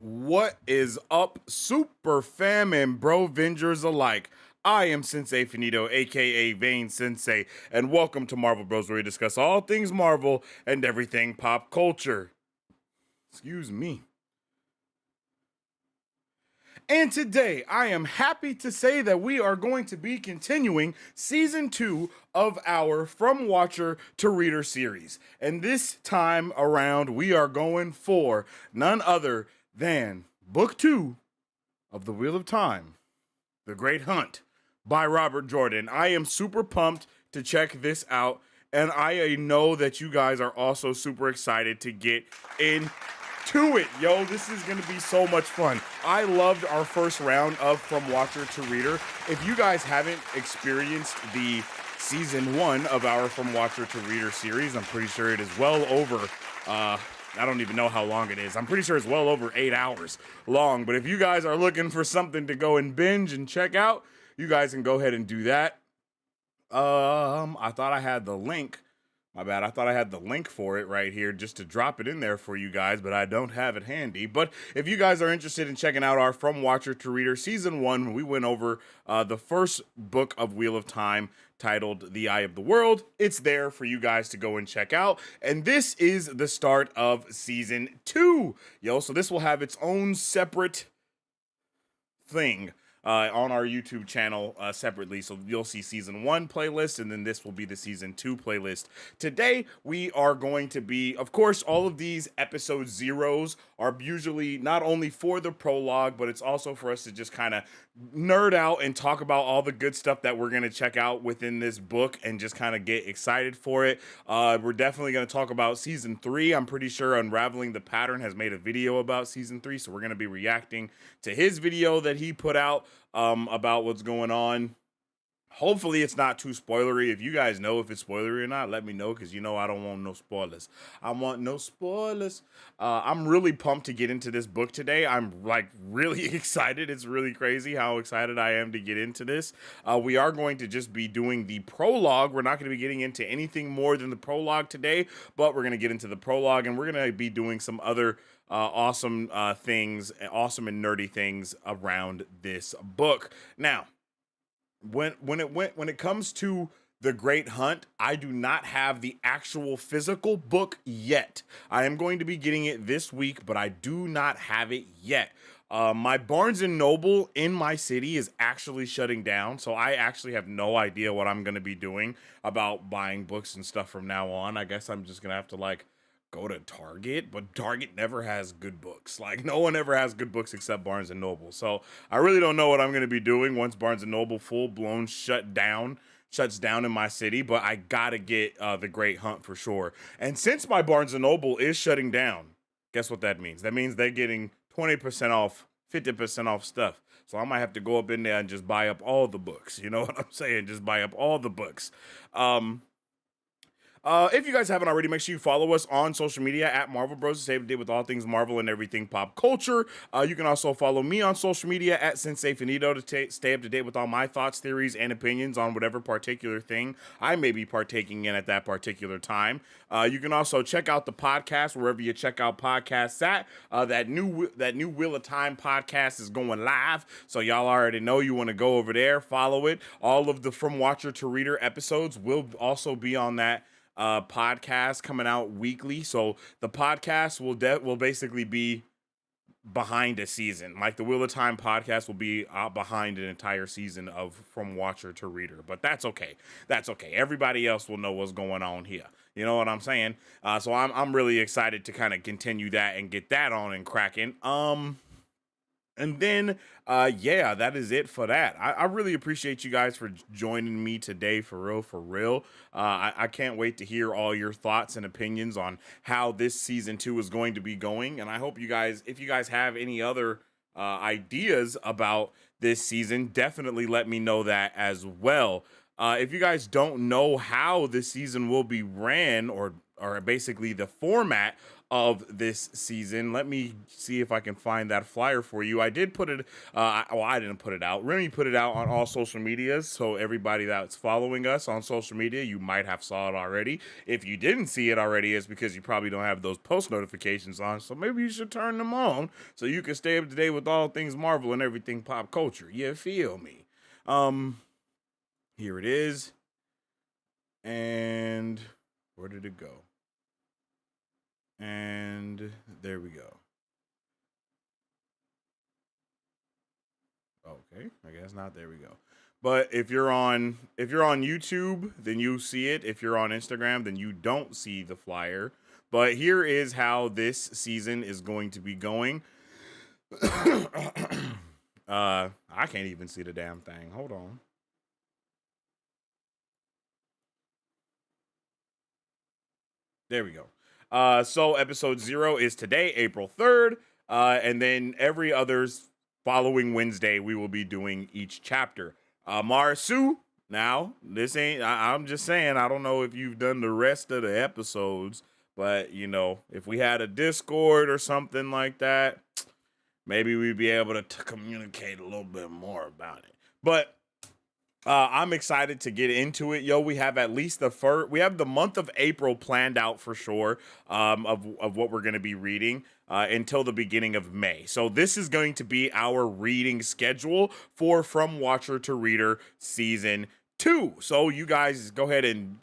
What is up, super fam and Brovengers alike? I am Sensei Finito, aka Vane Sensei, and welcome to Marvel Bros, where we discuss all things Marvel and everything pop culture. Excuse me. And today, I am happy to say that we are going to be continuing season 2 of our From Watcher to Reader series. And this time around, we are going for none other than Book 2 of The Wheel of Time, The Great Hunt by Robert Jordan. I am super pumped to check this out, and I know that you guys are also super excited to get into it. Yo, this is gonna be so much fun. I loved our first round of From Watcher to Reader. If you guys haven't experienced the season 1 of our From Watcher to Reader series, I'm pretty sure it is well over I don't even know how long it is. I'm pretty sure it's well over 8 hours long. But if you guys are looking for something to go and binge and check out, you guys can go ahead and do that. I thought I had the link. My bad. I thought I had the link for it right here just to drop it in there for you guys, but I don't have it handy. But if you guys are interested in checking out our From Watcher to Reader season 1, we went over the first book of Wheel of Time titled The Eye of the World. It's there for you guys to go and check out. And this is the start of season 2. Yo, so this will have its own separate thing on our YouTube channel separately. So you'll see season 1 playlist, and then this will be the season 2 playlist. Today, we are going to be, of course, all of these episode zeros are usually not only for the prologue, but it's also for us to just kind of nerd out and talk about all the good stuff that we're going to check out within this book and just kind of get excited for it. We're definitely going to talk about season 3. I'm pretty sure Unraveling the Pattern has made a video about season 3, so we're going to be reacting to his video that he put out about what's going on. Hopefully it's not too spoilery. If you guys know if it's spoilery or not, let me know, because you know I don't want no spoilers. I want no spoilers. I'm really pumped to get into this book today. I'm like really excited. It's really crazy how excited I am to get into this. We are going to just be doing the prologue. We're not going to be getting into anything more than the prologue today, but we're going to get into the prologue, and we're going to be doing some other awesome things, awesome and nerdy things around this book. Now, when it comes to The Great Hunt, I do not have the actual physical book yet. I am going to be getting it this week, but I do not have it yet. My Barnes and Noble in my city is actually shutting down, so I actually have no idea what I'm going to be doing about buying books and stuff from now on. I guess I'm just going to have to like go to Target, but Target never has good books. Like, no one ever has good books except Barnes and Noble. So I really don't know what I'm going to be doing once Barnes and Noble full blown shuts down in my city, but I gotta get The Great Hunt for sure. And since my Barnes and Noble is shutting down, guess what that means? That means they're getting 20% off, 50% off stuff. So I might have to go up in there and just buy up all the books. You know what I'm saying? Just buy up all the books. If you guys haven't already, make sure you follow us on social media at Marvel Bros to stay up to date with all things Marvel and everything pop culture. You can also follow me on social media at Sensei Finito to stay up to date with all my thoughts, theories, and opinions on whatever particular thing I may be partaking in at that particular time. You can also check out the podcast wherever you check out podcasts at. That new Wheel of Time podcast is going live, so y'all already know you want to go over there, follow it. All of the From Watcher to Reader episodes will also be on that podcast coming out weekly. So the podcast will basically be behind a season. Like the Wheel of Time podcast will be behind an entire season of From Watcher to Reader, but that's okay. That's okay. Everybody else will know what's going on here. You know what I'm saying? So I'm really excited to kind of continue that and get that on and cracking. And then, yeah, that is it for that. I really appreciate you guys for joining me today, for real, for real. I can't wait to hear all your thoughts and opinions on how this season 2 is going to be going. And I hope you guys, if you guys have any other ideas about this season, definitely let me know that as well. If you guys don't know how this season will be ran, or basically the format of this season. Let me see if I can find that flyer for you. I did put it, I didn't put it out. Remy put it out on all social medias, so everybody that's following us on social media, you might have saw it already. If you didn't see it already, it's because you probably don't have those post notifications on, so maybe you should turn them on so you can stay up to date with all things Marvel and everything pop culture. You feel me? Here it is. And where did it go? And there we go. Okay, I guess not. There we go. But if you're on YouTube, then you see it. If you're on Instagram, then you don't see the flyer. But here is how this season is going to be going. I can't even see the damn thing. Hold on. There we go. So episode 0 is today, April 3rd. And then every other following Wednesday, we will be doing each chapter. Marasu, now, this ain't, I'm just saying, I don't know if you've done the rest of the episodes, but, you know, if we had a Discord or something like that, maybe we'd be able to communicate a little bit more about it. But I'm excited to get into it, yo. We have at least we have the month of April planned out for sure, of what we're going to be reading until the beginning of May. So this is going to be our reading schedule for From Watcher to Reader season 2. So you guys go ahead and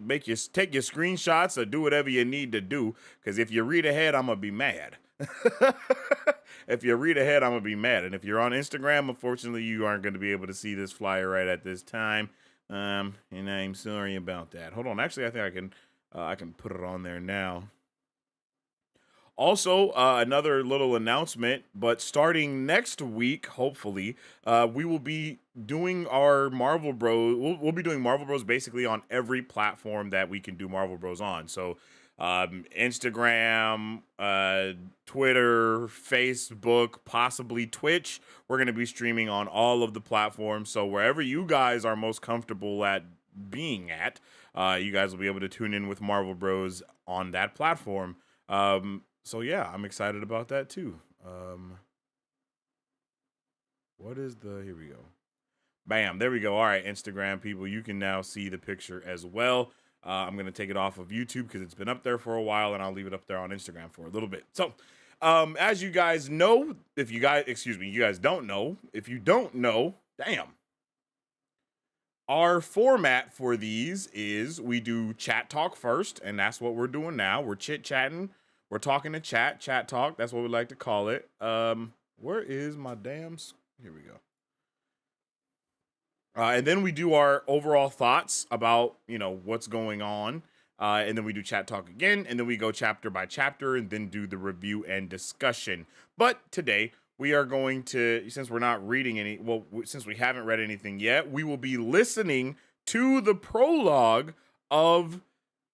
take your screenshots or do whatever you need to do, because if you read ahead, I'm gonna be mad. If you read ahead, I'm gonna be mad. And if you're on Instagram, unfortunately, you aren't gonna be able to see this flyer right at this time. And I'm sorry about that. Hold on. Actually, I think I can put it on there now. Also, another little announcement, but starting next week, hopefully, we will be doing our Marvel Bros. We'll be doing Marvel Bros basically on every platform that we can do Marvel Bros on. So, Instagram, Twitter, Facebook, possibly Twitch. We're going to be streaming on all of the platforms. So wherever you guys are most comfortable at being at, you guys will be able to tune in with Marvel Bros on that platform. So yeah, I'm excited about that too. What is here we go. Bam, there we go. All right, Instagram people, you can now see the picture as well. I'm going to take it off of YouTube because it's been up there for a while, and I'll leave it up there on Instagram for a little bit. So, as you guys know, you guys don't know, if you don't know, damn. Our format for these is we do chat talk first, and that's what we're doing now. We're chit-chatting. We're talking to chat talk. That's what we like to call it. Where is my damn... Here we go. And then we do our overall thoughts about, you know, what's going on. And then we do chat talk again. And then we go chapter by chapter and then do the review and discussion. But today we are going to, since we're not reading since we haven't read anything yet, we will be listening to the prologue of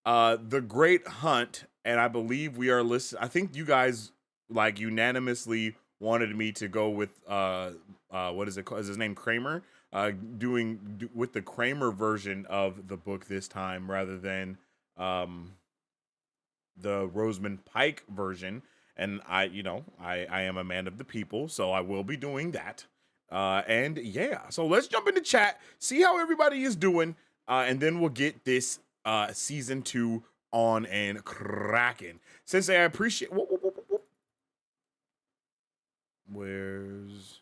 The Great Hunt. And I believe we are listening. I think you guys like unanimously wanted me to go with, what is it called? Is his name Kramer? With the Kramer version of the book this time rather than the Rosamund Pike version. And I am a man of the people, so I will be doing that. And yeah, so let's jump into chat, see how everybody is doing, and then we'll get this season 2 on and cracking. Sensei, I appreciate. Where's...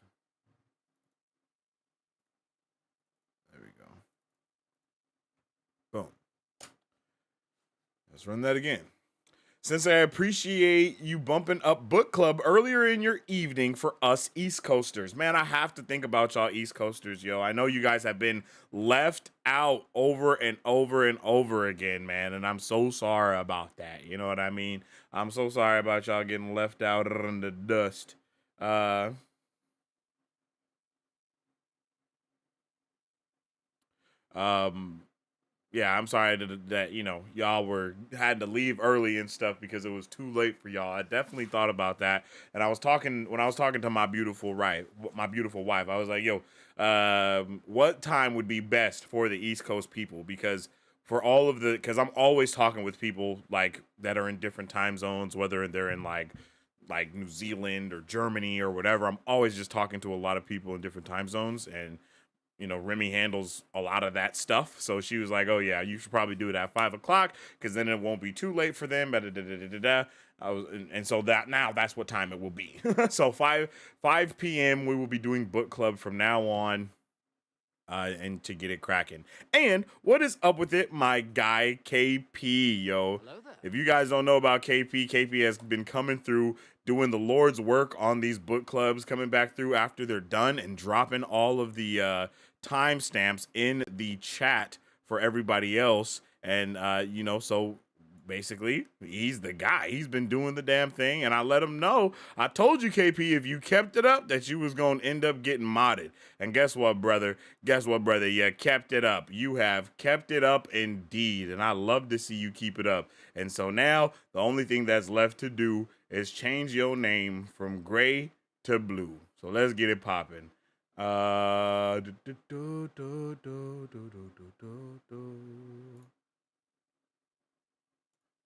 Boom. Let's run that again. Since I appreciate you bumping up book club earlier in your evening for us East Coasters. Man, I have to think about y'all East Coasters, yo. I know you guys have been left out over and over and over again, man. And I'm so sorry about that. You know what I mean? I'm so sorry about y'all getting left out in the dust. Yeah, I'm sorry that you know, y'all had to leave early and stuff because it was too late for y'all. I definitely thought about that, and when I was talking to my beautiful wife, I was like, yo, what time would be best for the East Coast people? Because for all of the, because I'm always talking with people like that are in different time zones, whether they're in like New Zealand or Germany or whatever. I'm always just talking to a lot of people in different time zones, and Remy handles a lot of that stuff. So she was like, "Oh yeah, you should probably do it at 5 o'clock because then it won't be too late for them." And so that's what time it will be. So 5 p.m. we will be doing book club from now on. And to get it cracking. And what is up with it, my guy KP, yo? If you guys don't know about KP has been coming through doing the Lord's work on these book clubs, coming back through after they're done and dropping all of the timestamps in the chat for everybody else. And so basically, he's the guy. He's been doing the damn thing, and I let him know. I told you, KP, if you kept it up, that you was going to end up getting modded. And guess what, brother? You kept it up. You have kept it up indeed, and I love to see you keep it up. And so now, the only thing that's left to do is change your name from gray to blue. So let's get it popping.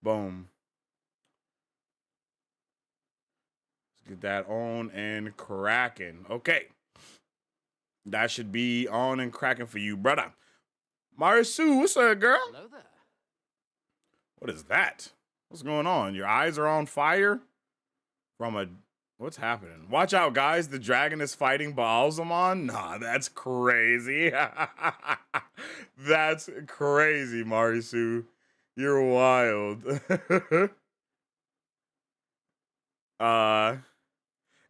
Boom. Let's get that on and cracking. Okay. That should be on and cracking for you, brother. Marisu, what's up, girl? Hello there. What is that? What's going on? Your eyes are on fire? What's happening? Watch out, guys. The dragon is fighting Baalzamon? Nah, that's crazy. That's crazy, Marisu. You're wild.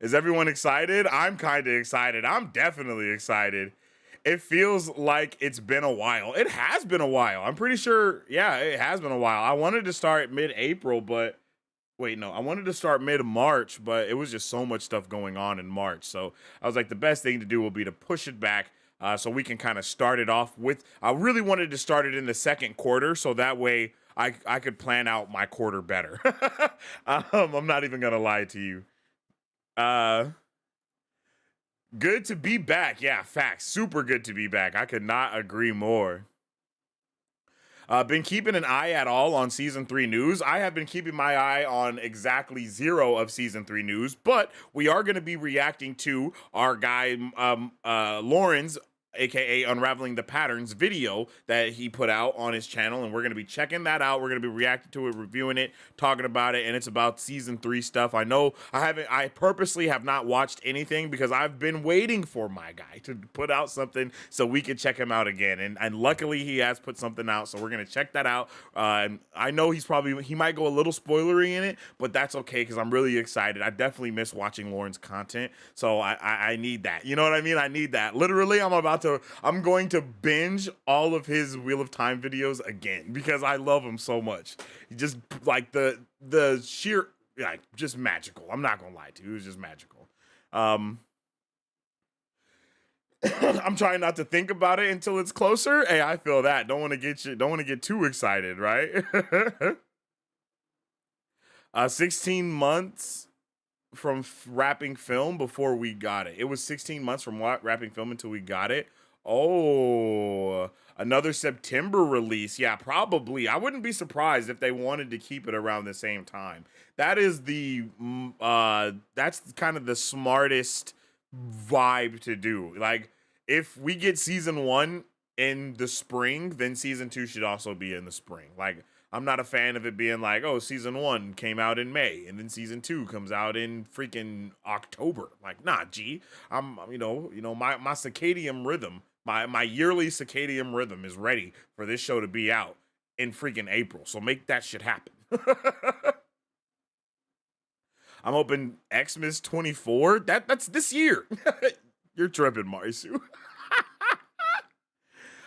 Is everyone excited? I'm kind of excited. I'm definitely excited. It feels like it's been a while. It has been a while. I'm pretty sure, yeah, it has been a while. I wanted to start mid-April, but wait, no, I wanted to start mid-March, but it was just so much stuff going on in March. So I was like, the best thing to do will be to push it back so we can kind of start it off with, I really wanted to start it in the second quarter, so that way I could plan out my quarter better. I'm not even gonna lie to you. Good to be back. Yeah, facts. Super good to be back. I could not agree more. Been keeping an eye at all on season 3 news. I have been keeping my eye on exactly 0 of season 3 news, but we are going to be reacting to our guy Lauren's, aka Unraveling the Patterns video that he put out on his channel, and we're going to be checking that out. We're going to be reacting to it, reviewing it, talking about it, and it's about season 3 stuff. I know I purposely have not watched anything because I've been waiting for my guy to put out something so we could check him out again, and luckily he has put something out, so we're going to check that out. And I know he might go a little spoilery in it, but that's okay because I'm really excited. I definitely miss watching Lauren's content, so I need that. You know what I mean? I need that. Literally, I'm going to binge all of his Wheel of Time videos again because I love him so much. He just like the sheer, like, just magical. I'm not gonna lie to you, it was just magical. I'm trying not to think about it until it's closer. Hey, I feel that. Don't want to get too excited, right? 16 months from wrapping film before we got it. It was 16 months from wrapping film until we got it. Oh, another September release. Yeah, probably. I wouldn't be surprised if they wanted to keep it around the same time. That is that's kind of the smartest vibe to do. Like, if we get season 1 in the spring, then season 2 should also be in the spring. Like, I'm not a fan of it being like, oh, season 1 came out in May and then season 2 comes out in freaking October. Like, nah, G. I'm, my circadian rhythm, my yearly circadian rhythm is ready for this show to be out in freaking April. So make that shit happen. I'm hoping Xmas 24. That's this year. You're tripping, Marisu.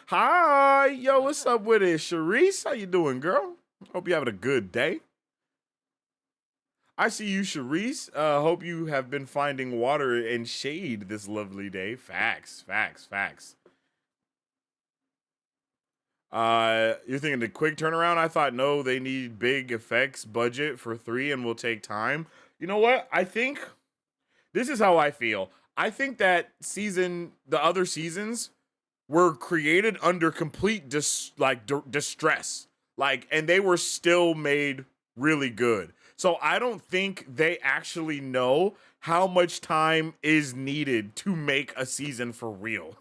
Hi, yo, what's up with it, Sharice? How you doing, girl? Hope you having a good day. I see you, Sharice. Hope you have been finding water and shade this lovely day. Facts. You're thinking the quick turnaround? I thought, no, they need big effects budget for 3 and will take time. You know what? I think this is how I feel. I think that the other seasons were created under complete distress, like, and they were still made really good. So I don't think they actually know how much time is needed to make a season for real.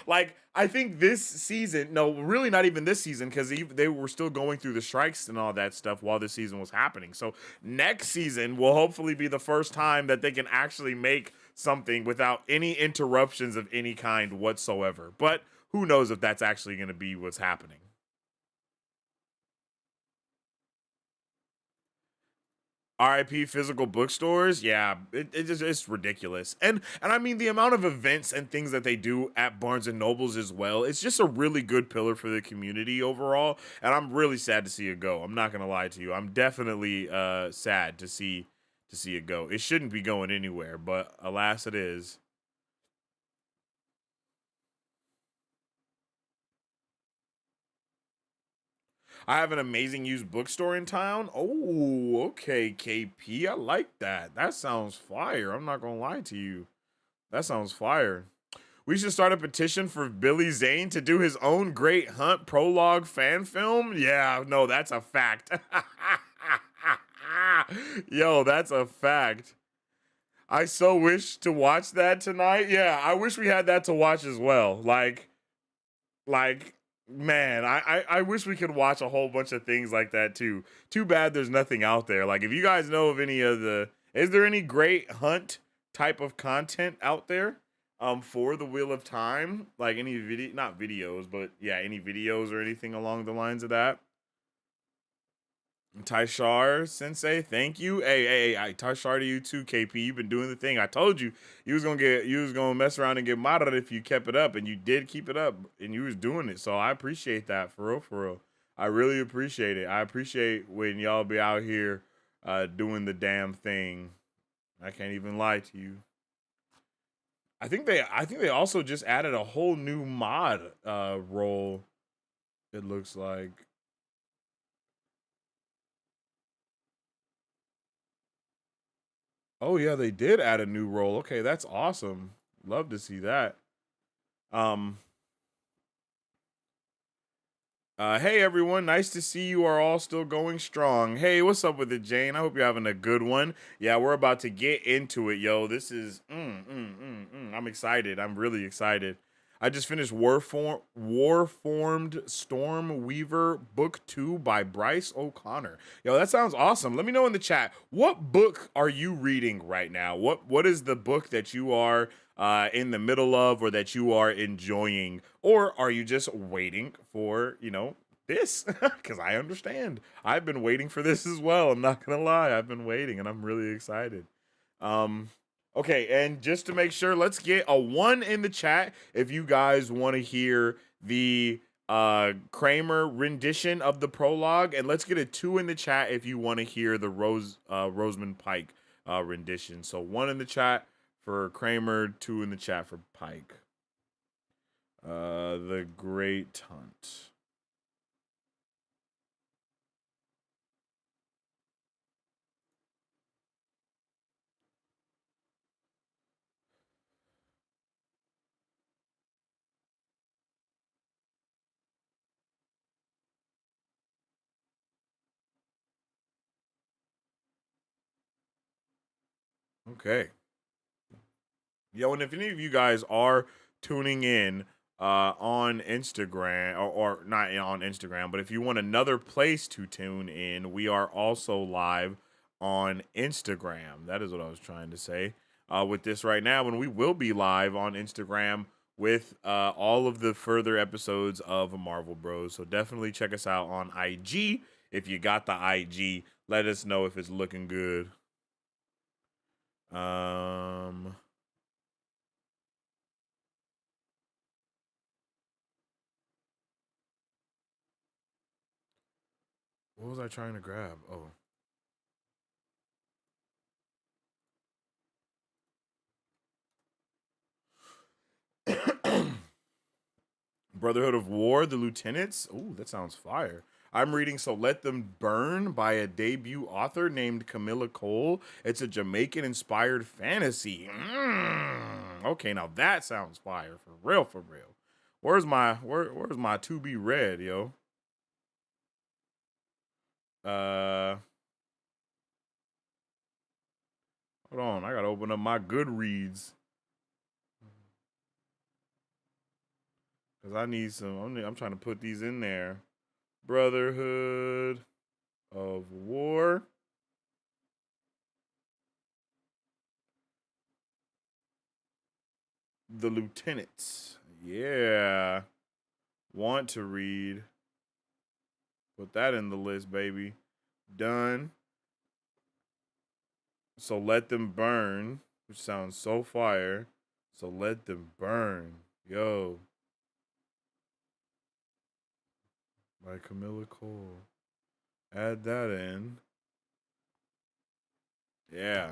Like, I think this season, no, really not even this season, because they were still going through the strikes and all that stuff while this season was happening. So next season will hopefully be the first time that they can actually make something without any interruptions of any kind whatsoever. But who knows if that's actually going to be what's happening. RIP physical bookstores, yeah, it's ridiculous, and I mean the amount of events and things that they do at Barnes and Nobles as well. It's just a really good pillar for the community overall, and I'm really sad to see it go. I'm not gonna lie to you. I'm definitely sad to see it go. It shouldn't be going anywhere, but alas, it is. I have an amazing used bookstore in town. Oh, okay, KP. I like that. That sounds fire. I'm not gonna lie to you. That sounds fire. We should start a petition for Billy Zane to do his own Great Hunt prologue fan film. Yeah, no, that's a fact. Yo, that's a fact. I so wish to watch that tonight. Yeah, I wish we had that to watch as well. Like, man, I wish we could watch a whole bunch of things like that too. Too bad there's nothing out there. Like, if you guys know of any of the, is there any Great Hunt type of content out there for the Wheel of Time? Like any video, not videos, but yeah, any videos or anything along the lines of that? Taishar Sensei, thank you. Hey, Taishar to you too, KP. You've been doing the thing. I told you you was gonna mess around and get modded if you kept it up, and you did keep it up, and you was doing it. So I appreciate that for real, for real. I really appreciate it. I appreciate when y'all be out here doing the damn thing. I can't even lie to you. I think they also just added a whole new mod role. It looks like. Oh yeah, they did add a new role. Okay, that's awesome. Love to see that. Um hey everyone, nice to see you are all still going strong. Hey, what's up with it, Jane? I hope you're having a good one. Yeah, we're about to get into it, yo. This is I'm excited. I'm really excited. I just finished Warformed Storm Weaver Book 2 by Bryce O'Connor. Yo, that sounds awesome. Let me know in the chat, what book are you reading right now? What is the book that you are in the middle of, or that you are enjoying, or are you just waiting for, this? Because I understand. I've been waiting for this as well. I'm not gonna lie. I've been waiting, and I'm really excited. Um, okay, and just to make sure, let's get a 1 in the chat if you guys want to hear the Kramer rendition of the prologue, and let's get a 2 in the chat if you want to hear the Rosamund Pike rendition. So 1 in the chat for Kramer, 2 in the chat for Pike. The Great Hunt. Okay. Yo, and if any of you guys are tuning in on Instagram, or not on Instagram, but if you want another place to tune in, we are also live on Instagram. That is what I was trying to say with this right now. And we will be live on Instagram with all of the further episodes of Marvel Bros. So definitely check us out on IG. If you got the IG, let us know if it's looking good. What was I trying to grab? Oh. Brotherhood of War, The Lieutenants. Ooh, that sounds fire. I'm reading So Let Them Burn by a debut author named Camilla Cole. It's a Jamaican inspired fantasy. Okay, now that sounds fire. For real, for real. Where's my to be read, yo? Hold on, I gotta open up my Goodreads because I need some. I'm trying to put these in there. Brotherhood of War. The Lieutenants. Yeah. Want to read. Put that in the list, baby. Done. So Let Them Burn, which sounds so fire. So Let Them Burn. Yo. By Camilla Cole. Add that in. Yeah.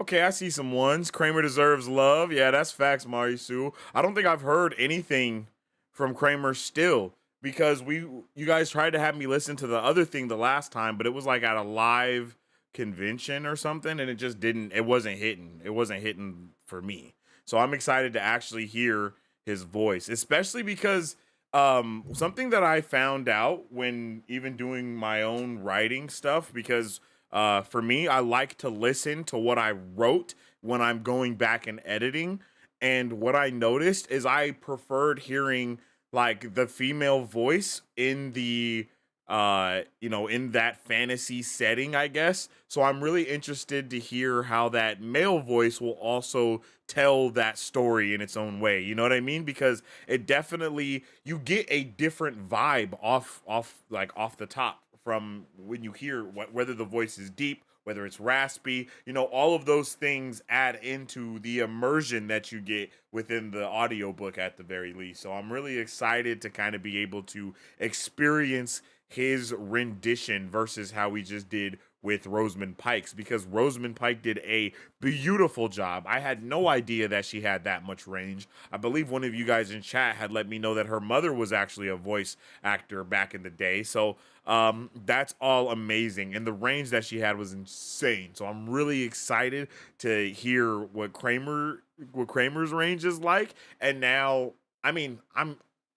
Okay, I see some ones. Kramer Deserves Love. Yeah, that's facts, Marisu. I don't think I've heard anything from Kramer still because you guys tried to have me listen to the other thing the last time, but it was like at a live convention or something, and it wasn't hitting. It wasn't hitting for me. So I'm excited to actually hear his voice, especially because something that I found out when even doing my own writing stuff, because for me, I like to listen to what I wrote when I'm going back and editing. And what I noticed is I preferred hearing like the female voice in the in that fantasy setting, I guess. So I'm really interested to hear how that male voice will also tell that story in its own way. You know what I mean? Because it definitely, you get a different vibe off the top from when you hear whether the voice is deep, whether it's raspy, all of those things add into the immersion that you get within the audiobook at the very least. So I'm really excited to kind of be able to experience his rendition versus how we just did with Rosamund Pike's, because Rosamund Pike did a beautiful job. I had no idea that she had that much range. I believe one of you guys in chat had let me know that her mother was actually a voice actor back in the day. So that's all amazing, and the range that she had was insane. So I'm really excited to hear what Kramer's range is like. And now, I mean,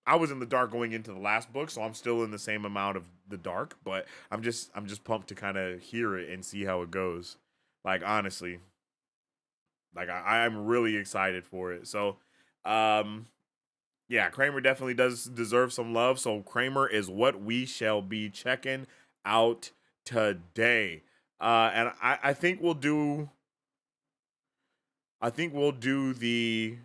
I was in the dark going into the last book, so I'm still in the same amount of the dark, but I'm just pumped to kind of hear it and see how it goes. Like, honestly, like I'm really excited for it. So um yeah, Kramer definitely does deserve some love. So Kramer is what we shall be checking out today. And I think we'll do the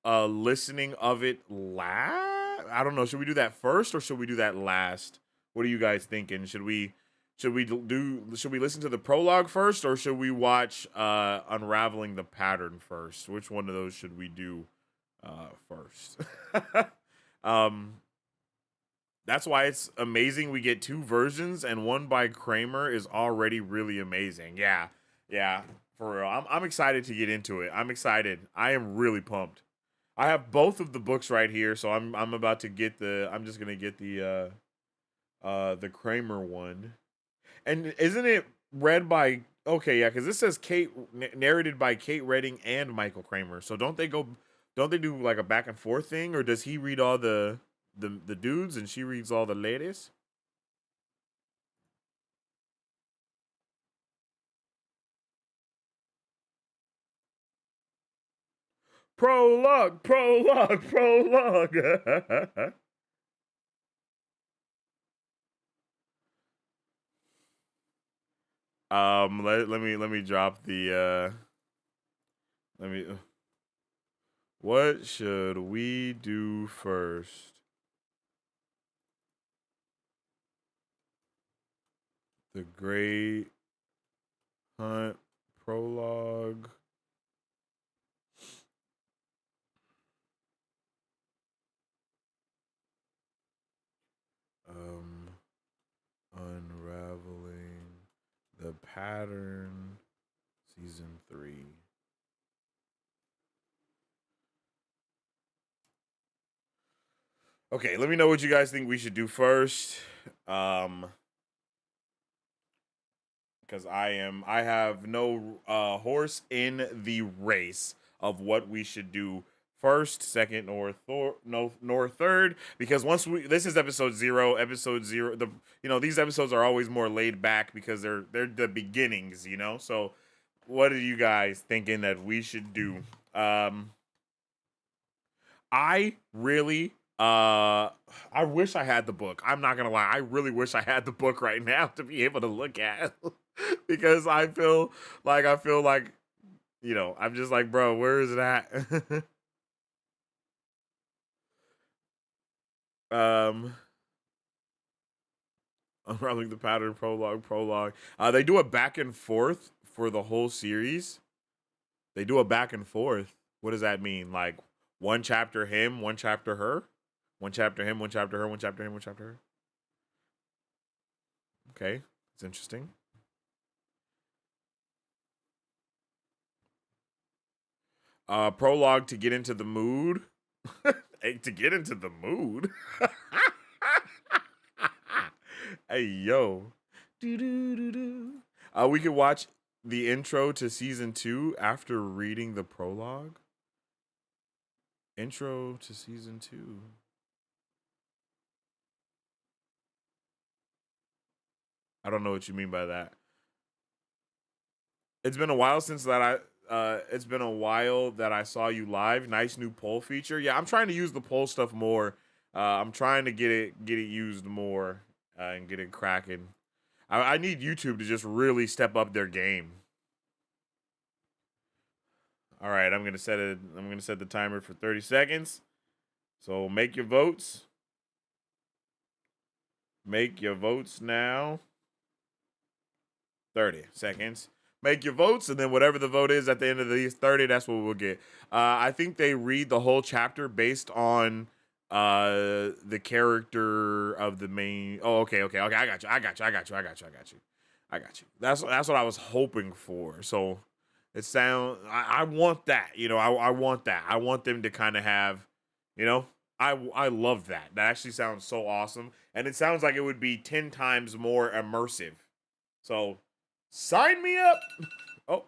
listening of it last. I don't know. Should we do that first or should we do that last? What are you guys thinking? Should we listen to the prologue first, or should we watch Unraveling the Pattern first? Which one of those should we do first? um that's why it's amazing we get two versions, and one by Kramer is already really amazing. Yeah. Yeah, for real. I'm excited to get into it. I'm excited. I am really pumped. I have both of the books right here, so I'm about to get I'm just gonna get the Kramer one. And isn't it read by, okay, yeah, because this says narrated by Kate Redding and Michael Kramer. So don't they do like a back and forth thing, or does he read all the dudes and she reads all the ladies? Prologue, prologue, prologue. Let me drop the let me what should we do first? The Great Hunt prologue. Um Unraveling the Pattern, season 3. Okay, let me know what you guys think we should do first. Because I have no horse in the race. of what we should do first, second, or third. Because this is episode 0. These episodes are always more laid back because they're the beginnings. So what are you guys thinking that we should do? I really I wish I had the book. I'm not gonna lie, I really wish I had the book right now to be able to look at because I feel like I'm just like, bro, where is it at? Unraveling the pattern, prologue. They do a back and forth for the whole series. They do a back and forth. What does that mean? Like one chapter him, one chapter her? One chapter him, one chapter her, one chapter him, one chapter her? Okay, it's interesting. Prologue to get into the mood. To get into the mood? Hey, yo. We could watch the intro to season 2 after reading the prologue. Intro to season 2. I don't know what you mean by that. It's been a while since it's been a while that I saw you live. Nice new poll feature. Yeah, I'm trying to use the poll stuff more. I'm trying to get it used more and get it cracking. I need YouTube to just really step up their game. All right, I'm gonna set the timer for 30 seconds. So make your votes. Make your votes now. 30 seconds. Make your votes, and then whatever the vote is at the end of these 30, that's what we'll get. I think they read the whole chapter based on the character of the main. Oh, okay. I got you. That's what I was hoping for. So it sounds. I want that. I want that. I want them to kind of have. I love that. That actually sounds so awesome, and it sounds like it would be 10 times more immersive. So sign me up. Oh.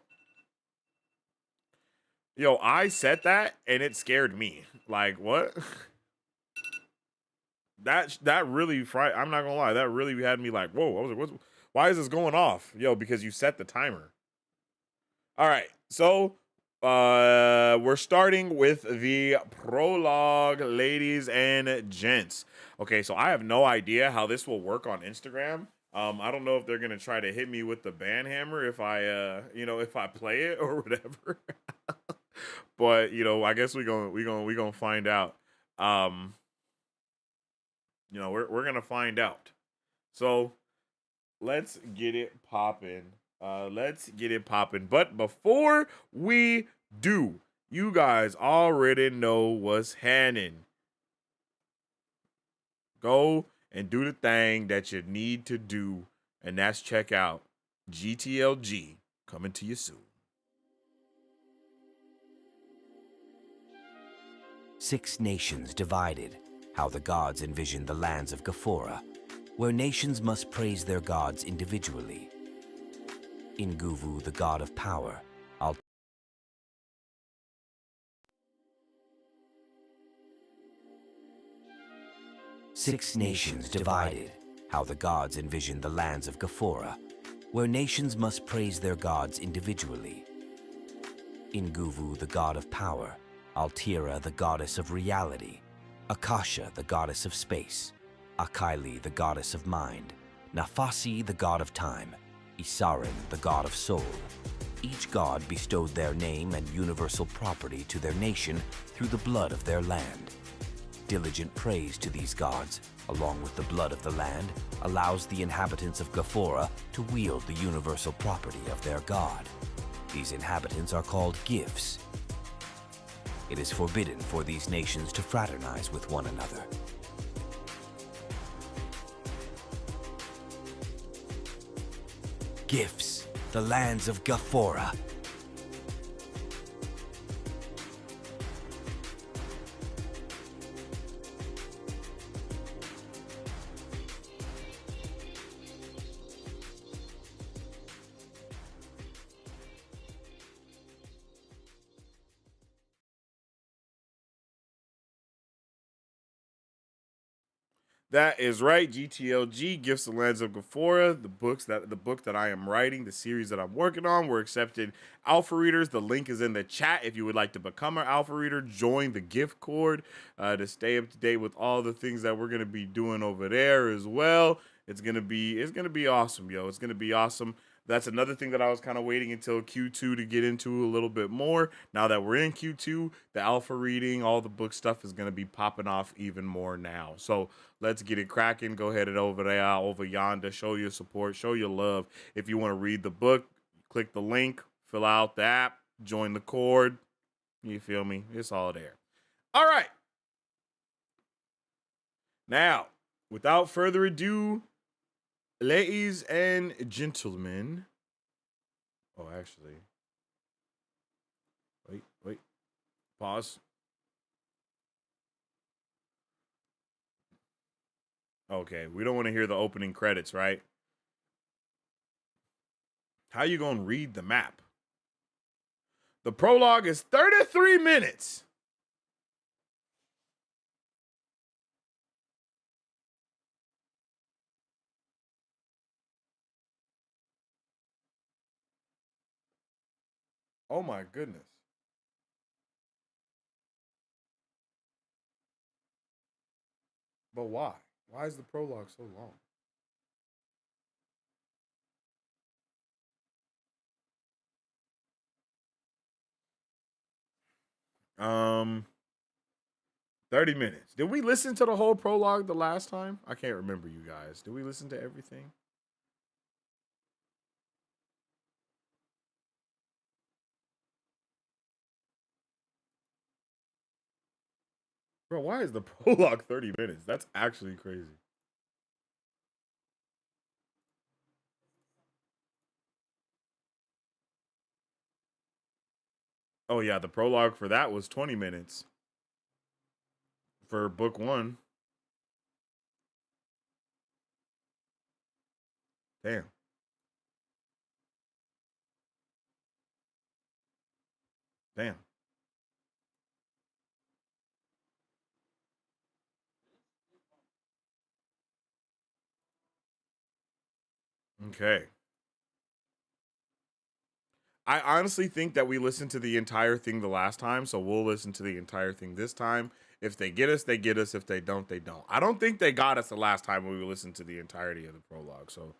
Yo, I said that and it scared me. Like, what? That really I'm not gonna lie, that really had me like, whoa, I was like, why is this going off? Yo, because you set the timer. All right, so we're starting with the prologue, ladies and gents. Okay, so I have no idea how this will work on Instagram. I don't know if they're gonna try to hit me with the ban hammer if I if I play it or whatever. But I guess we gonna find out. We're gonna find out. So let's get it popping. But before we do, you guys already know what's happening. Go and do the thing that you need to do, and that's check out GTLG coming to you soon. 6 nations divided, how the gods envisioned the lands of Ghaphora, where nations must praise their gods individually. In Guvu, the god of power, Six nations divided, how the gods envisioned the lands of Ghaphora, where nations must praise their gods individually. In Guvu, the god of power, Altira, the goddess of reality, Akasha, the goddess of space, Akaili, the goddess of mind, Nafasi, the god of time, Isarin, the god of soul. Each god bestowed their name and universal property to their nation through the blood of their land. Diligent praise to these gods, along with the blood of the land, allows the inhabitants of Ghaphora to wield the universal property of their god. These inhabitants are called gifts. It is forbidden for these nations to fraternize with one another. Gifts, the lands of Ghaphora. That is right. GTLG, Gifts of Lands of Gafora, the book that I am writing, the series that I'm working on. We're accepting alpha readers. The link is in the chat. If you would like to become an alpha reader, join the gift cord to stay up to date with all the things that we're gonna be doing over there as well. It's gonna be awesome, yo. It's gonna be awesome. That's another thing that I was kind of waiting until Q2 to get into a little bit more. Now that we're in Q2, the alpha reading, all the book stuff is going to be popping off even more now. So let's get it cracking. Go ahead and over there, over yonder, show your support, show your love. If you want to read the book, click the link, fill out the app, join the cord. You feel me? It's all there. All right. Now, without further ado, ladies and gentlemen. Oh, actually. Wait. Pause. Okay, we don't want to hear the opening credits, right? How you going to read the map? The prologue is 33 minutes. Oh my goodness. But why? Why is the prologue so long? Um, 30 minutes. Did we listen to the whole prologue the last time? I can't remember, you guys. Did we listen to everything? Bro, why is the prologue 30 minutes? That's actually crazy. Oh yeah, the prologue for that was 20 minutes for book 1. Damn. Damn. Okay. I honestly think that we listened to the entire thing the last time, so we'll listen to the entire thing this time. If they get us, they get us. If they don't, they don't. I don't think they got us the last time when we listened to the entirety of the prologue. So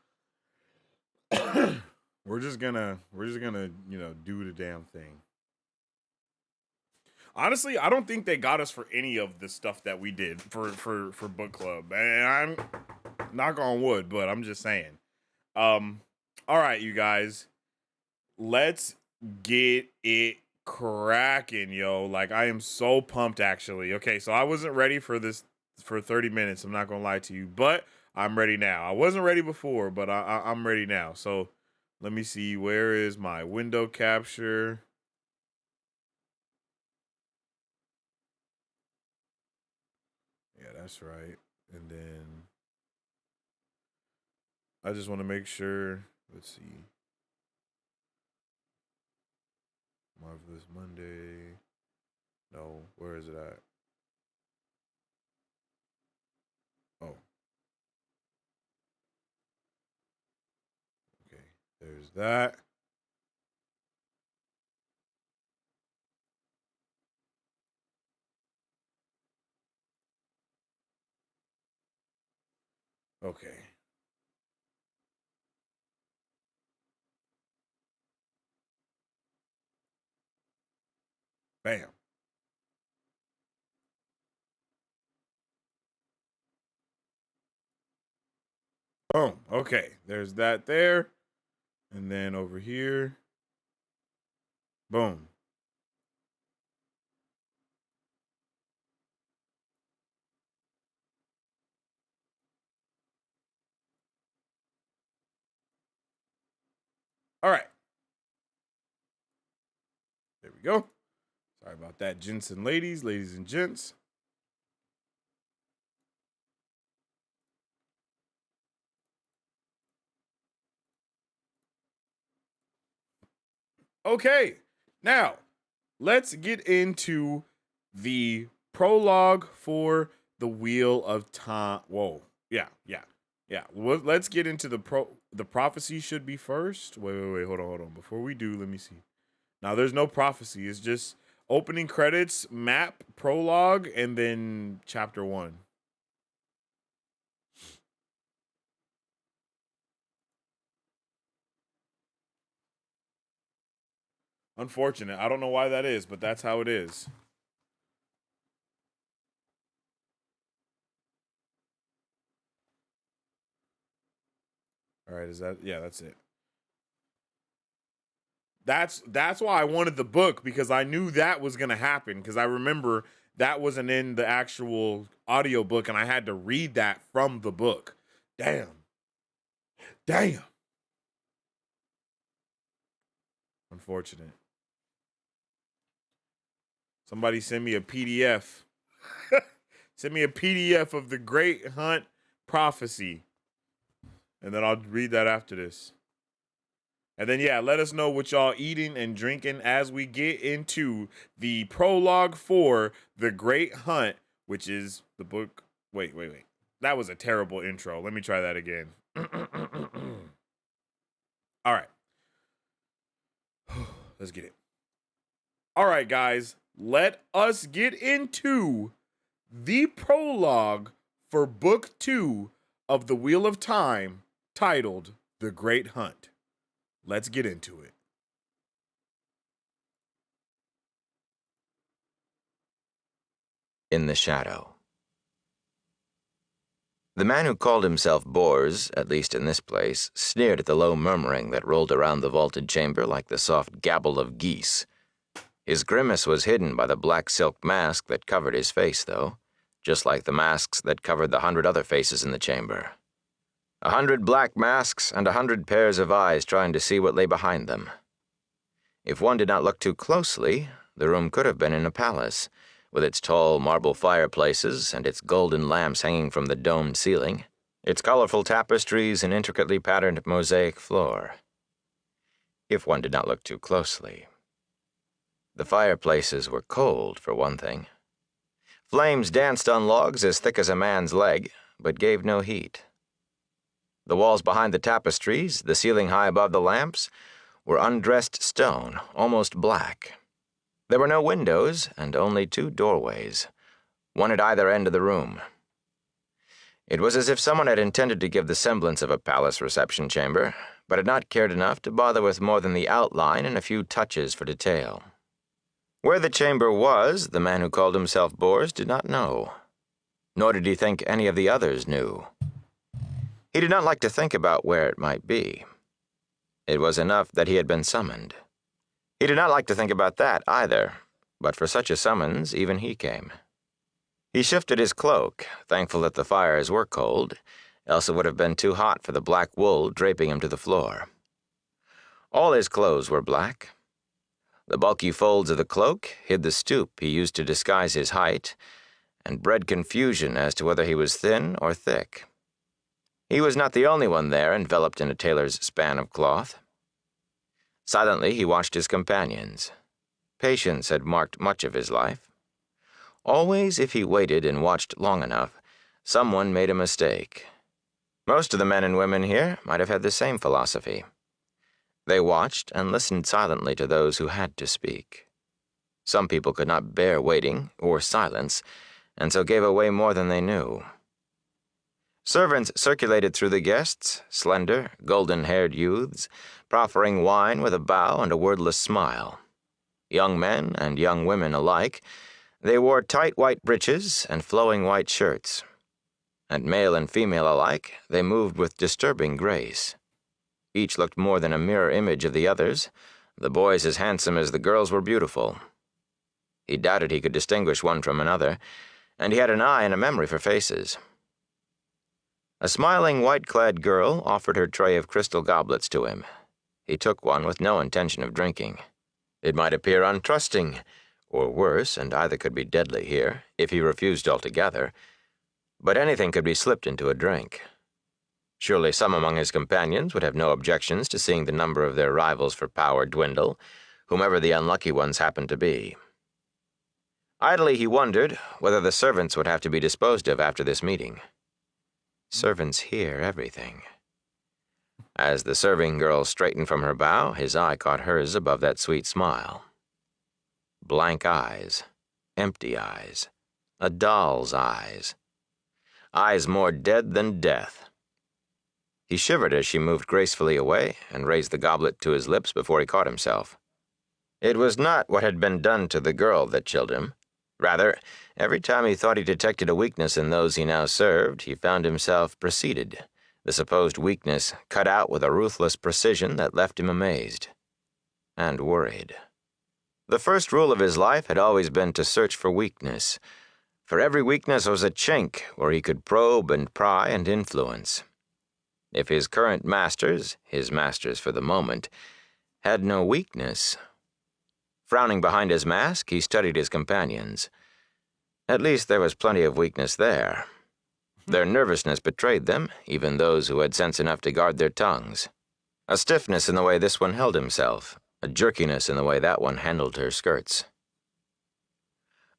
we're just gonna do the damn thing. Honestly, I don't think they got us for any of the stuff that we did for book club. And I'm knock on wood, but I'm just saying. All right, you guys. Let's get it cracking, yo. Like, I am so pumped, actually. Okay, so I wasn't ready for this for 30 minutes. I'm not gonna lie to you, but I'm ready now. I wasn't ready before, but I'm ready now. So let me see. Where is my window capture? Yeah, that's right. And then I just want to make sure. Let's see. Marvelous Monday. No, where is it at? Oh. Okay, there's that. Okay. Bam. Boom. Okay, there's that there. And then over here. Boom. All right. There we go. Sorry about that, gents and ladies and gents. Okay, now let's get into the prologue for the the Wheel of Time. Whoa. Yeah. Let's get into the prophecy should be first. Wait. Hold on. Before we do, let me see. Now, there's no prophecy. It's just opening credits, map, prologue, and then chapter 1. Unfortunate. I don't know why that is, but that's how it is. All right, that's it. That's why I wanted the book, because I knew that was going to happen, because I remember that wasn't in the actual audiobook and I had to read that from the book. Damn. Unfortunate. Somebody send me a PDF. Send me a PDF of the Great Hunt Prophecy. And then I'll read that after this. And then, yeah, let us know what y'all eating and drinking as we get into the prologue for The Great Hunt, which is the book. Wait. That was a terrible intro. Let me try that again. All right. Let's get it. All right, guys. Let us get into the prologue for Book 2 of The Wheel of Time, titled The Great Hunt. Let's get into it. In the shadow. The man who called himself Bors, at least in this place, sneered at the low murmuring that rolled around the vaulted chamber like the soft gabble of geese. His grimace was hidden by the black silk mask that covered his face, though, just like the masks that covered the 100 other faces in the chamber. 100 black masks and 100 pairs of eyes trying to see what lay behind them. If one did not look too closely, the room could have been in a palace, with its tall marble fireplaces and its golden lamps hanging from the domed ceiling, its colorful tapestries and intricately patterned mosaic floor. If one did not look too closely. The fireplaces were cold, for one thing. Flames danced on logs as thick as a man's leg, but gave no heat. The walls behind the tapestries, the ceiling high above the lamps, were undressed stone, almost black. There were no windows and only 2 doorways, one at either end of the room. It was as if someone had intended to give the semblance of a palace reception chamber, but had not cared enough to bother with more than the outline and a few touches for detail. Where the chamber was, the man who called himself Bors did not know, nor did he think any of the others knew. He did not like to think about where it might be. It was enough that he had been summoned. He did not like to think about that either, but for such a summons, even he came. He shifted his cloak, thankful that the fires were cold, else it would have been too hot for the black wool draping him to the floor. All his clothes were black. The bulky folds of the cloak hid the stoop he used to disguise his height, and bred confusion as to whether he was thin or thick. He was not the only one there enveloped in a tailor's span of cloth. Silently he watched his companions. Patience had marked much of his life. Always, if he waited and watched long enough, someone made a mistake. Most of the men and women here might have had the same philosophy. They watched and listened silently to those who had to speak. Some people could not bear waiting or silence, and so gave away more than they knew. Servants circulated through the guests, slender, golden-haired youths, proffering wine with a bow and a wordless smile. Young men and young women alike, they wore tight white breeches and flowing white shirts. And male and female alike, they moved with disturbing grace. Each looked more than a mirror image of the others, the boys as handsome as the girls were beautiful. He doubted he could distinguish one from another, and he had an eye and a memory for faces. A smiling, white-clad girl offered her tray of crystal goblets to him. He took one with no intention of drinking. It might appear untrusting, or worse, and either could be deadly here, if he refused altogether, but anything could be slipped into a drink. Surely some among his companions would have no objections to seeing the number of their rivals for power dwindle, whomever the unlucky ones happened to be. Idly he wondered whether the servants would have to be disposed of after this meeting. Servants hear everything. As the serving girl straightened from her bow, his eye caught hers above that sweet smile. Blank eyes, empty eyes, a doll's eyes. Eyes more dead than death. He shivered as she moved gracefully away and raised the goblet to his lips before he caught himself. It was not what had been done to the girl that chilled him. Rather, every time he thought he detected a weakness in those he now served, he found himself preceded, the supposed weakness cut out with a ruthless precision that left him amazed and worried. The first rule of his life had always been to search for weakness. For every weakness was a chink where he could probe and pry and influence. If his current masters, his masters for the moment, had no weakness. Frowning behind his mask, he studied his companions. At least there was plenty of weakness there. Their nervousness betrayed them, even those who had sense enough to guard their tongues. A stiffness in the way this one held himself, a jerkiness in the way that one handled her skirts.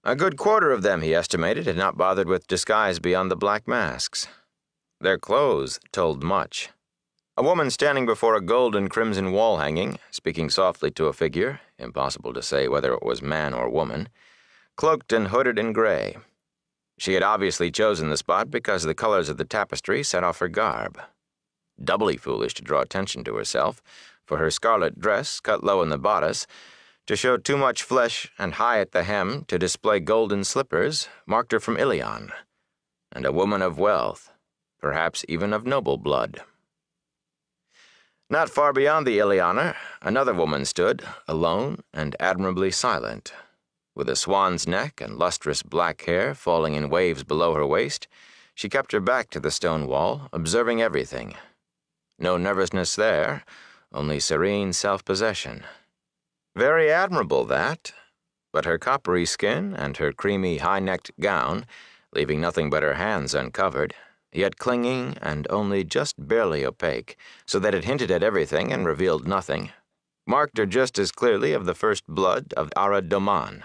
A good quarter of them, he estimated, had not bothered with disguise beyond the black masks. Their clothes told much. A woman standing before a gold and crimson wall hanging, speaking softly to a figure, impossible to say whether it was man or woman, cloaked and hooded in gray. She had obviously chosen the spot because the colors of the tapestry set off her garb. Doubly foolish to draw attention to herself, for her scarlet dress, cut low in the bodice, to show too much flesh and high at the hem to display golden slippers, marked her from Ilion, and a woman of wealth, perhaps even of noble blood. Not far beyond the Ilioner, another woman stood, alone and admirably silent. With a swan's neck and lustrous black hair falling in waves below her waist, she kept her back to the stone wall, observing everything. No nervousness there, only serene self-possession. Very admirable, that, but her coppery skin and her creamy high-necked gown, leaving nothing but her hands uncovered, yet clinging and only just barely opaque, so that it hinted at everything and revealed nothing, marked her just as clearly of the first blood of Ara Doman.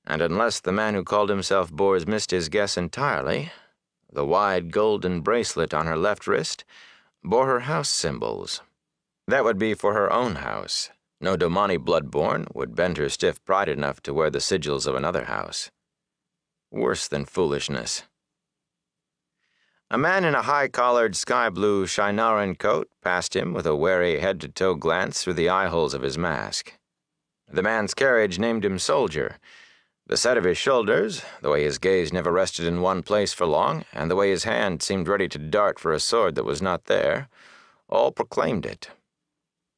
And unless the man who called himself Bors missed his guess entirely, the wide golden bracelet on her left wrist bore her house symbols. That would be for her own house. No Domani bloodborn would bend her stiff pride enough to wear the sigils of another house. Worse than foolishness. A man in a high-collared sky-blue Shinaran coat passed him with a wary head-to-toe glance through the eye-holes of his mask. The man's carriage named him Soldier. The set of his shoulders, the way his gaze never rested in one place for long, and the way his hand seemed ready to dart for a sword that was not there, all proclaimed it.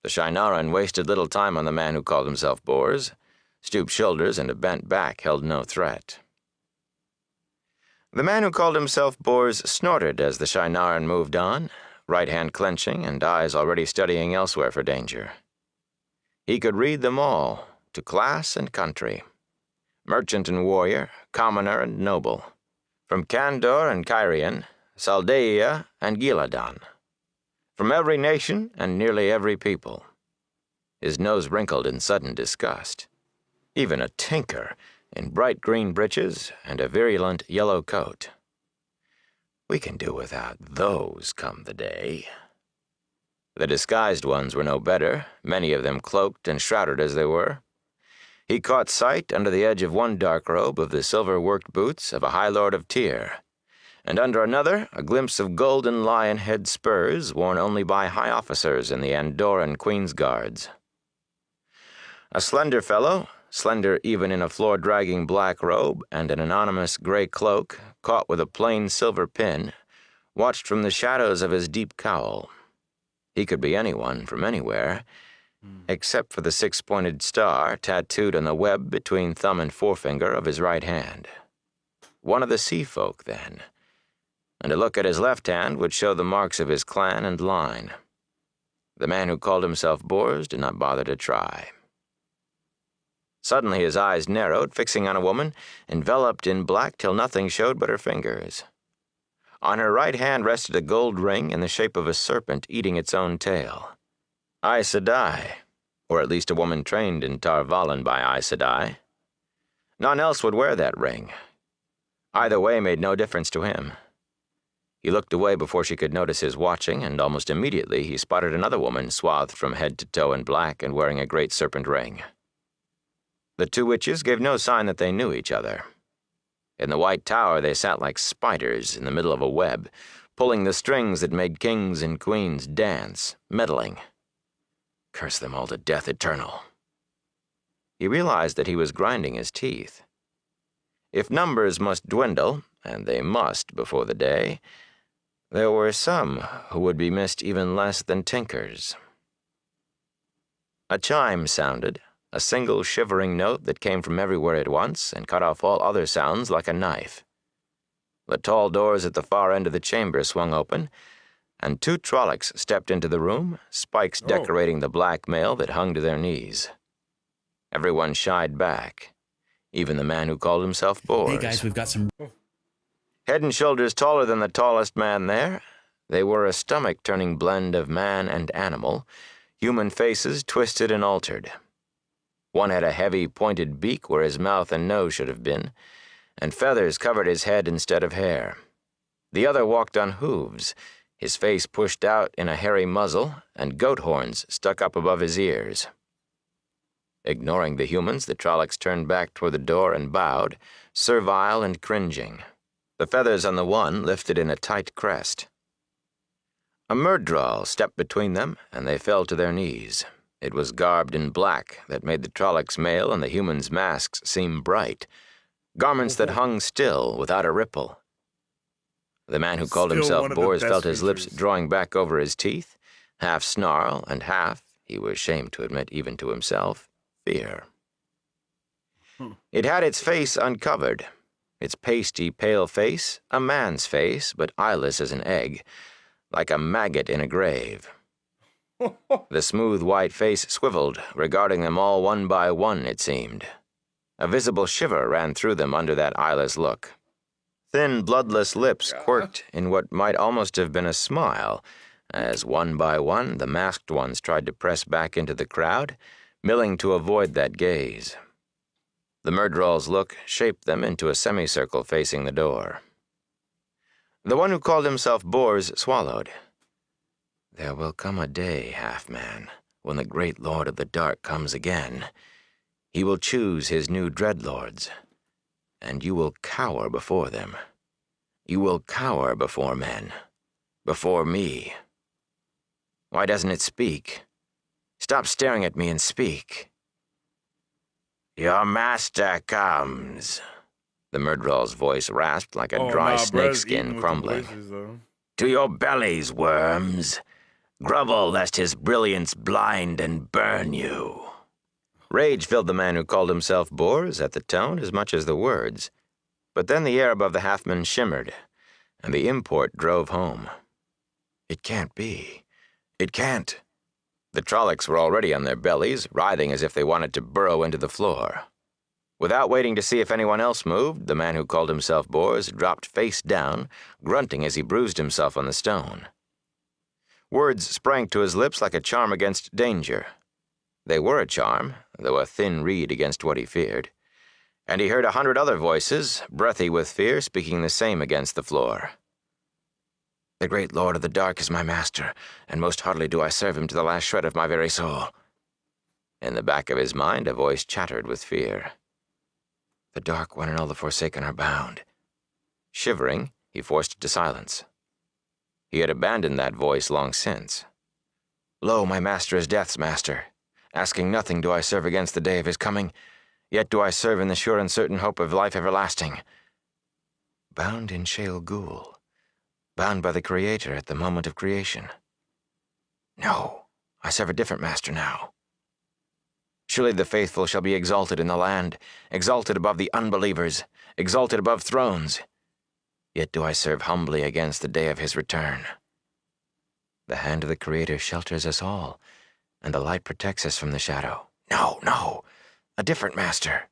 The Shinaran wasted little time on the man who called himself Bors. Stooped shoulders and a bent back held no threat. The man who called himself Bors snorted as the Shinaran moved on, right hand clenching and eyes already studying elsewhere for danger. He could read them all, to class and country. Merchant and warrior, commoner and noble. From Kandor and Kyrian, Saldaea and Giladan. From every nation and nearly every people. His nose wrinkled in sudden disgust. Even a tinker, in bright green breeches and a virulent yellow coat. We can do without those come the day. The disguised ones were no better, many of them cloaked and shrouded as they were. He caught sight under the edge of one dark robe of the silver-worked boots of a High Lord of Tyr, and under another a glimpse of golden lion head spurs worn only by high officers in the Andorran Queen's Guards. A slender fellow, slender even in a floor-dragging black robe and an anonymous gray cloak caught with a plain silver pin, watched from the shadows of his deep cowl. He could be anyone from anywhere, except for the six-pointed star tattooed on the web between thumb and forefinger of his right hand. One of the sea folk, then, and a look at his left hand would show the marks of his clan and line. The man who called himself Bors did not bother to try. Suddenly his eyes narrowed, fixing on a woman, enveloped in black till nothing showed but her fingers. On her right hand rested a gold ring in the shape of a serpent eating its own tail. Aes Sedai, or at least a woman trained in Tar Valon by Aes Sedai. None else would wear that ring. Either way made no difference to him. He looked away before she could notice his watching, and almost immediately he spotted another woman swathed from head to toe in black and wearing a great serpent ring. The two witches gave no sign that they knew each other. In the White Tower they sat like spiders in the middle of a web, pulling the strings that made kings and queens dance, meddling. Curse them all to death eternal. He realized that he was grinding his teeth. If numbers must dwindle, and they must before the day, there were some who would be missed even less than tinkers. A chime sounded, a single shivering note that came from everywhere at once and cut off all other sounds like a knife. The tall doors at the far end of the chamber swung open, and two Trollocs stepped into the room, spikes decorating the black mail that hung to their knees. Everyone shied back, even the man who called himself Bors. Hey guys, we've got some... Head and shoulders taller than the tallest man there, they were a stomach-turning blend of man and animal, human faces twisted and altered. One had a heavy, pointed beak where his mouth and nose should have been, and feathers covered his head instead of hair. The other walked on hooves, his face pushed out in a hairy muzzle, and goat horns stuck up above his ears. Ignoring the humans, the Trollocs turned back toward the door and bowed, servile and cringing. The feathers on the one lifted in a tight crest. A Myrddraal stepped between them, and they fell to their knees. It was garbed in black that made the Trollocs' mail and the humans' masks seem bright, garments that hung still without a ripple. The man who called himself Bors felt his lips drawing back over his teeth, half snarl and half, he was ashamed to admit even to himself, fear. It had its face uncovered. Its pasty, pale face, a man's face, but eyeless as an egg, like a maggot in a grave. The smooth white face swiveled, regarding them all one by one, it seemed. A visible shiver ran through them under that eyeless look. Thin, bloodless lips quirked in what might almost have been a smile, as one by one the masked ones tried to press back into the crowd, milling to avoid that gaze. The Myrddraal's look shaped them into a semicircle facing the door. The one who called himself Bors swallowed. There will come a day, half-man, when the great Lord of the Dark comes again. He will choose his new dreadlords, and you will cower before them. You will cower before men, before me. Why doesn't it speak? Stop staring at me and speak. Your master comes. The Myrddraal's voice rasped like a dry snakeskin crumbling. To your bellies, worms. Grovel lest his brilliance blind and burn you. Rage filled the man who called himself Bors at the tone as much as the words. But then the air above the halfman shimmered, and the import drove home. It can't be. It can't. The Trollocs were already on their bellies, writhing as if they wanted to burrow into the floor. Without waiting to see if anyone else moved, the man who called himself Bors dropped face down, grunting as he bruised himself on the stone. Words sprang to his lips like a charm against danger. They were a charm, though a thin reed against what he feared. And he heard 100 other voices, breathy with fear, speaking the same against the floor. The great Lord of the Dark is my master, and most heartily do I serve him to the last shred of my very soul. In the back of his mind, a voice chattered with fear. The Dark One and all the Forsaken are bound. Shivering, he forced it to silence. He had abandoned that voice long since. Lo, my master is death's master. Asking nothing do I serve against the day of his coming, yet do I serve in the sure and certain hope of life everlasting. Bound in Shale Ghoul. Bound by the Creator at the moment of creation. No, I serve a different master now. Surely the faithful shall be exalted in the land, exalted above the unbelievers, exalted above thrones. Yet do I serve humbly against the day of his return. The hand of the Creator shelters us all, and the light protects us from the shadow. No, no, a different master.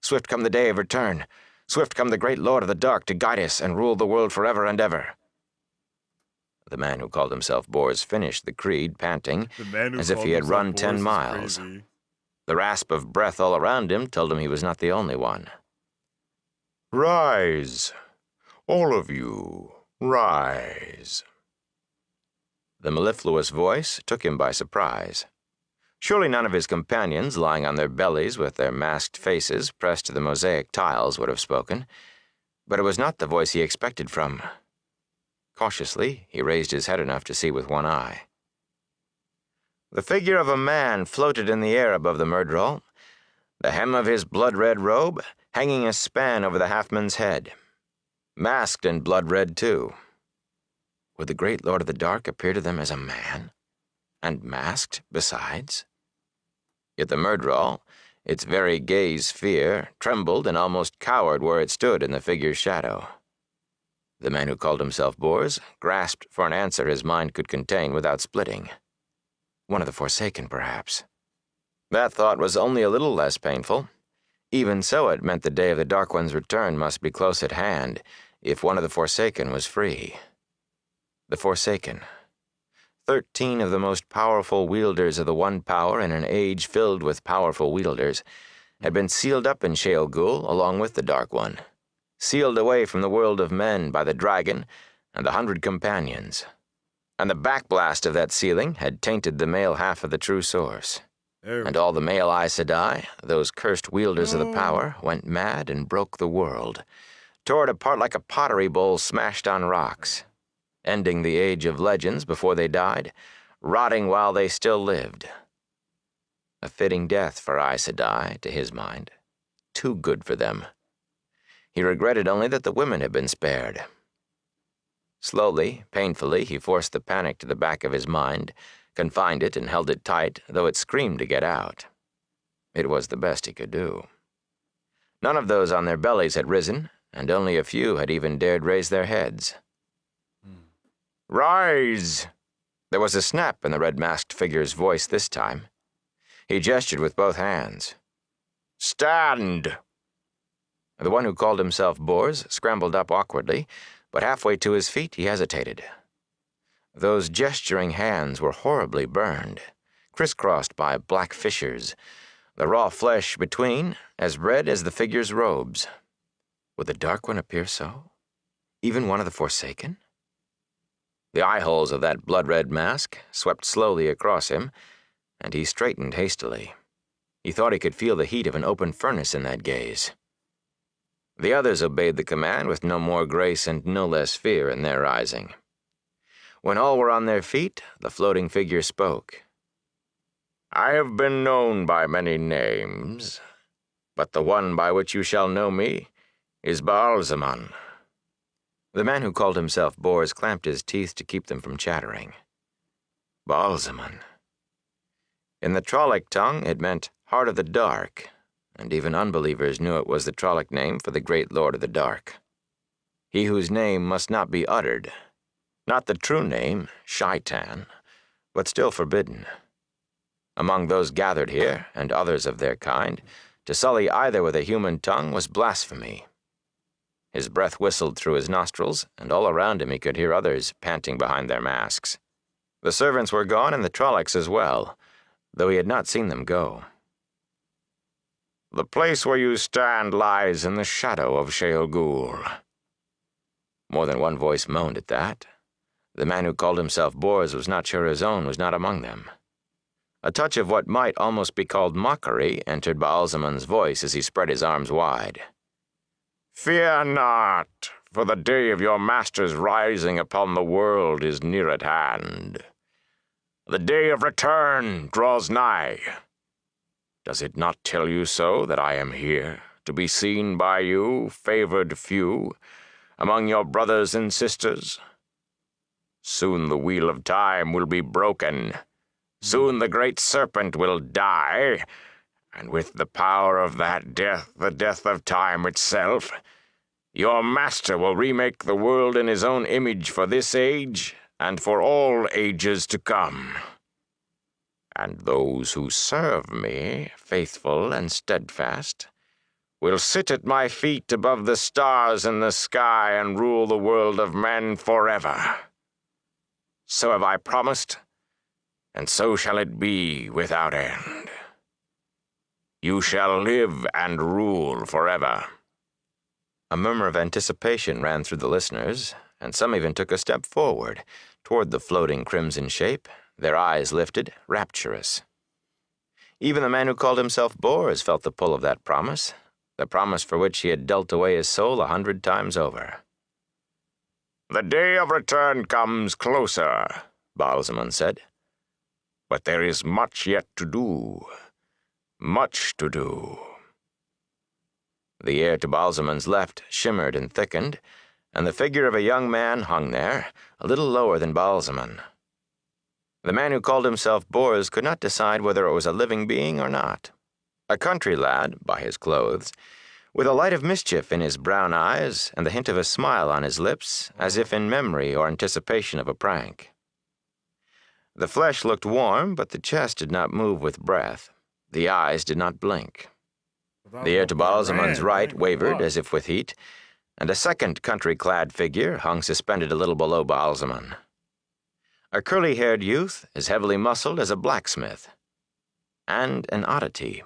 Swift come the day of return. Swift come the great Lord of the Dark to guide us and rule the world forever and ever. The man who called himself Bors finished the creed, panting, as if he had run 10 miles. The rasp of breath all around him told him he was not the only one. "Rise, all of you, rise." The mellifluous voice took him by surprise. Surely none of his companions, lying on their bellies with their masked faces pressed to the mosaic tiles, would have spoken, but it was not the voice he expected from. Cautiously, he raised his head enough to see with one eye. The figure of a man floated in the air above the murderol, the hem of his blood-red robe hanging a span over the half-man's head. Masked and blood-red, too. Would the great Lord of the Dark appear to them as a man? And masked, besides? Yet the murderol, its very gaze fear, trembled and almost cowered where it stood in the figure's shadow. The man who called himself Bors grasped for an answer his mind could contain without splitting. One of the Forsaken, perhaps. That thought was only a little less painful. Even so, it meant the day of the Dark One's return must be close at hand, if one of the Forsaken was free. The Forsaken. 13 of the most powerful wielders of the One Power in an age filled with powerful wielders had been sealed up in Sheol Gul along with the Dark One, sealed away from the world of men by the dragon and the 100 companions. And the backblast of that sealing had tainted the male half of the true source. And all the male Aes Sedai, those cursed wielders of the power, went mad and broke the world, tore it apart like a pottery bowl smashed on rocks, ending the age of legends before they died, rotting while they still lived. A fitting death for Aes Sedai, to his mind. Too good for them. He regretted only that the women had been spared. Slowly, painfully, he forced the panic to the back of his mind, confined it and held it tight, though it screamed to get out. It was the best he could do. None of those on their bellies had risen, and only a few had even dared raise their heads. "Rise!" There was a snap in the red-masked figure's voice this time. He gestured with both hands. "Stand!" The one who called himself Bors scrambled up awkwardly, but halfway to his feet he hesitated. Those gesturing hands were horribly burned, crisscrossed by black fissures, the raw flesh between as red as the figure's robes. Would the Dark One appear so? Even one of the Forsaken? The eye-holes of that blood-red mask swept slowly across him, and he straightened hastily. He thought he could feel the heat of an open furnace in that gaze. The others obeyed the command with no more grace and no less fear in their rising. When all were on their feet, the floating figure spoke. "I have been known by many names, but the one by which you shall know me is Baalzamon." The man who called himself Bors clamped his teeth to keep them from chattering. Baalzamon. In the Trolloc tongue, it meant Heart of the Dark, and even unbelievers knew it was the Trolloc name for the great Lord of the Dark. He whose name must not be uttered. Not the true name, Shaitan, but still forbidden. Among those gathered here, and others of their kind, to sully either with a human tongue was blasphemy. His breath whistled through his nostrils, and all around him he could hear others panting behind their masks. The servants were gone and the Trollocs as well, though he had not seen them go. "The place where you stand lies in the shadow of Sheol Gul." More than one voice moaned at that. The man who called himself Bors was not sure his own was not among them. A touch of what might almost be called mockery entered Baalzamon's voice as he spread his arms wide. "Fear not, for the day of your master's rising upon the world is near at hand. The day of return draws nigh. Does it not tell you so that I am here, to be seen by you, favored few, among your brothers and sisters? Soon the wheel of time will be broken. Soon the great serpent will die, and with the power of that death, the death of time itself, your master will remake the world in his own image for this age and for all ages to come. And those who serve me, faithful and steadfast, will sit at my feet above the stars in the sky and rule the world of men forever. So have I promised, and so shall it be without end." You shall live and rule forever." A murmur of anticipation ran through the listeners, and some even took a step forward, toward the floating crimson shape, their eyes lifted, rapturous. Even the man who called himself Bors felt the pull of that promise, the promise for which he had dealt away his soul 100 times over. "The day of return comes closer," Balsamon said. "But there is much yet to do. Much to do." The air to Balsamon's left shimmered and thickened, and the figure of a young man hung there, a little lower than Balsamon. The man who called himself Bors could not decide whether it was a living being or not. A country lad, by his clothes, with a light of mischief in his brown eyes and the hint of a smile on his lips, as if in memory or anticipation of a prank. The flesh looked warm, but the chest did not move with breath. The eyes did not blink. The air to Balsamon's right wavered as if with heat, and a second country-clad figure hung suspended a little below Balsamon. A curly-haired youth, as heavily muscled as a blacksmith. And an oddity.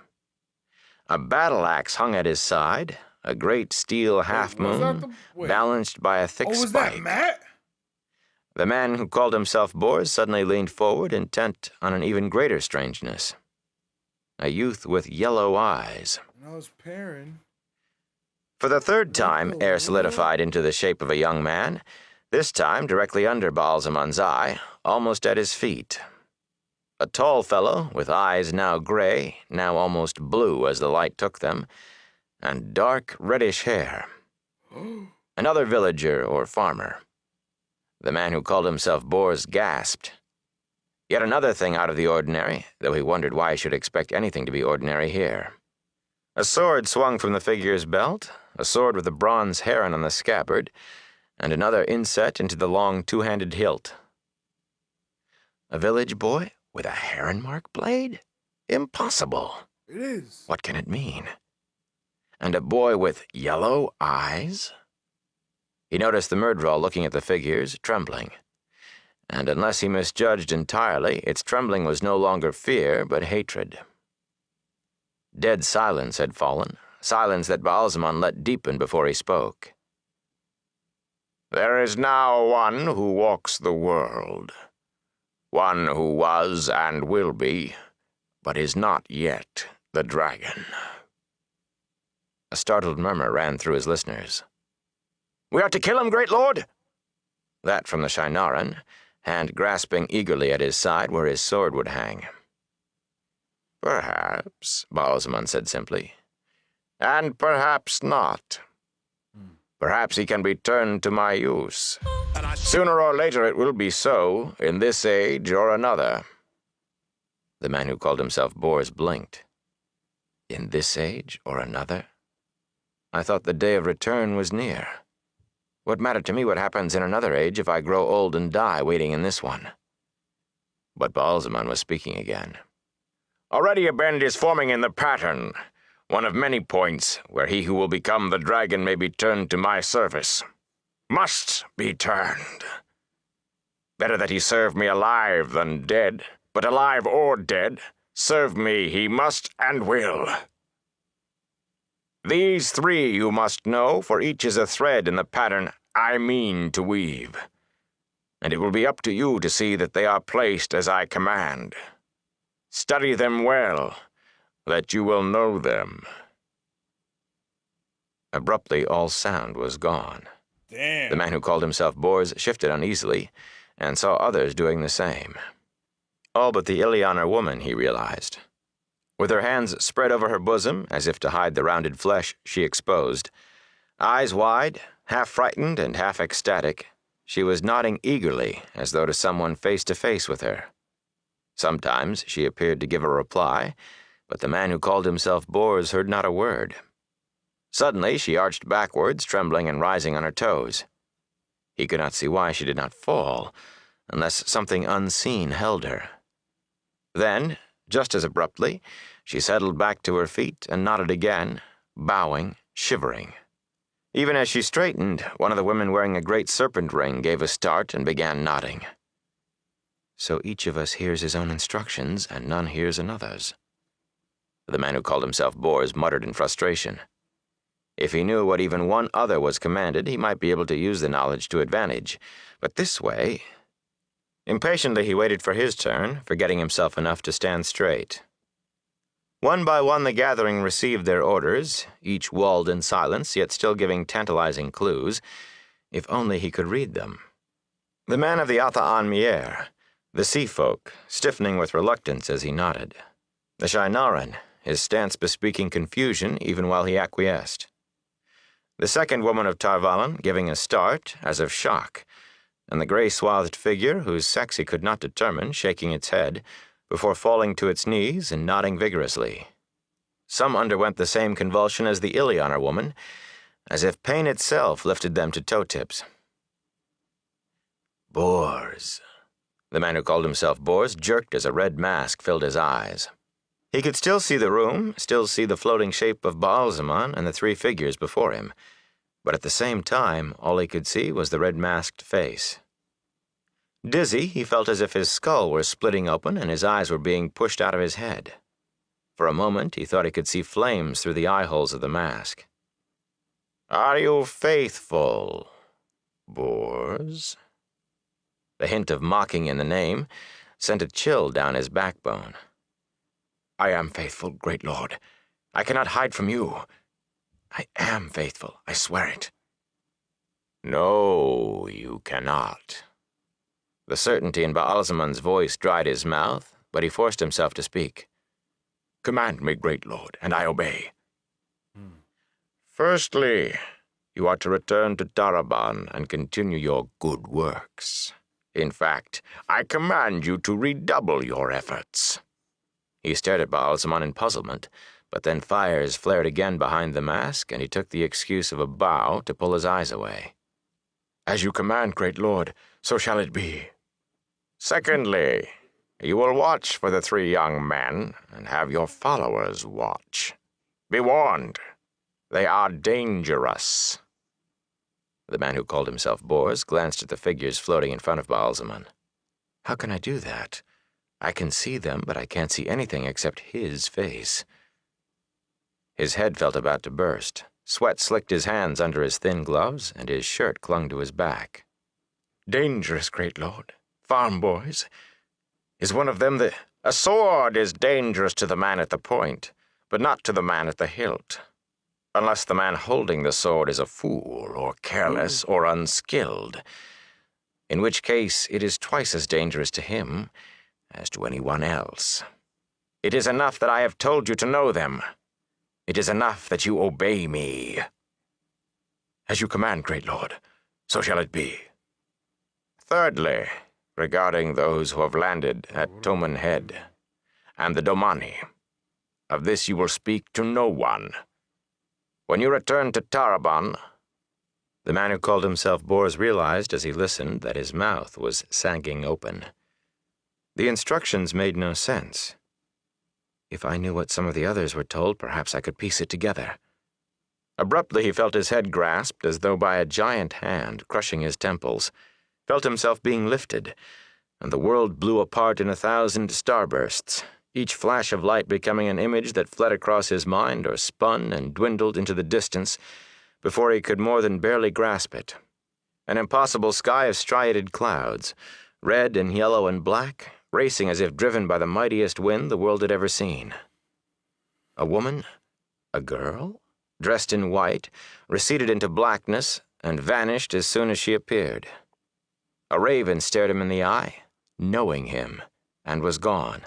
A battle-axe hung at his side, a great steel half-moon, balanced by a thick spike. Was that Matt? The man who called himself Bors suddenly leaned forward, intent on an even greater strangeness. A youth with yellow eyes. I was pairing. For the third time, air solidified into the shape of a young man, this time directly under Balsamon's eye, almost at his feet. A tall fellow, with eyes now gray, now almost blue as the light took them, and dark reddish hair. Another villager or farmer. The man who called himself Bors gasped. Yet another thing out of the ordinary, though he wondered why he should expect anything to be ordinary here. A sword swung from the figure's belt, a sword with a bronze heron on the scabbard, and another inset into the long two-handed hilt. A village boy with a heron-mark blade? Impossible. It is. What can it mean? And a boy with yellow eyes? He noticed the Myrddraal looking at the figures, trembling. And unless he misjudged entirely, its trembling was no longer fear, but hatred. Dead silence had fallen, silence that Balsamon let deepen before he spoke. "There is now one who walks the world. One who was and will be, but is not yet the dragon." A startled murmur ran through his listeners. "We are to kill him, great lord?" That from the Shinaran, hand grasping eagerly at his side where his sword would hang. "Perhaps," Balsamon said simply. "And perhaps not. Perhaps he can be turned to my use. Sooner or later it will be so, in this age or another." The man who called himself Bors blinked. In this age or another? I thought the day of return was near. What mattered to me what happens in another age if I grow old and die waiting in this one? But Balsamon was speaking again. "Already a bend is forming in the pattern, one of many points where he who will become the dragon may be turned to my service. Must be turned. Better that he serve me alive than dead, but alive or dead, serve me he must and will. These three you must know, for each is a thread in the pattern I mean to weave, and it will be up to you to see that they are placed as I command. Study them well, that you will know them." Abruptly, all sound was gone. Damn. The man who called himself Bors shifted uneasily, and saw others doing the same. All but the Ilianer woman, he realized. With her hands spread over her bosom, as if to hide the rounded flesh she exposed, eyes wide, half frightened and half ecstatic, she was nodding eagerly as though to someone face to face with her. Sometimes she appeared to give a reply, but the man who called himself Bors heard not a word. Suddenly she arched backwards, trembling and rising on her toes. He could not see why she did not fall, unless something unseen held her. Then, just as abruptly, she settled back to her feet and nodded again, bowing, shivering. Even as she straightened, one of the women wearing a great serpent ring gave a start and began nodding. So each of us hears his own instructions, and none hears another's. the man who called himself Bors muttered in frustration. If he knew what even one other was commanded, he might be able to use the knowledge to advantage. But this way... Impatiently he waited for his turn, forgetting himself enough to stand straight. One by one the gathering received their orders, each walled in silence, yet still giving tantalizing clues, if only he could read them. The man of the Ata An Mier, the sea folk, stiffening with reluctance as he nodded. The Shainaran, his stance bespeaking confusion even while he acquiesced. The second woman of Tarvalon giving a start, as of shock, and the gray-swathed figure, whose sex he could not determine, shaking its head, before falling to its knees and nodding vigorously. Some underwent the same convulsion as the Ilianer woman, as if pain itself lifted them to toe-tips. Bors. The man who called himself Bors jerked as a red mask filled his eyes. He could still see the room, still see the floating shape of Baalzamon and the three figures before him, but at the same time all he could see was the red-masked face. Dizzy, he felt as if his skull were splitting open and his eyes were being pushed out of his head. For a moment he thought he could see flames through the eye-holes of the mask. "Are you faithful, Bors?" The hint of mocking in the name sent a chill down his backbone. "I am faithful, great lord. I cannot hide from you. I am faithful, I swear it." "No, you cannot." The certainty in Baalzamon's voice dried his mouth, but he forced himself to speak. "Command me, great lord, and I obey." "Firstly, you are to return to Taraban and continue your good works. In fact, I command you to redouble your efforts." He stared at Baalzamon in puzzlement, but then fires flared again behind the mask, and he took the excuse of a bow to pull his eyes away. "As you command, great lord, so shall it be." "Secondly, you will watch for the three young men, and have your followers watch. Be warned, they are dangerous." The man who called himself Bors glanced at the figures floating in front of Baalzamon. "How can I do that? I can see them, but I can't see anything except his face." His head felt about to burst. Sweat slicked his hands under his thin gloves, and his shirt clung to his back. "Dangerous, great lord. Farm boys. Is one of them the—" "A sword is dangerous to the man at the point, but not to the man at the hilt. Unless the man holding the sword is a fool, or careless, or unskilled, in which case it is twice as dangerous to him as to anyone else. It is enough that I have told you to know them. It is enough that you obey me." "As you command, great lord, so shall it be." "Thirdly, regarding those who have landed at Toman Head and the Domani, of this you will speak to no one. When you return to Taraban—" The man who called himself Bors realized as he listened that his mouth was sagging open. The instructions made no sense. If I knew what some of the others were told, perhaps I could piece it together. Abruptly he felt his head grasped as though by a giant hand, crushing his temples, felt himself being lifted, and the world blew apart in 1,000 starbursts, each flash of light becoming an image that fled across his mind or spun and dwindled into the distance before he could more than barely grasp it. An impossible sky of striated clouds, red and yellow and black, racing as if driven by the mightiest wind the world had ever seen. A woman, a girl, dressed in white, receded into blackness and vanished as soon as she appeared. A raven stared him in the eye, knowing him, and was gone.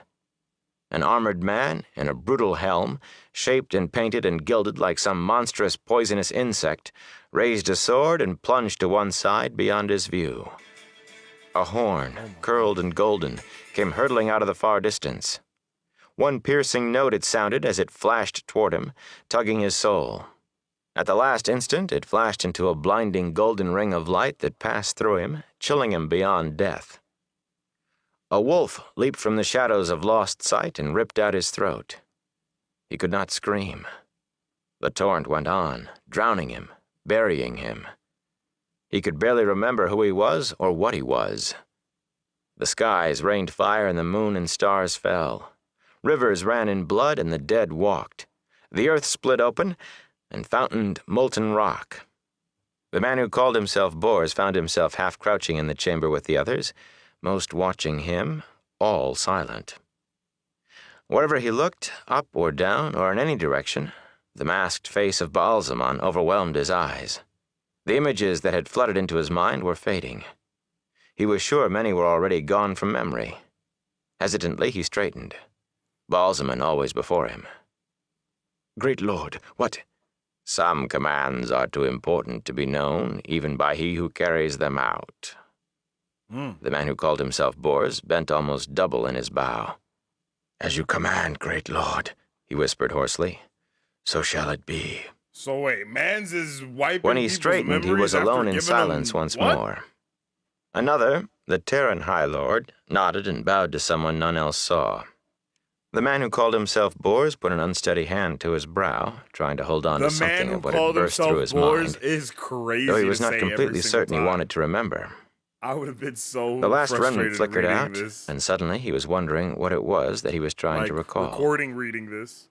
An armored man in a brutal helm, shaped and painted and gilded like some monstrous poisonous insect, raised a sword and plunged to one side beyond his view. A horn, curled and golden, came hurtling out of the far distance. One piercing note it sounded as it flashed toward him, tugging his soul. At the last instant, it flashed into a blinding golden ring of light that passed through him, chilling him beyond death. A wolf leaped from the shadows of lost sight and ripped out his throat. He could not scream. The torrent went on, drowning him, burying him. He could barely remember who he was or what he was. The skies rained fire and the moon and stars fell. Rivers ran in blood, and the dead walked. The earth split open and fountained molten rock. The man who called himself Bors found himself half crouching in the chamber with the others, most watching him, all silent. Wherever he looked, up or down or in any direction, the masked face of Baalzamon overwhelmed his eyes. The images that had flooded into his mind were fading. He was sure many were already gone from memory. Hesitantly, he straightened. Baalzamon always before him. "Great Lord, what—" "Some commands are too important to be known, even by he who carries them out." The man who called himself Bors bent almost double in his bow. "As you command, great Lord," he whispered hoarsely, "so shall it be." So wait, Mans is wiping When he people's straightened, he was memories after alone in giving silence them— once what? more. Another, the Terran High Lord, nodded and bowed to someone none else saw. The man who called himself Bors put an unsteady hand to his brow, trying to hold on to something of what had burst through his mind, is crazy. though he was to not say completely every single certain he time. wanted to remember. I would have been so The last remnant frustrated flickered reading out, this. and suddenly he was wondering what it was that he was trying to recall. Recording reading this.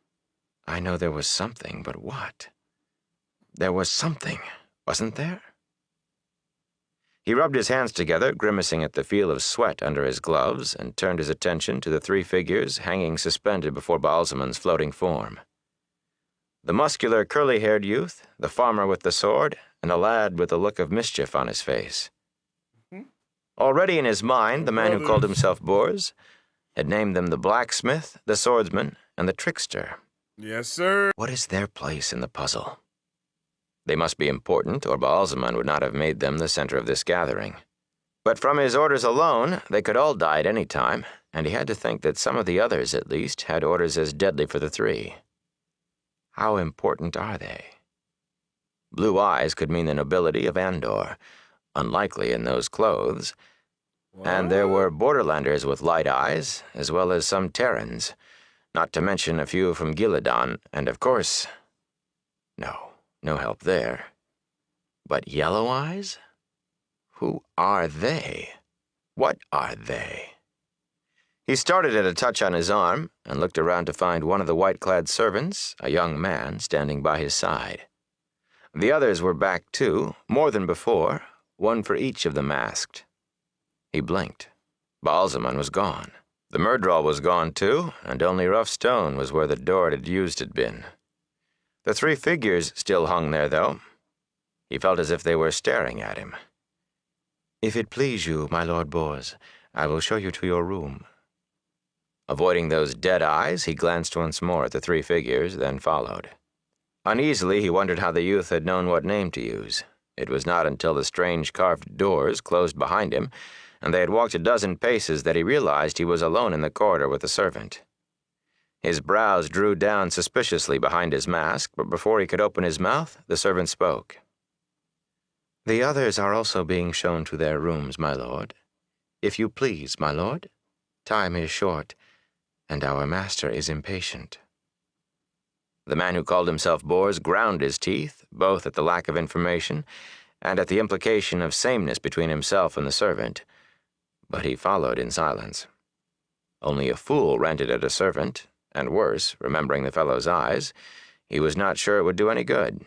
I know there was something, but what? There was something, wasn't there? He rubbed his hands together, grimacing at the feel of sweat under his gloves, and turned his attention to the three figures hanging suspended before Baalzamon's floating form. The muscular, curly-haired youth, the farmer with the sword, and a lad with a look of mischief on his face. Already in his mind, the man who called himself Bors had named them the blacksmith, the swordsman, and the trickster. Yes, sir. What is their place in the puzzle? They must be important, or Baalzamon would not have made them the center of this gathering. But from his orders alone, they could all die at any time, and he had to think that some of the others, at least, had orders as deadly for the three. How important are they? Blue eyes could mean the nobility of Andor, unlikely in those clothes, and there were borderlanders with light eyes, as well as some Terrans, not to mention a few from Gillidan, and of course, no help there. But yellow eyes? Who are they? What are they? He started at a touch on his arm and looked around to find one of the white-clad servants, a young man, standing by his side. The others were back too, more than before, one for each of the masked. He blinked. Baalzamon was gone. The Myrddraal was gone too, and only rough stone was where the door it had used had been. The three figures still hung there, though. He felt as if they were staring at him. "If it please you, my Lord Bors, I will show you to your room." Avoiding those dead eyes, he glanced once more at the three figures, then followed. Uneasily, he wondered how the youth had known what name to use. It was not until the strange carved doors closed behind him, and they had walked a dozen paces, that he realized he was alone in the corridor with the servant. His brows drew down suspiciously behind his mask, but before he could open his mouth, the servant spoke. "The others are also being shown to their rooms, my lord. If you please, my lord. Time is short, and our master is impatient." The man who called himself Bors ground his teeth, both at the lack of information and at the implication of sameness between himself and the servant, but he followed in silence. Only a fool ranted at a servant, and worse, remembering the fellow's eyes, he was not sure it would do any good.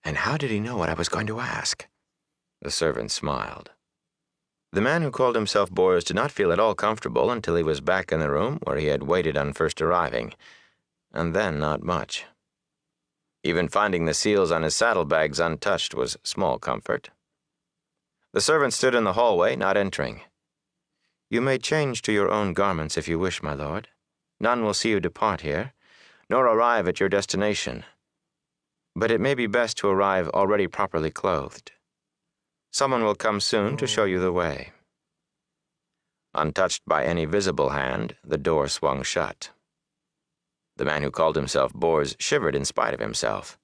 And how did he know what I was going to ask? The servant smiled. The man who called himself Bors did not feel at all comfortable until he was back in the room where he had waited on first arriving, and then not much. Even finding the seals on his saddlebags untouched was small comfort. The servant stood in the hallway, not entering. "You may change to your own garments if you wish, my lord. None will see you depart here, nor arrive at your destination. But it may be best to arrive already properly clothed. Someone will come soon to show you the way." Untouched by any visible hand, the door swung shut. The man who called himself Bors shivered in spite of himself.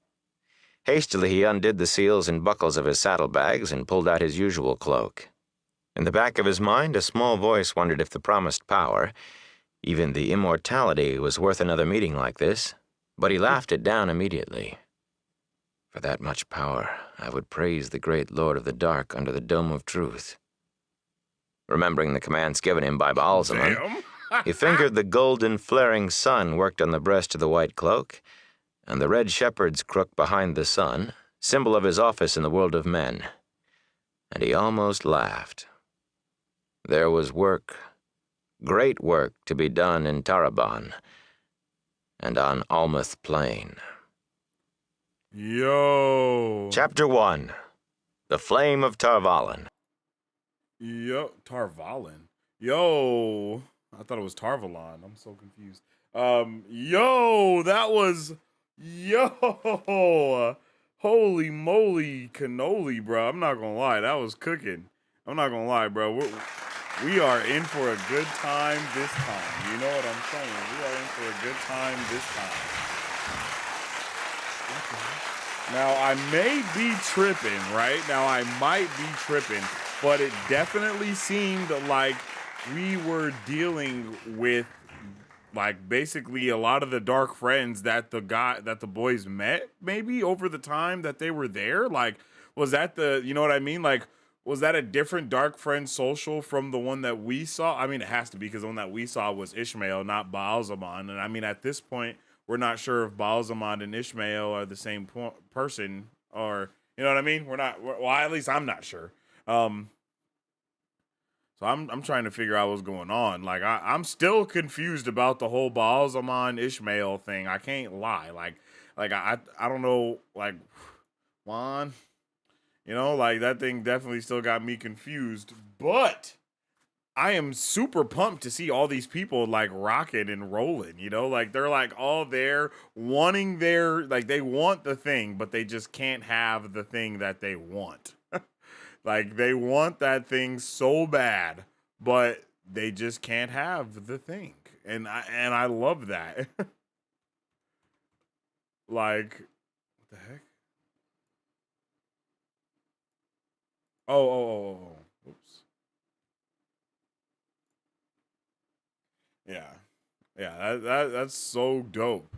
Hastily he undid the seals and buckles of his saddlebags and pulled out his usual cloak. In the back of his mind, a small voice wondered if the promised power, even the immortality, was worth another meeting like this, but he laughed it down immediately. For that much power, I would praise the great Lord of the Dark under the Dome of Truth. Remembering the commands given him by Baalzamon, He fingered the golden flaring sun worked on the breast of the white cloak, and the red shepherd's crook behind the sun, symbol of his office in the world of men. And he almost laughed. There was work, great work, to be done in Taraban and on Almouth Plain. Yo. Chapter 1, The Flame of Tarvalin. Yo, Tarvalin. Yo. I thought it was Tarvalon. I'm so confused. Yo, that was, yo. Holy moly cannoli, bro. I'm not gonna lie. That was cooking. I'm not gonna lie, bro. We are in for a good time this time. You know what I'm saying? We are in for a good time this time. Now, I may be tripping, right? Now, I might be tripping, but it definitely seemed like we were dealing with, like, basically a lot of the dark friends that the boys met, maybe, over the time that they were there. Like, was that you know what I mean? Like, was that a different dark friend social from the one that we saw? I mean, it has to be, because the one that we saw was Ishmael, not Baal-Zaman. And I mean, at this point, we're not sure if Baal-Zaman and Ishmael are the same person, or, you know what I mean? Well, at least I'm not sure. So I'm trying to figure out what's going on. Like, I'm still confused about the whole Baal-Zaman Ishmael thing. I can't lie. Like I don't know, like, Juan, you know, like, that thing definitely still got me confused. But I am super pumped to see all these people, like, rocking and rolling, you know? Like, they're, like, all there wanting like, they want the thing, but they just can't have the thing that they want. Like, they want that thing so bad, but they just can't have the thing. And I love that. Like, what the heck? Oh. Oops. Yeah. That's so dope.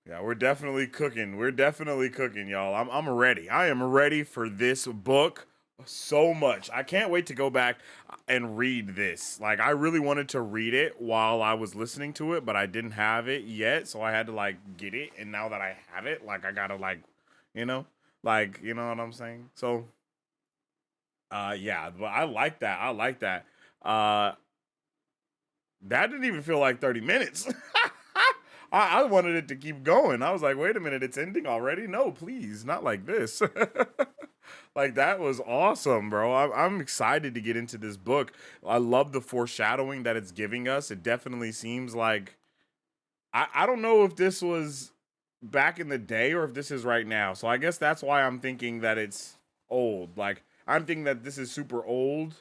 Yeah, we're definitely cooking. We're definitely cooking, y'all. I'm ready. I am ready for this book so much. I can't wait to go back and read this. Like, I really wanted to read it while I was listening to it, but I didn't have it yet, so I had to, like, get it. And now that I have it, like, I gotta, like, you know what I'm saying? So, yeah, but I like that. That didn't even feel like 30 minutes. I wanted it to keep going. I was like, wait a minute, it's ending already? No, please, not like this. Like, that was awesome, bro. I'm excited to get into this book. I love the foreshadowing that it's giving us. It definitely seems like, I don't know if this was back in the day or if this is right now. So I guess that's why I'm thinking that it's old. Like, I'm thinking that this is super old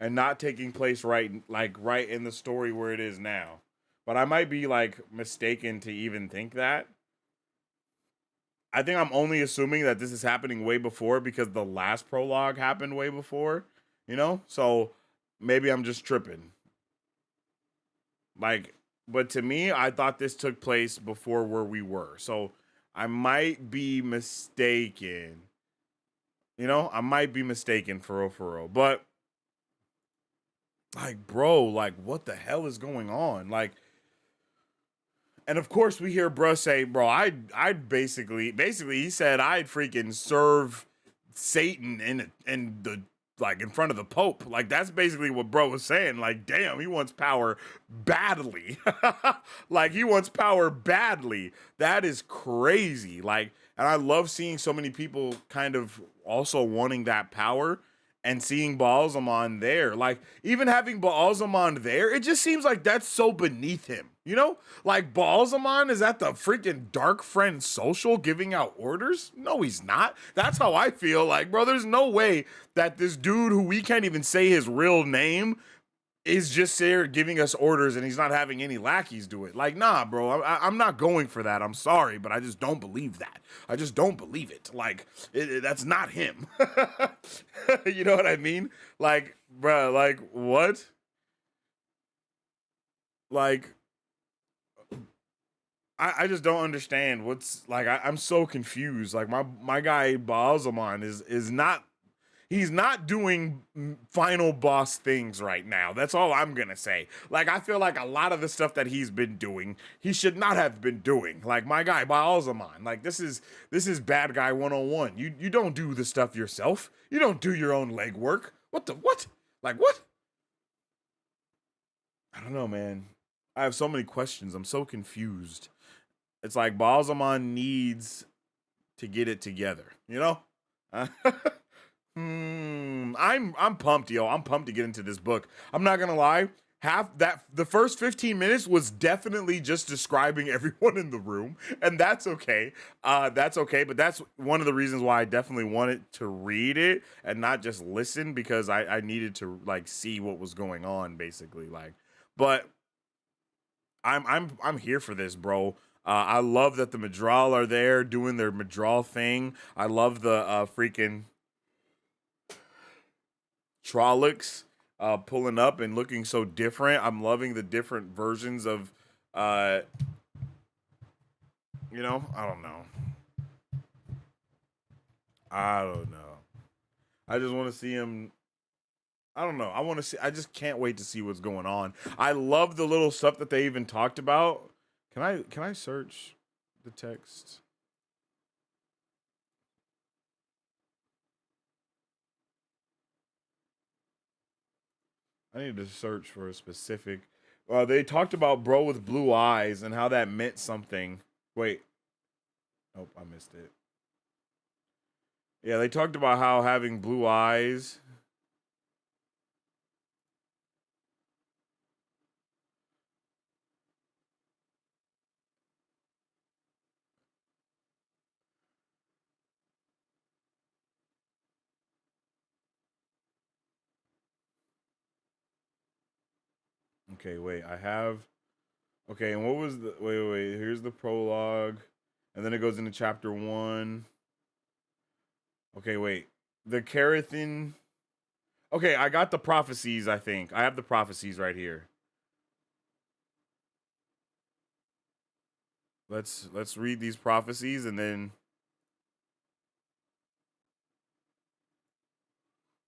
and not taking place right in the story where it is now. But I might be, like, mistaken to even think that. I think I'm only assuming that this is happening way before because the last prologue happened way before, you know? So maybe I'm just tripping. Like, but to me, I thought this took place before where we were. So I might be mistaken. You know, I might be mistaken for real. But, like, bro, like, what the hell is going on? Like, and of course we hear bruh say, bro, I'd basically he said I'd freaking serve Satan in the, like, in front of the Pope. Like, that's basically what bro was saying. Like, damn, he wants power badly. Like, he wants power badly. That is crazy. Like, and I love seeing so many people kind of also wanting that power. And seeing Baal-Zaman there, like, even having Baal-Zaman there, it just seems like that's so beneath him, you know? Like, Baal-Zaman is at the freaking dark friend social giving out orders? No, he's not. That's how I feel. Like, bro, there's no way that this dude who we can't even say his real name is just there giving us orders and he's not having any lackeys do it. Like, nah, bro, I'm not going for that. I'm sorry, but I just don't believe that. I just don't believe it. Like, that's not him. You know what I mean? Like, bro, like, what? Like, I just don't understand what's, like, I'm so confused. Like, my guy Baal-Zaman is not, he's not doing final boss things right now. That's all I'm gonna say. Like, I feel like a lot of the stuff that he's been doing, he should not have been doing. Like, my guy Baalzamon, like, this is bad guy 101. You don't do the stuff yourself. You don't do your own legwork. What? Like, what? I don't know, man. I have so many questions. I'm so confused. It's like Baalzamon needs to get it together, you know? I'm pumped, yo. I'm pumped to get into this book. I'm not gonna lie. The first 15 minutes was definitely just describing everyone in the room, and that's okay. That's okay, but that's one of the reasons why I definitely wanted to read it and not just listen, because I needed to like see what was going on, basically. Like, but I'm here for this, bro. I love that the Madral are there doing their Madral thing. I love the freaking Trollocs pulling up and looking so different. I'm loving the different versions of, I don't know. I just want to see him. I don't know. I just can't wait to see what's going on. I love the little stuff that they even talked about. Can I search the text? I need to search for a specific. They talked about bro with blue eyes and how that meant something. Wait. Nope, I missed it. Yeah, they talked about how having blue eyes. Okay, wait. Okay, and what was the? Wait. Here's the prologue, and then it goes into chapter 1. Okay, wait. The Carathin. Okay, I got the prophecies. I think I have the prophecies right here. Let's read these prophecies, and then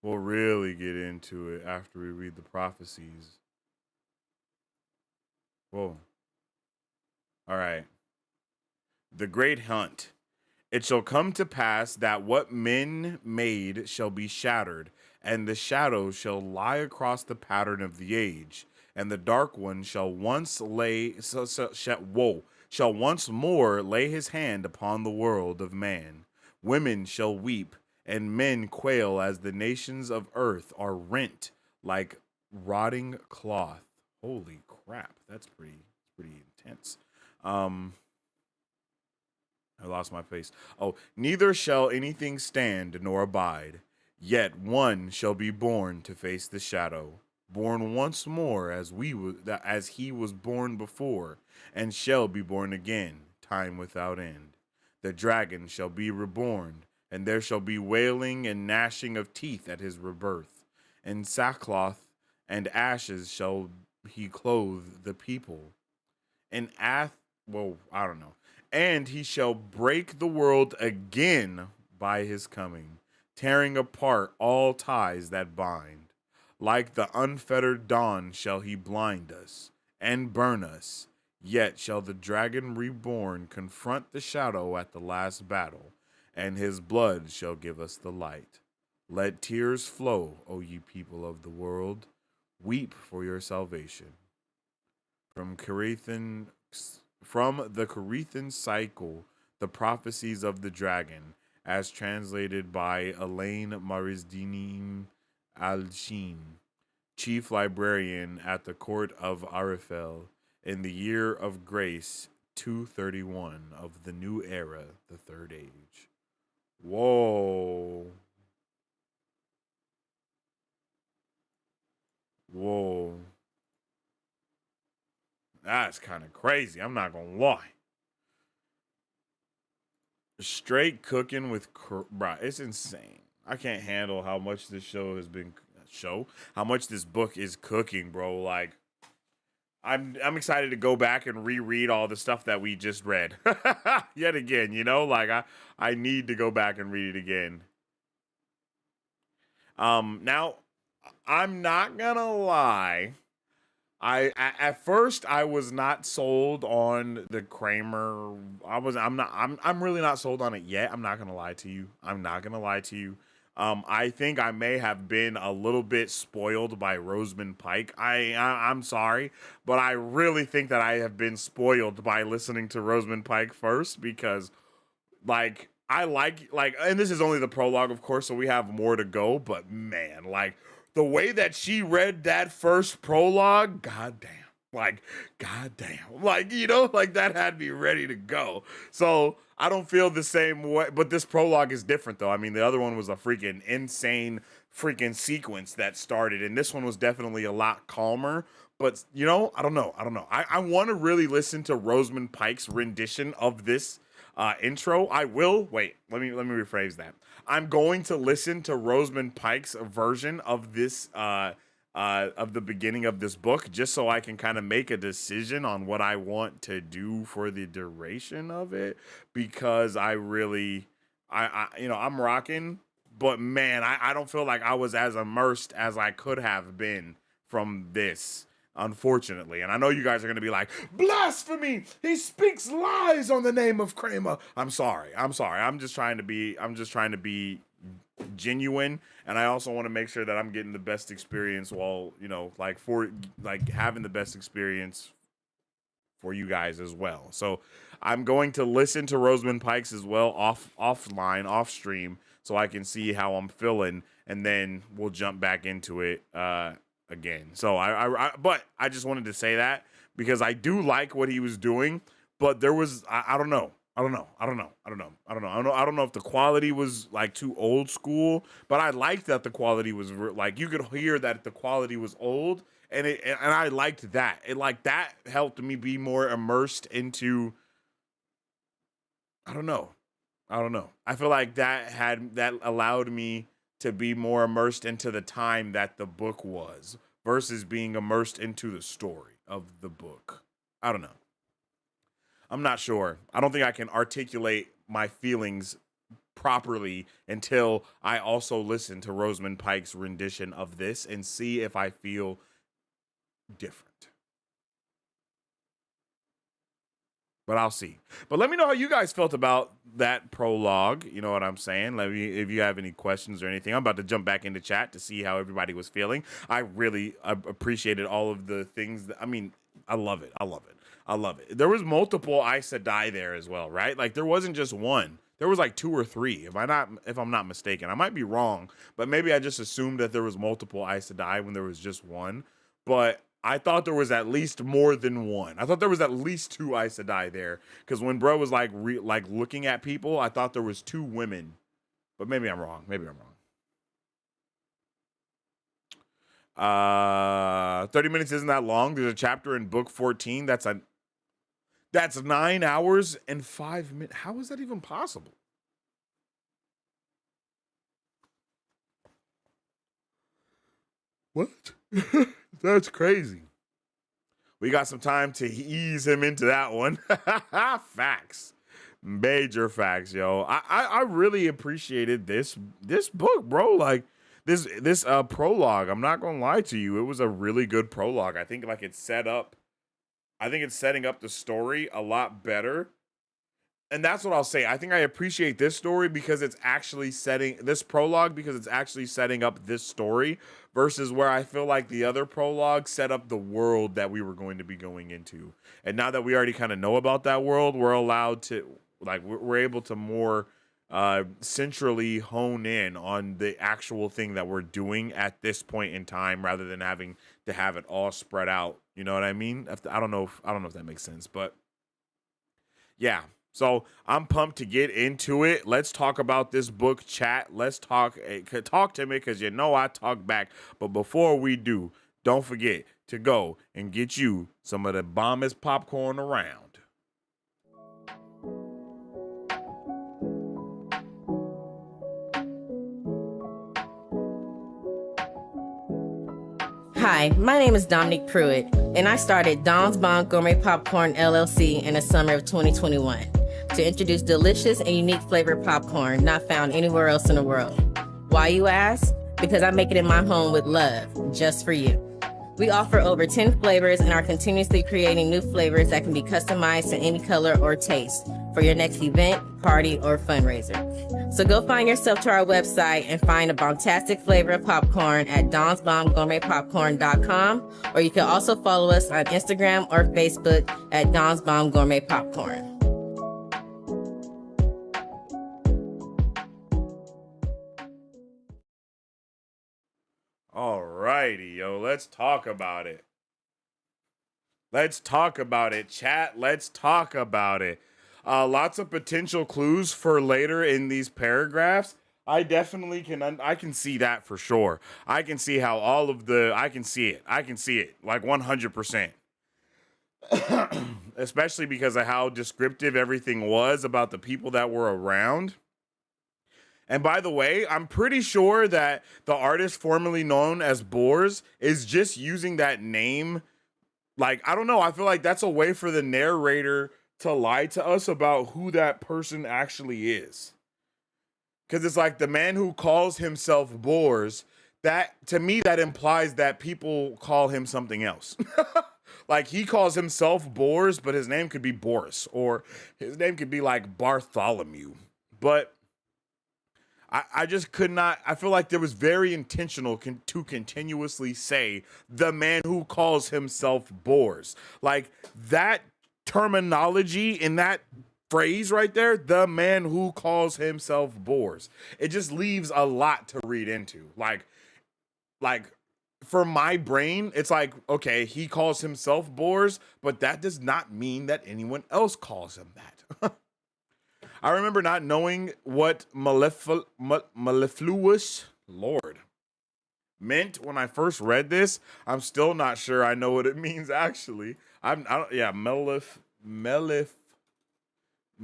we'll really get into it after we read the prophecies. Whoa. All right. The great hunt. It shall come to pass that what men made shall be shattered, and the shadow shall lie across the pattern of the age, and the dark one shall once shall once more lay his hand upon the world of man. Women shall weep, and men quail as the nations of earth are rent like rotting cloth. Holy crap, that's pretty intense. I lost my place. Oh, neither shall anything stand nor abide. Yet one shall be born to face the shadow, born once more as he was born before, and shall be born again, time without end. The dragon shall be reborn, and there shall be wailing and gnashing of teeth at his rebirth. And sackcloth and ashes shall he clothe the people. And I don't know. And he shall break the world again by his coming, tearing apart all ties that bind. Like the unfettered dawn shall he blind us and burn us. Yet shall the dragon reborn confront the shadow at the last battle, and his blood shall give us the light. Let tears flow, O ye people of the world. Weep for your salvation. From the Carathin cycle, the prophecies of the dragon, as translated by Elaine Marisdinim Alshin, chief librarian at the court of Arifel, in the year of grace 231 of the new era, the third age. Whoa. That's kind of crazy. I'm not going to lie. Straight cooking with, bro, it's insane. I can't handle how much this how much this book is cooking, bro. Like, I'm excited to go back and reread all the stuff that we just read yet again. Like I need to go back and read it again. Now, I'm not gonna lie. At first I was not sold on the Kramer. I'm really not sold on it yet. I'm not gonna lie to you. I think I may have been a little bit spoiled by Rosamund Pike. I'm sorry, but I really think that I have been spoiled by listening to Rosamund Pike first, because like and this is only the prologue, of course, so we have more to go, but man, like the way that she read that first prologue, goddamn. Like, you know, like that had me ready to go. So I don't feel the same way, but this prologue is different though. I mean, the other one was a freaking insane freaking sequence that started, and this one was definitely a lot calmer. But you know, I don't know. I want to really listen to Rosamund Pike's rendition of this intro. I will wait. Let me rephrase that. I'm going to listen to Rosamund Pike's version of this of the beginning of this book, just so I can kind of make a decision on what I want to do for the duration of it, because I really I'm rocking, but man, I don't feel like I was as immersed as I could have been from this, unfortunately. And I know you guys are going to be like, blasphemy, he speaks lies on the name of Kramer. I'm sorry. I'm just trying to be genuine, and I also want to make sure that I'm getting the best experience while, you know, having the best experience for you guys as well. So I'm going to listen to Rosamund Pike's as well off stream, so I can see how I'm feeling, and then we'll jump back into it again. So but I just wanted to say that because I do like what he was doing, but there was I don't know if the quality was like too old school, but I liked that the quality was like, you could hear that the quality was old, and I liked that. That helped me be more immersed into, I don't know. I feel like that allowed me to be more immersed into the time that the book was versus being immersed into the story of the book. I don't know. I'm not sure. I don't think I can articulate my feelings properly until I also listen to Rosamund Pike's rendition of this and see if I feel different. But I'll see. But let me know how you guys felt about that prologue. You know what I'm saying? Let me, if you have any questions or anything. I'm about to jump back into chat to see how everybody was feeling. I really appreciated all of the things. I mean, I love it. There was multiple Aes Sedai there as well, right? Like there wasn't just one. There was like 2 or 3, if I'm not mistaken. I might be wrong, but maybe I just assumed that there was multiple Aes Sedai when there was just one. But I thought there was at least more than one. I thought there was at least 2 Aes Sedai there, because when bro was like looking at people, I thought there was 2 women. But maybe I'm wrong. 30 minutes isn't that long. There's a chapter in book 14 that's 9 hours and 5 minutes. How is that even possible? What? That's crazy. We got some time to ease him into that one. Facts. Major facts, yo. I really appreciated this book, bro. Like this prologue. I'm not gonna lie to you. It was a really good prologue. I think it's setting up the story a lot better. And that's what I'll say. I think I appreciate this story because it's actually setting up this story, versus where I feel like the other prologue set up the world that we were going to be going into. And now that we already kind of know about that world, we're allowed to, we're able to more centrally hone in on the actual thing that we're doing at this point in time, rather than having to have it all spread out. You know what I mean? I don't know if that makes sense, but yeah. So I'm pumped to get into it. Let's talk about this book, chat. Let's talk to me, because you know I talk back. But before we do, don't forget to go and get you some of the bombest popcorn around. Hi, my name is Dominique Pruitt, and I started Don's Bon Gourmet Popcorn LLC in the summer of 2021 to introduce delicious and unique flavored popcorn not found anywhere else in the world. Why, you ask? because I make it in my home with love, just for you. We offer over 10 flavors and are continuously creating new flavors that can be customized to any color or taste for your next event, party, or fundraiser. So go find yourself to our website and find a bombastic flavor of popcorn at donsbombgourmetpopcorn.com, or you can also follow us on Instagram or Facebook at Don's Bomb Gourmet Popcorn. All righty, yo, let's talk about it. Let's talk about it, chat. Let's talk about it. Lots of potential clues for later in these paragraphs. I definitely can. I can see that for sure. I can see how all of the. I can see it. I can see it like 100%. Especially because of how descriptive everything was about the people that were around. And by the way, I'm pretty sure that the artist formerly known as Boars is just using that name. Like, I don't know. I feel like that's a way for the narrator to lie to us about who that person actually is. Because it's like the man who calls himself Boars, that to me, that implies that people call him something else. Like, he calls himself Boars, but his name could be Boris, or his name could be like Bartholomew. But I just could not. I feel like there was very intentional to continuously say the man who calls himself Boars. Like, that terminology in that phrase right there, the man who calls himself Boars, it just leaves a lot to read into. Like for my brain, it's like, okay, he calls himself Boars, but that does not mean that anyone else calls him that. I remember not knowing what mellifluous, Lord, meant when I first read this. I'm still not sure I know what it means actually.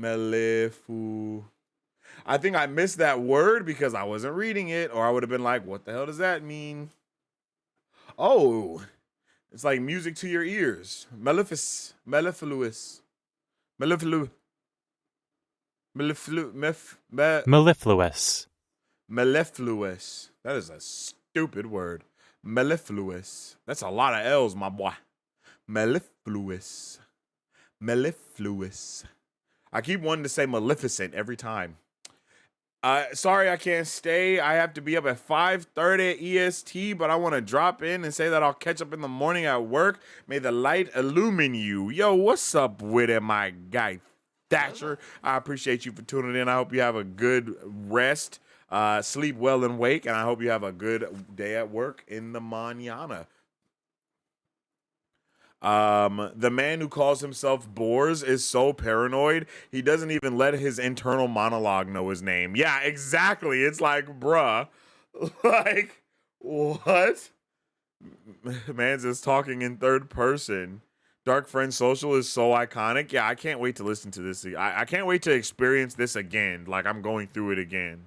Mellifu. I think I missed that word because I wasn't reading it, or I would have been like, what the hell does that mean? Oh, it's like music to your ears. Mellifluous. Mellifluous. That is a stupid word. Mellifluous. That's a lot of L's, my boy. Mellifluous. I keep wanting to say Maleficent every time. Sorry I can't stay. I have to be up at 5:30 EST, but I want to drop in and say that I'll catch up in the morning at work. May the light illumine you. Yo, what's up with it, my guy? Thatcher, I appreciate you for tuning in. I hope you have a good rest, sleep well and wake, and I hope you have a good day at work in the mañana. The man who calls himself Boars is so paranoid, he doesn't even let his internal monologue know his name. Yeah, exactly. It's like, bruh, like, what? Man's just talking in third person. Dark Friend Social is so iconic. Yeah, I can't wait to listen to this. I can't wait to experience this again. Like, I'm going through it again.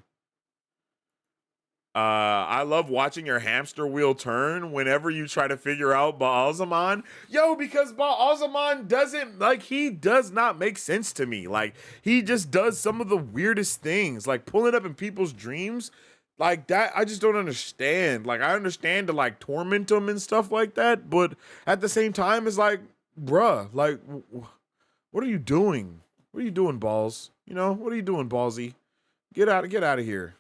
I love watching your hamster wheel turn whenever you try to figure out Ba'alzamon. Yo, because Ba'alzamon doesn't, like, he does not make sense to me. Like, he just does some of the weirdest things. Like, pulling up in people's dreams. Like, that, I just don't understand. Like, I understand to, like, torment them and stuff like that. But at the same time, it's like, bruh, like, what are you doing? What are you doing, Balls? You know, what are you doing, Ballsy? Get out of here.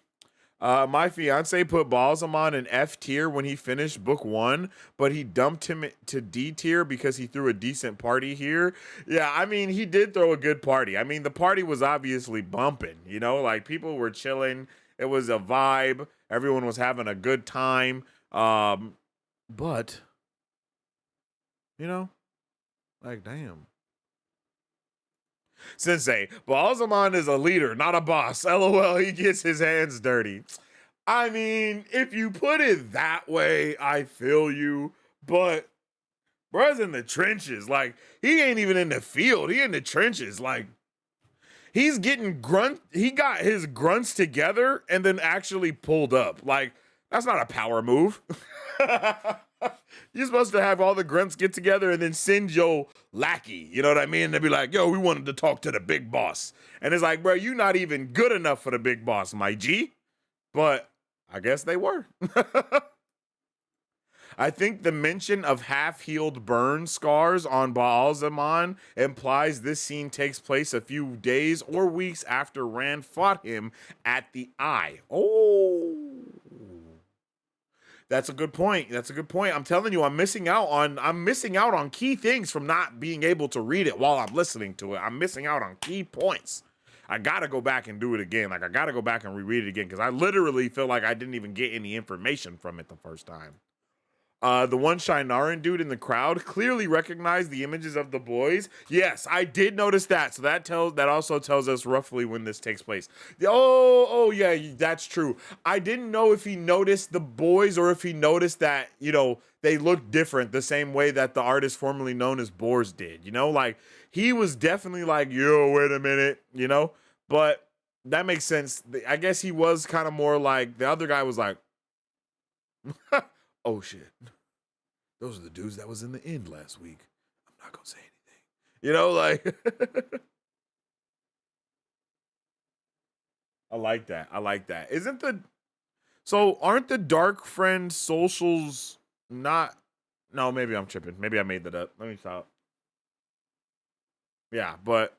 My fiance put Balsamon in F tier when he finished book 1, but he dumped him to D tier because he threw a decent party here. Yeah, I mean, he did throw a good party. I mean, the party was obviously bumping, you know, like people were chilling. It was a vibe. Everyone was having a good time. But, you know, like, damn. Sensei, Balsamon is a leader, not a boss. LOL, he gets his hands dirty. I mean, if you put it that way, I feel you. But bruh's in the trenches. Like, he ain't even in the field. He in the trenches. Like, he's getting he got his grunts together and then actually pulled up. Like, that's not a power move. You're supposed to have all the grunts get together and then send your lackey, you know what I mean? They'd be like, yo, we wanted to talk to the big boss. And it's like, bro, you're not even good enough for the big boss, my G. But I guess they were. I think the mention of half-healed burn scars on Baal-Zaman implies this scene takes place a few days or weeks after Rand fought him at the Eye. Oh, that's a good point. That's a good point. I'm telling you, I'm missing out on key things from not being able to read it while I'm listening to it. I'm missing out on key points. I gotta go back and do it again. Like, I gotta go back and reread it again because I literally feel like I didn't even get any information from it the first time. The one Shinaran dude in the crowd clearly recognized the images of the boys. Yes, I did notice that. So that also tells us roughly when this takes place. Oh yeah, that's true. I didn't know if he noticed the boys or if he noticed that, they look different the same way that the artist formerly known as Boars did. Like, he was definitely like, yo, wait a minute, but that makes sense. I guess he was kind of more like the other guy was like, oh shit. Those are the dudes that was in the end last week. I'm not gonna say anything. Like I like that. I like that. Aren't the Dark Friend socials not? No, maybe I'm tripping. Maybe I made that up. Let me stop. Yeah, but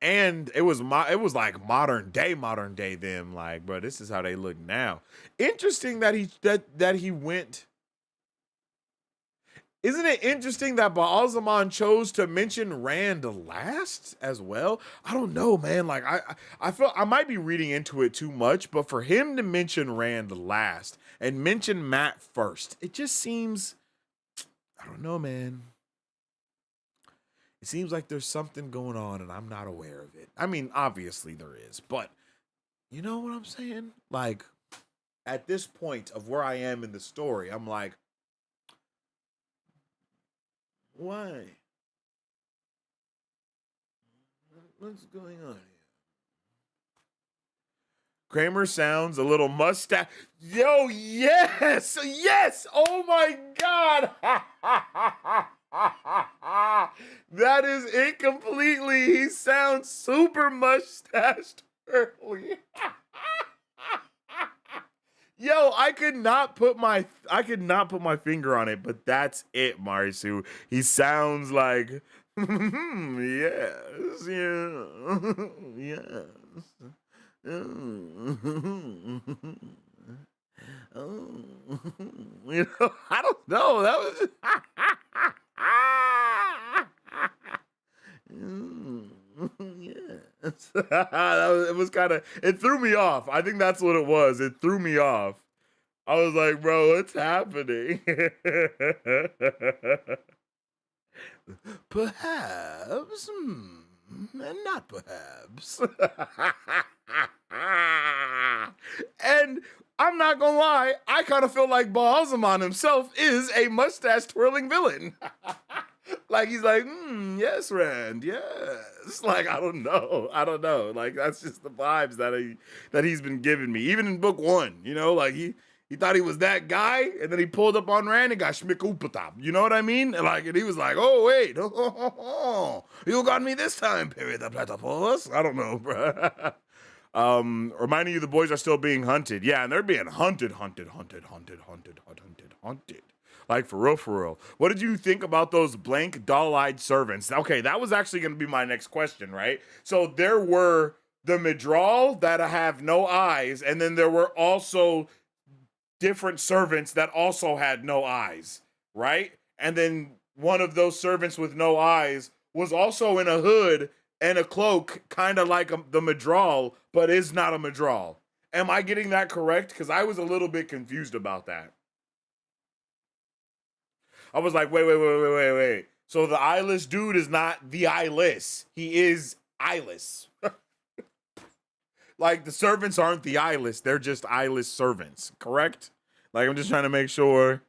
and it was like modern day them, like, bro, this is how they look now. Interesting that he went. Isn't it interesting that Baal-Zaman chose to mention Rand last as well? I don't know, man. Like, I feel I might be reading into it too much, but for him to mention Rand last and mention Matt first, it just seems, I don't know, man. It seems like there's something going on and I'm not aware of it. I mean, obviously there is, but you know what I'm saying? Like, at this point of where I am in the story, I'm like, why? What's going on here? Kramer sounds a little mustache. Yo, yes! Yes! Oh my God! That is it completely. He sounds super mustached early. Yo, I could not put my finger on it, but that's it, Marisu. He sounds like yes, yeah, yes. Oh, I don't know. That was just yes. It was kind of, it threw me off. I think that's what it was. It threw me off. I was like, bro, what's happening? Perhaps, and not perhaps. And I'm not gonna lie, I kind of feel like Baal-Zaman himself is a mustache twirling villain. Like, he's like, yes, Rand, yes. Like, I don't know. Like, that's just the vibes that he's been giving me. Even in book 1, like he thought he was that guy, and then he pulled up on Rand and got schmick-oop-a-top. You know what I mean? And he was like, oh, wait, you got me this time, Perry the Platypus. I don't know, bro. Reminding you the boys are still being hunted. Yeah, and they're being hunted. Like, for real. What did you think about those blank, doll-eyed servants? Okay, that was actually going to be my next question, right? So there were the Midral that have no eyes, and then there were also different servants that also had no eyes, right? And then one of those servants with no eyes was also in a hood and a cloak, kind of like the Midral, but is not a Midral. Am I getting that correct? Because I was a little bit confused about that. I was like, wait. So the eyeless dude is not the eyeless. He is eyeless. Like, the servants aren't the eyeless. They're just eyeless servants, correct? Like, I'm just trying to make sure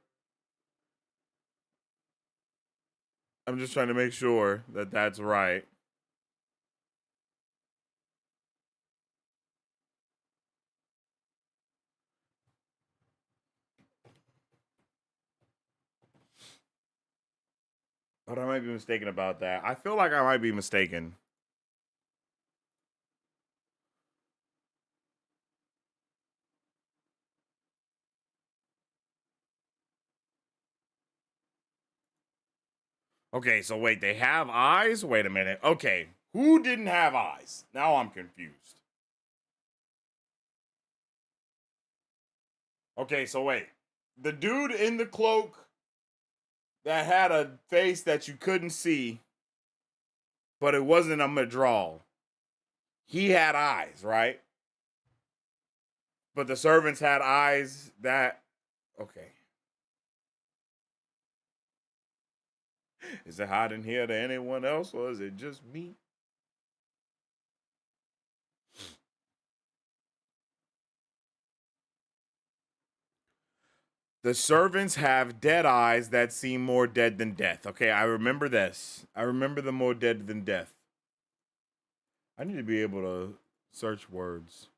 that that's right. But I might be mistaken about that. I feel like I might be mistaken. Okay, so wait, they have eyes? Wait a minute. Okay, who didn't have eyes? Now I'm confused. Okay, so wait. The dude in the cloak that had a face that you couldn't see, but it wasn't a Madral. He had eyes, right? But the servants had eyes that. Okay. Is it hot in here to anyone else, or is it just me? The servants have dead eyes that seem more dead than death. Okay, I remember this. I remember the more dead than death. I need to be able to search words.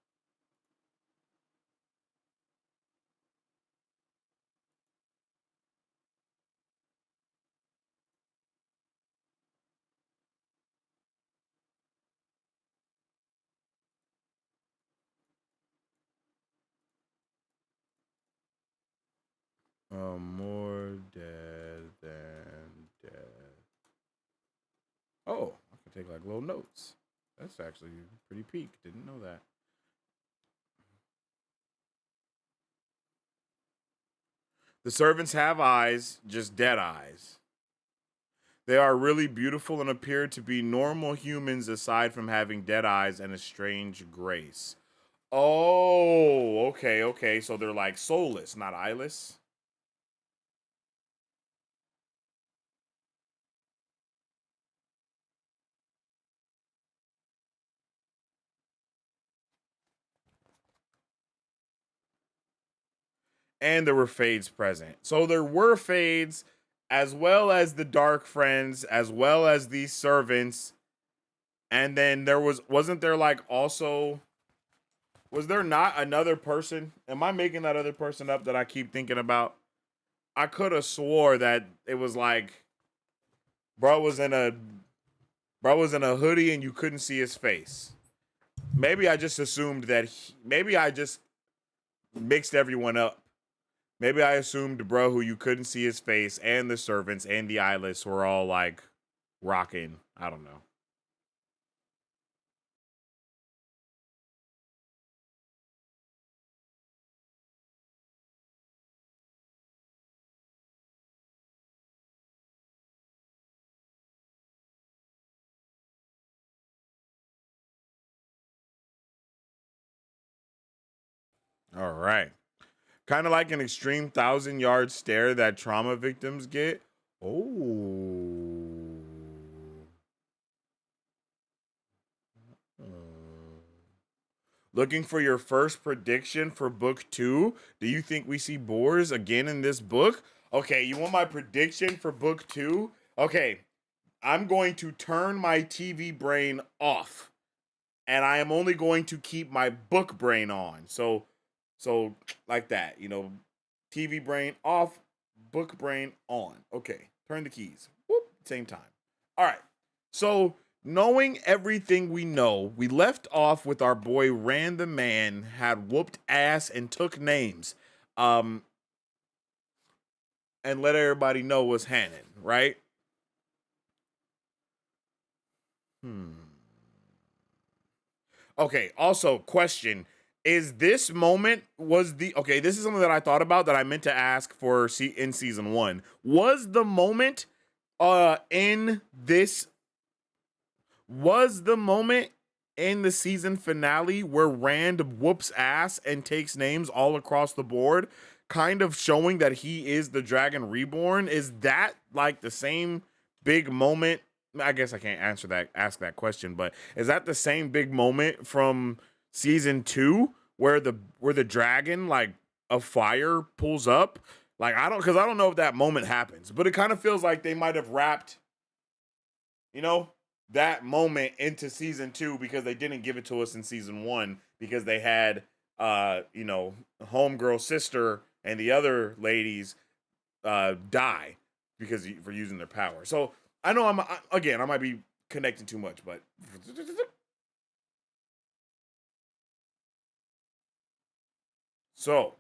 More dead than dead. Oh, I can take like little notes. That's actually pretty peak. Didn't know that. The servants have eyes, just dead eyes. They are really beautiful and appear to be normal humans aside from having dead eyes and a strange grace. Oh, okay, okay. So they're like soulless, not eyeless. And there were fades present. So there were fades as well as the dark friends, as well as these servants. And then wasn't there like also, was there not another person? Am I making that other person up that I keep thinking about? I could have swore that it was like bro was in a hoodie and you couldn't see his face. Maybe I just assumed that maybe I just mixed everyone up. Maybe I assumed bro who you couldn't see his face and the servants and the eyeless were all like rocking. I don't know. All right. Kind of like an extreme 1,000-yard stare that trauma victims get. Oh. Looking for your first prediction for book 2? Do you think we see boars again in this book? Okay, you want my prediction for book 2? Okay, I'm going to turn my TV brain off. And I am only going to keep my book brain on. So like that, TV brain off, book brain on. Okay, turn the keys. Whoop, same time. All right. So, knowing everything we know, we left off with our boy Rand the Man had whooped ass and took names. And let everybody know what's happening, right? Okay, also question, is this moment okay, this is something that I thought about that I meant to ask for in season 1. Was the moment in this was the moment in the season finale where Rand whoops ass and takes names all across the board, kind of showing that he is the Dragon Reborn? Is that like the same big moment? I guess I can't ask that question, but is that the same big moment from season 2 where the dragon like a fire pulls up? Like I don't know if that moment happens, but it kind of feels like they might have wrapped, you know, that moment into season 2 because they didn't give it to us in season 1 because they had homegirl sister and the other ladies die because for using their power. So I know I might be connecting too much, but so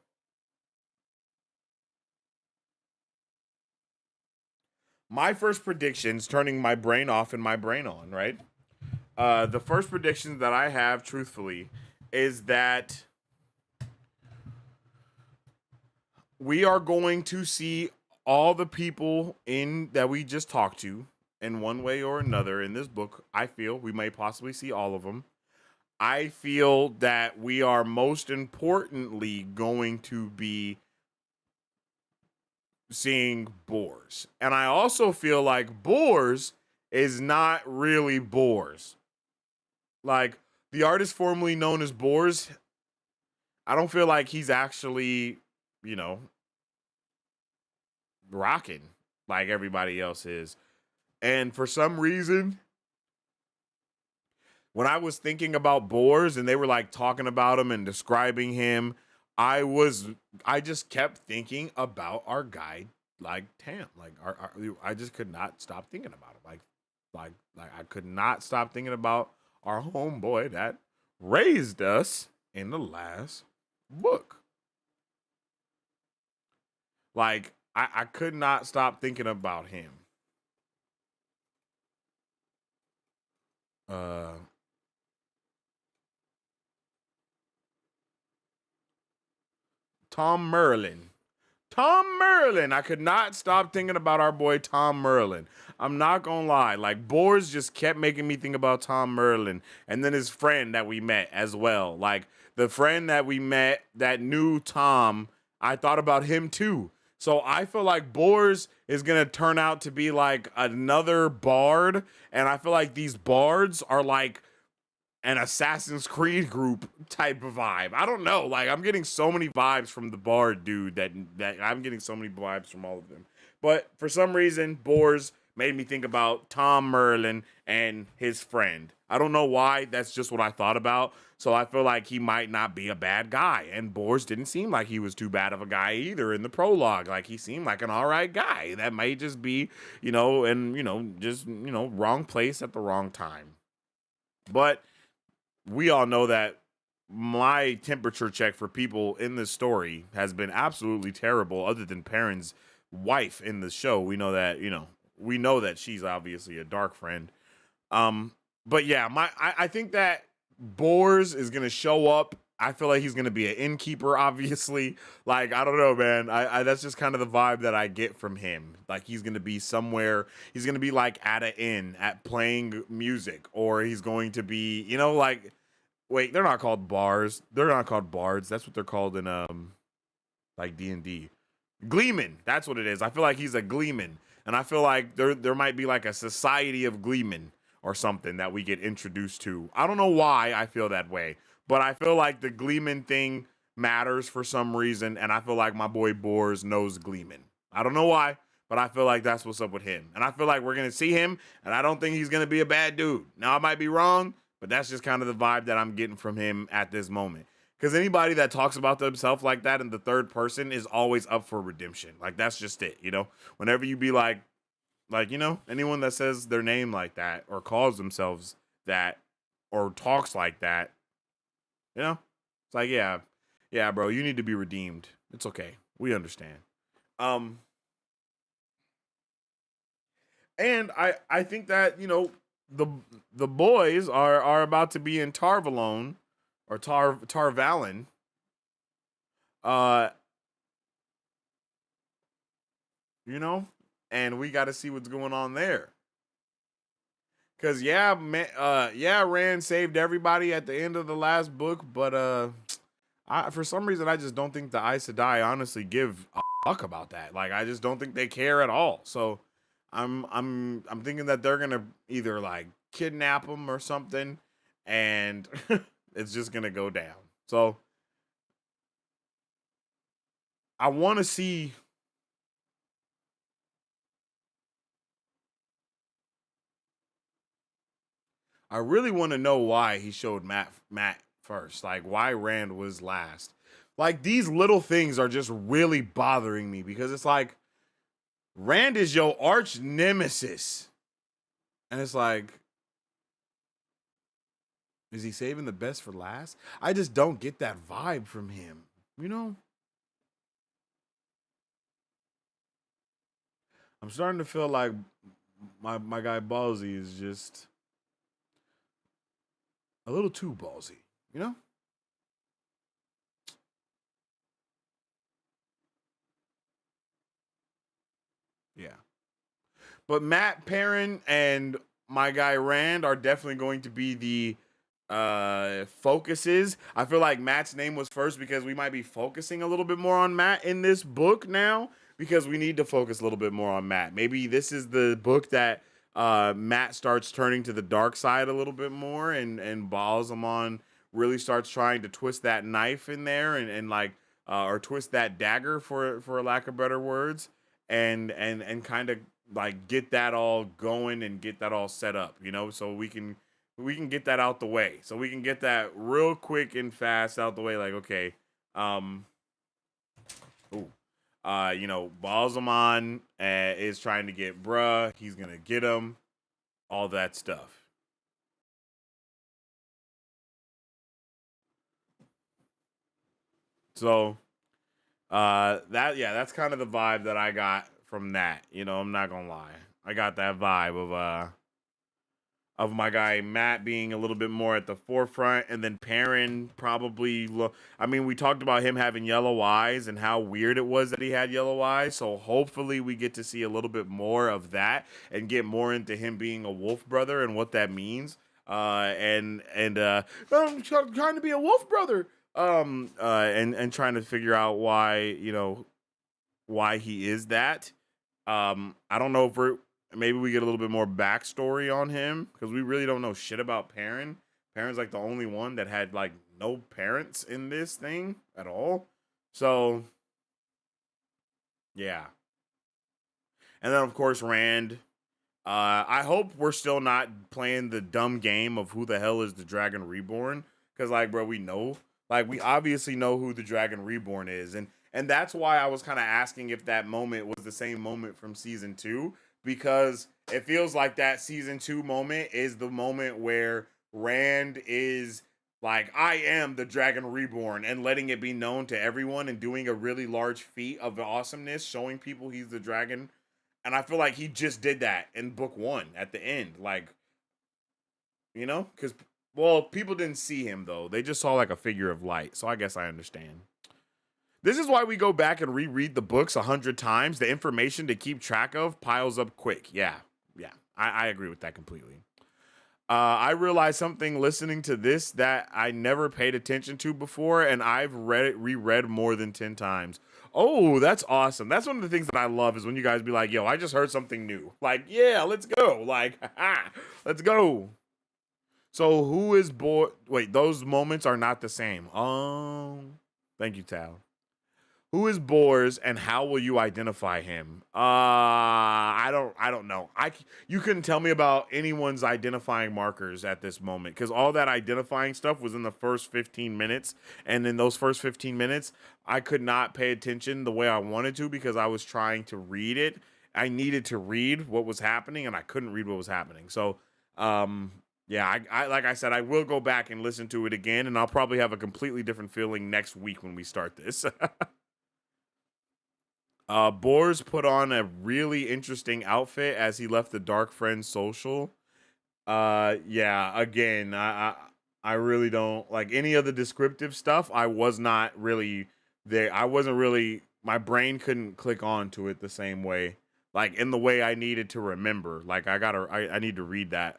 my first predictions, turning my brain off and my brain on, right? The first prediction that I have, truthfully, is that we are going to see all the people in that we just talked to in one way or another in this book. I feel we may possibly see all of them. I feel that we are most importantly going to be seeing Boars. And I also feel like Boars is not really Boars. Like, the artist formerly known as Boars, I don't feel like he's actually, you know, rocking like everybody else is. And for some reason, when I was thinking about Boars and they were like talking about him and describing him, I just kept thinking about our guy, like Tam. Like I just could not stop thinking about him. Like I could not stop thinking about our homeboy that raised us in the last book. Like I could not stop thinking about him. Tom Merlin. Tom Merlin. I could not stop thinking about our boy Tom Merlin. I'm not gonna lie. Like, Boars just kept making me think about Tom Merlin. And then his friend that we met as well. Like, the friend that we met that knew Tom, I thought about him too. So I feel like Boars is gonna turn out to be like another bard. And I feel like these bards are like an Assassin's Creed group type of vibe. I don't know. Like, I'm getting so many vibes from the bard dude that I'm getting so many vibes from all of them. But for some reason, Boars made me think about Tom Merlin and his friend. I don't know why. That's just what I thought about. So I feel like he might not be a bad guy. And Boars didn't seem like he was too bad of a guy either in the prologue. Like, he seemed like an all right guy. That may just be, just, wrong place at the wrong time. But we all know that my temperature check for people in this story has been absolutely terrible, other than Perrin's wife in the show. We know that she's obviously a dark friend. But yeah, I think that Boars is gonna show up. I feel like he's gonna be an innkeeper, obviously. Like, I don't know, man. I that's just kind of the vibe that I get from him. Like, he's gonna be somewhere. He's gonna be like at an inn at playing music, or he's going to be, like, wait, they're not called bars. They're not called bards. That's what they're called in like D&D. Gleeman. That's what it is. I feel like he's a gleeman, and I feel like there might be like a society of gleemen or something that we get introduced to. I don't know why I feel that way, but I feel like the Gleeman thing matters for some reason, and I feel like my boy Boars knows Gleeman. I don't know why, but I feel like that's what's up with him. And I feel like we're going to see him, and I don't think he's going to be a bad dude. Now, I might be wrong, but that's just kind of the vibe that I'm getting from him at this moment. Because anybody that talks about themselves like that in the third person is always up for redemption. Like, that's just it, Whenever you be like, anyone that says their name like that or calls themselves that or talks like that, it's like, yeah, bro, you need to be redeemed. It's okay. We understand. And I think that, the boys are about to be in Tarvalon or Tarvalon. And we got to see what's going on there. Cause Rand saved everybody at the end of the last book, but for some reason I just don't think the Aes Sedai honestly give a fuck about that. Like, I just don't think they care at all. So I'm thinking that they're gonna either like kidnap him or something, and it's just gonna go down. So I want to see. I really want to know why he showed Matt first. Like, why Rand was last. Like, these little things are just really bothering me, because it's like, Rand is your arch nemesis. And it's like, is he saving the best for last? I just don't get that vibe from him, I'm starting to feel like my guy Ballsy is just a little too ballsy, you know? Yeah. But Matt Perrin and my guy Rand are definitely going to be the focuses. I feel like Matt's name was first because we might be focusing a little bit more on Matt in this book now because we need to focus a little bit more on Matt. Maybe this is the book that Matt starts turning to the dark side a little bit more and Balsamon really starts trying to twist that knife in there and like or twist that dagger for a lack of better words and kind of like get that all going and get that all set up, you know, so we can get that out the way. So we can get that real quick and fast out the way. Like, okay, you know, Balsamon is trying to get bruh. He's gonna get him. All that stuff. So, that's kind of the vibe that I got from that. You know, I'm not gonna lie. I got that vibe of my guy Matt being a little bit more at the forefront, and then Perrin probably. I mean, we talked about him having yellow eyes and how weird it was that he had yellow eyes. So hopefully we get to see a little bit more of that and get more into him being a wolf brother and what that means. I'm trying to be a wolf brother. And trying to figure out why, you know, why he is that. I don't know if maybe we get a little bit more backstory on him because we really don't know shit about Perrin. Perrin's like the only one that had like no parents in this thing at all. So yeah. And then of course Rand. I hope we're still not playing the dumb game of who the hell is the Dragon Reborn. Cause like, bro, we obviously know who the Dragon Reborn is. And that's why I was kind of asking if that moment was the same moment from season 2. Because it feels like that season 2 moment is the moment where Rand is like, I am the Dragon Reborn, and letting it be known to everyone and doing a really large feat of awesomeness, showing people he's the dragon. And I feel like he just did that in book 1 at the end. Like, you know, because, well, people didn't see him, though. They just saw like a figure of light. So I guess I understand. This is why we go back and reread the books 100 times. The information to keep track of piles up quick. Yeah. I agree with that completely. I realized something listening to this that I never paid attention to before, and I've reread more than 10 times. Oh, that's awesome. That's one of the things that I love is when you guys be like, yo, I just heard something new. Like, yeah, let's go. Like, let's go. So who is bored? Wait, those moments are not the same. Thank you, Tal. Who is Bors and how will you identify him? I don't know. You couldn't tell me about anyone's identifying markers at this moment because all that identifying stuff was in the first 15 minutes. And in those first 15 minutes, I could not pay attention the way I wanted to because I was trying to read it. I needed to read what was happening and I couldn't read what was happening. So, yeah, I like I said, I will go back and listen to it again, and I'll probably have a completely different feeling next week when we start this. Bors put on a really interesting outfit as he left the Dark Friends social. Yeah, again, I really don't like any of the descriptive stuff. I was not really there. I wasn't really, my brain couldn't click on to it the same way, like in the way I needed to remember. Like I need to read that.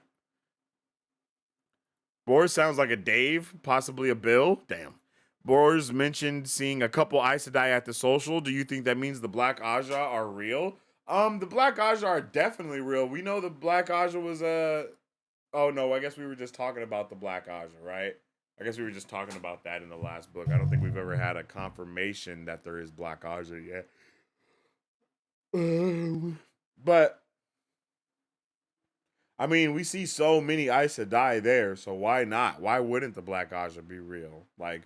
Bors sounds like a Dave, possibly a Bill. Damn. Bors mentioned seeing a couple Aes Sedai at the social. Do you think that means the Black Aja are real? The Black Aja are definitely real. We know the Black Aja was oh no, I guess we were just talking about the Black Aja, right? I guess we were just talking about that in the last book. I don't think we've ever had a confirmation that there is Black Aja yet. But I mean, we see so many Aes Sedai there, so why not? Why wouldn't the Black Aja be real? Like,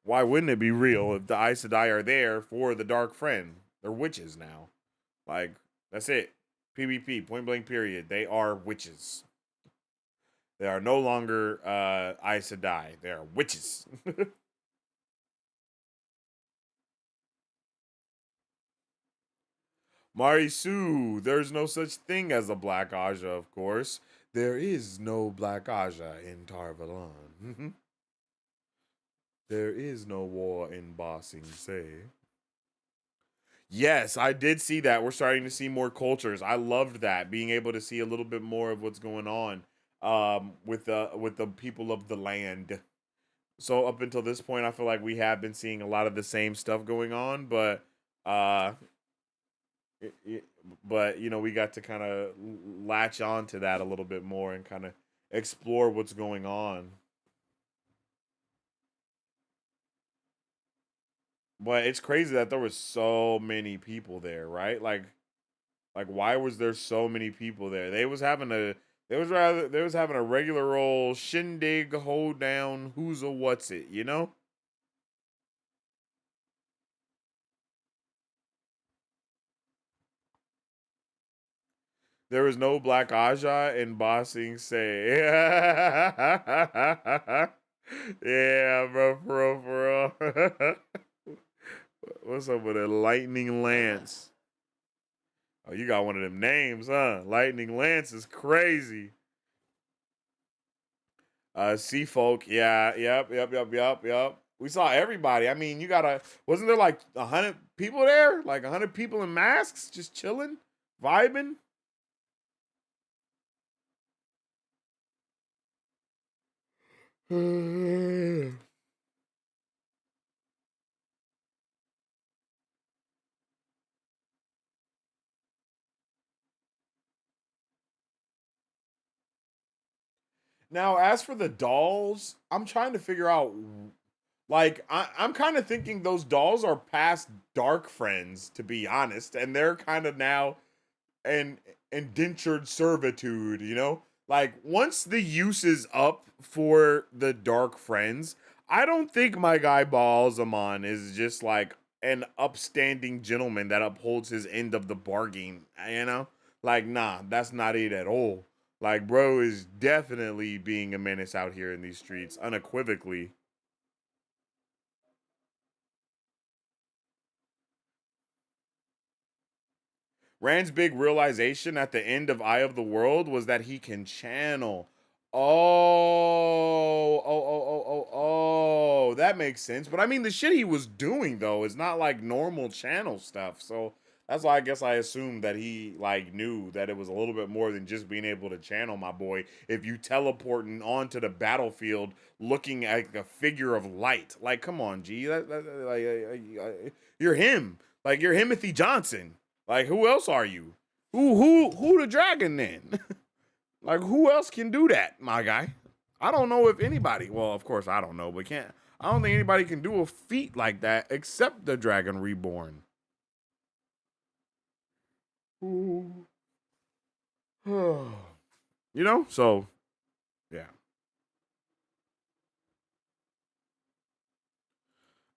why wouldn't it be real if the Aes Sedai are there for the Dark Friend? They're witches now. Like, that's it. PvP, point blank period. They are witches. They are no longer Aes Sedai. They are witches. Marisu, there's no such thing as a Black Aja, of course. There is no Black Aja in Tarvalon. There is no war in Ba Sing Se. Yes, I did see that. We're starting to see more cultures. I loved that, being able to see a little bit more of what's going on with the people of the land. So up until this point, I feel like we have been seeing a lot of the same stuff going on, but uh but you know, we got to kind of latch on to that a little bit more and kind of explore what's going on. But it's crazy that there was so many people there, right? Like why was there so many people there? They was having a regular old shindig, hold down, who's a what's it, you know? There was no Black Aja in Ba Sing Se. Yeah, bro, for real. What's up with a Lightning Lance? Oh, you got one of them names, huh? Lightning Lance is crazy. Sea Folk, yeah, yep. We saw everybody. I mean, wasn't there like 100 people there? Like 100 people in masks just chilling, vibing? Now, as for the dolls, I'm trying to figure out. Like, I'm kind of thinking those dolls are past Dark Friends, to be honest, and they're kind of now an indentured servitude, you know? Like, once the use is up for the Dark Friends, I don't think my guy Balsamon is just like an upstanding gentleman that upholds his end of the bargain, you know? Like, nah, that's not it at all. Like, bro is definitely being a menace out here in these streets, unequivocally. Rand's big realization at the end of Eye of the World was that he can channel. That makes sense. But I mean, the shit he was doing though is not like normal channel stuff. So that's why I guess I assumed that he like knew that it was a little bit more than just being able to channel, my boy. If you teleporting onto the battlefield looking at a figure of light, like, come on, G, you're him. Like, you're Himothy Johnson. Like, who else are you? Who the dragon then? Like, who else can do that, my guy? I don't know if anybody. Well, of course I don't know, but can't. I don't think anybody can do a feat like that except the Dragon Reborn. Ooh. You know, so yeah.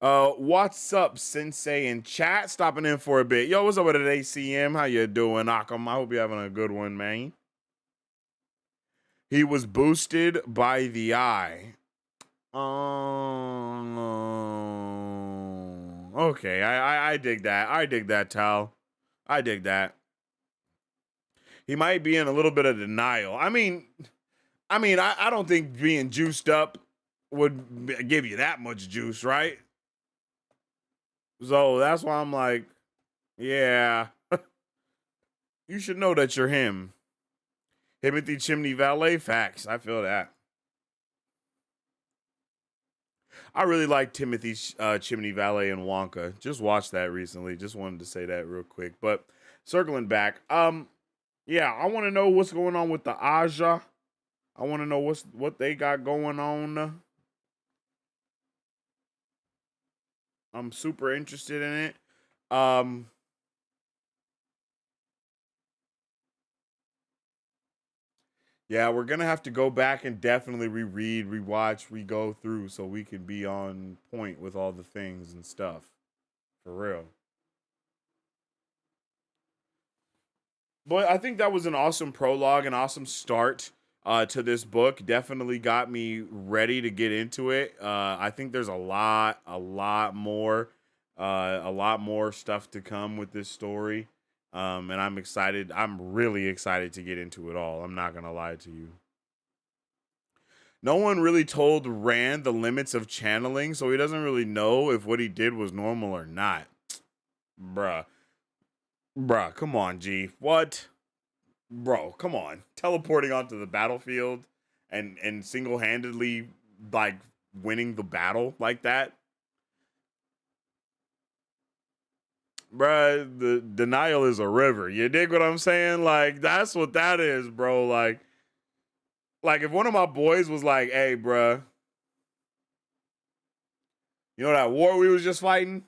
What's up, Sensei in chat? Stopping in for a bit. Yo, what's up with it, ACM? How you doing, Akam? I hope you're having a good one, man. He was boosted by the eye. Okay, I dig that. I dig that, Tal. I dig that. He might be in a little bit of denial. I don't think being juiced up would give you that much juice, right? So that's why I'm like, yeah, you should know that you're him. Timothy Chimney Valet, facts. I feel that. I really like Timothy Chimney Valet and Wonka. Just watched that recently. Just wanted to say that real quick. But circling back, yeah, I want to know what's going on with the Aja. I want to know what they got going on. I'm super interested in it. Yeah, we're gonna have to go back and definitely reread, rewatch, re-go through so we can be on point with all the things and stuff. For real. But I think that was an awesome prologue, an awesome start to this book. Definitely got me ready to get into it. I think there's a lot more stuff to come with this story. And I'm excited. I'm really excited to get into it all. I'm not gonna lie to you. No one really told Rand the limits of channeling, so he doesn't really know if what he did was normal or not. Bruh. Bruh, come on, G. What? Bro, come on. Teleporting onto the battlefield and single-handedly, like, winning the battle like that? Bruh, the denial is a river. You dig what I'm saying? Like, that's what that is, bro. Like if one of my boys was like, hey, bruh, you know that war we was just fighting?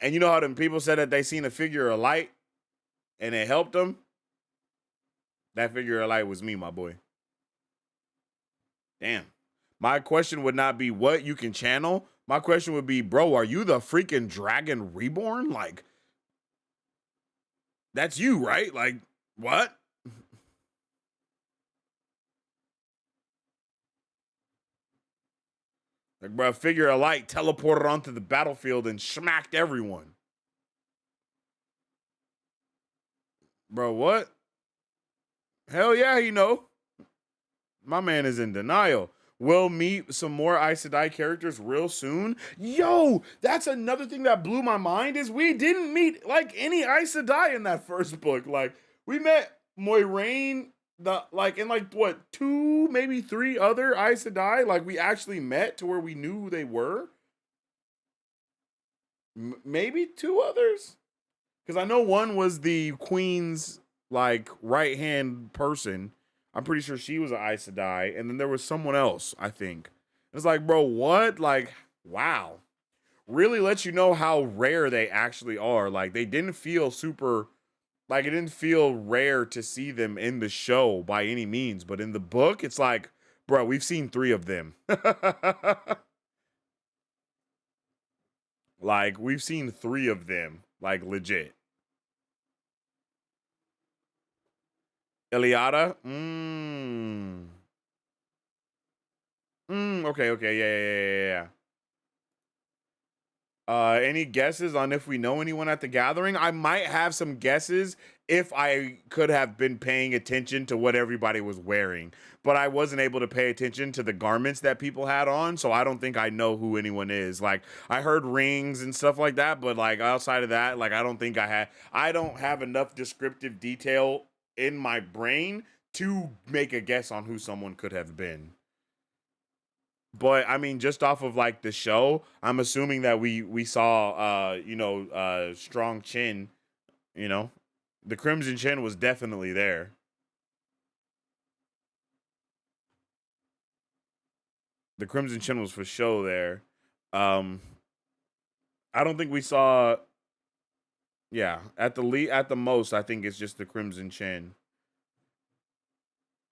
And you know how them people said that they seen a figure of light and it helped them? That figure of light was me, my boy. Damn. My question would not be what you can channel. My question would be, bro, are you the freaking Dragon Reborn? Like, that's you, right? Like, what? Like, bro, figure of light teleported onto the battlefield and smacked everyone. Bro, what? Hell yeah, you know. My man is in denial. We'll meet some more Aes Sedai characters real soon. Yo, that's another thing that blew my mind is we didn't meet like any Aes Sedai in that first book. Like we met Moiraine, what 2, maybe 3 other Aes Sedai. Like we actually met to where we knew who they were. Maybe 2 others, because I know one was the queen's like right hand person. I'm pretty sure she was an Aes Sedai, and then there was someone else, I think. It's like, bro, what? Like, wow. Really lets you know how rare they actually are. Like, they didn't feel super, like, it didn't feel rare to see them in the show by any means. But in the book, it's like, bro, we've seen 3 of them. Like, we've seen 3 of them, like, legit. Eliada? Okay. Yeah. Any guesses on if we know anyone at the gathering? I might have some guesses if I could have been paying attention to what everybody was wearing, but I wasn't able to pay attention to the garments that people had on, so I don't think I know who anyone is. Like, I heard rings and stuff like that, but like outside of that, like I don't have enough descriptive detail in my brain to make a guess on who someone could have been. But I mean, just off of like the show, I'm assuming that we saw strong chin, you know. The Crimson Chin was definitely there. The Crimson Chin was for show there. I don't think we saw, yeah, at the most, I think it's just the Crimson Chin.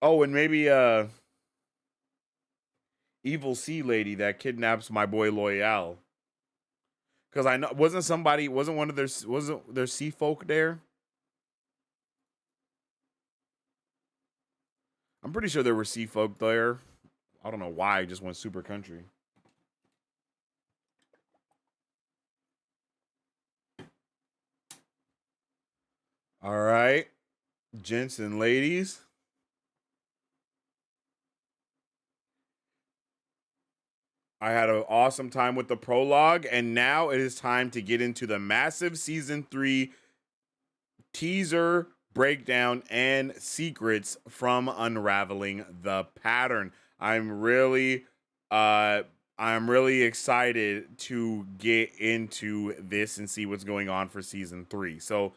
Oh, and maybe evil sea lady that kidnaps my boy Loyal. Because I know wasn't there sea folk there? I'm pretty sure there were sea folk there. I don't know why I just went super country. All right, gents and ladies. I had an awesome time with the prologue, and now it is time to get into the massive season 3 teaser breakdown and secrets from unraveling the pattern. I'm really excited to get into this and see what's going on for season 3. So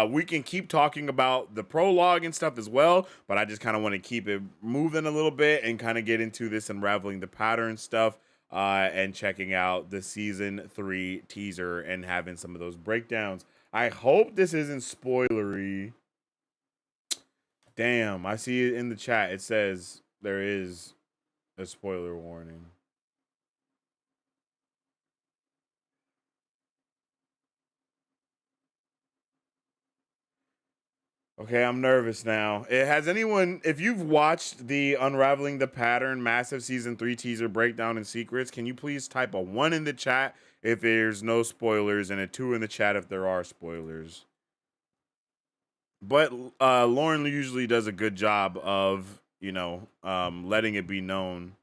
we can keep talking about the prologue and stuff as well, but I just kind of want to keep it moving a little bit and kind of get into this unraveling the pattern stuff. And checking out the season 3 teaser and having some of those breakdowns. I hope this isn't spoilery. Damn, I see it in the chat. It says there is a spoiler warning. Okay, I'm nervous now. Has anyone, if you've watched the Unraveling the Pattern massive season 3 teaser breakdown and secrets, can you please type a 1 in the chat if there's no spoilers and a 2 in the chat if there are spoilers? But Lauren usually does a good job of, letting it be known.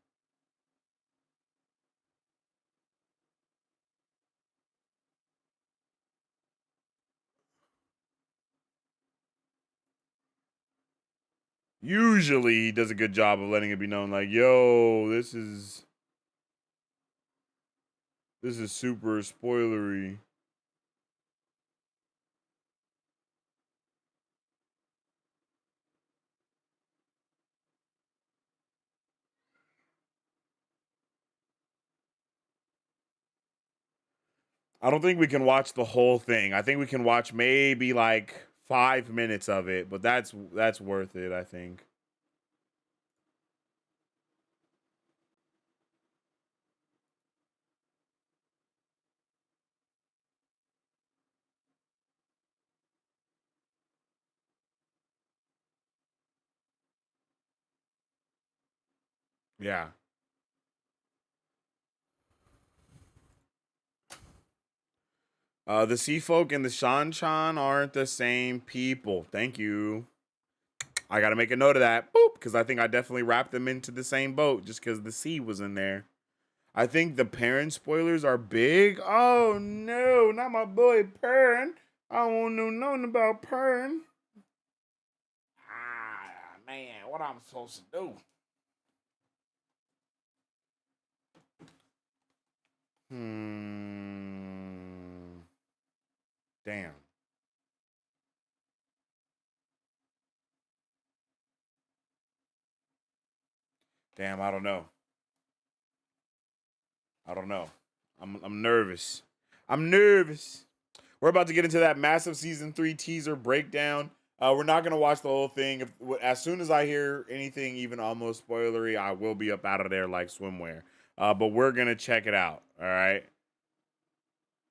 Usually he does a good job of letting it be known, like, yo, this is super spoilery. I don't think we can watch the whole thing. I think we can watch maybe like 5 minutes of it, but that's worth it, I think. Yeah. The Sea Folk and the Shan-Chan aren't the same people. Thank you. I gotta make a note of that. Boop, because I think I definitely wrapped them into the same boat just because the sea was in there. I think the Perrin spoilers are big. Oh no, not my boy Perrin. I don't know nothing about Perrin. Ah, man, what I'm supposed to do? Damn. Damn, I don't know. I'm nervous. I'm nervous. We're about to get into that massive season 3 teaser breakdown. We're not gonna watch the whole thing. As soon as I hear anything even almost spoilery, I will be up out of there like swimwear. But we're gonna check it out. All right.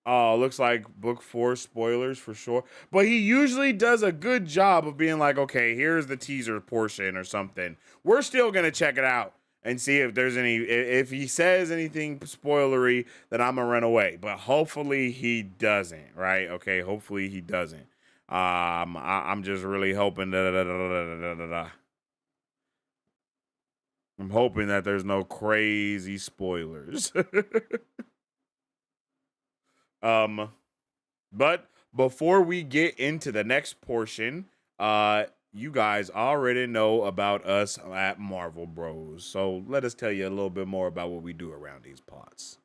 Oh, looks like book 4 spoilers for sure. But he usually does a good job of being like, okay, here's the teaser portion or something. We're still gonna check it out and see if there's if he says anything spoilery, then I'm gonna run away. But hopefully he doesn't, right? Okay, hopefully he doesn't. I'm just really hoping I'm hoping that there's no crazy spoilers. But before we get into the next portion, you guys already know about us at Marvel Bros. So let us tell you a little bit more about what we do around these pods.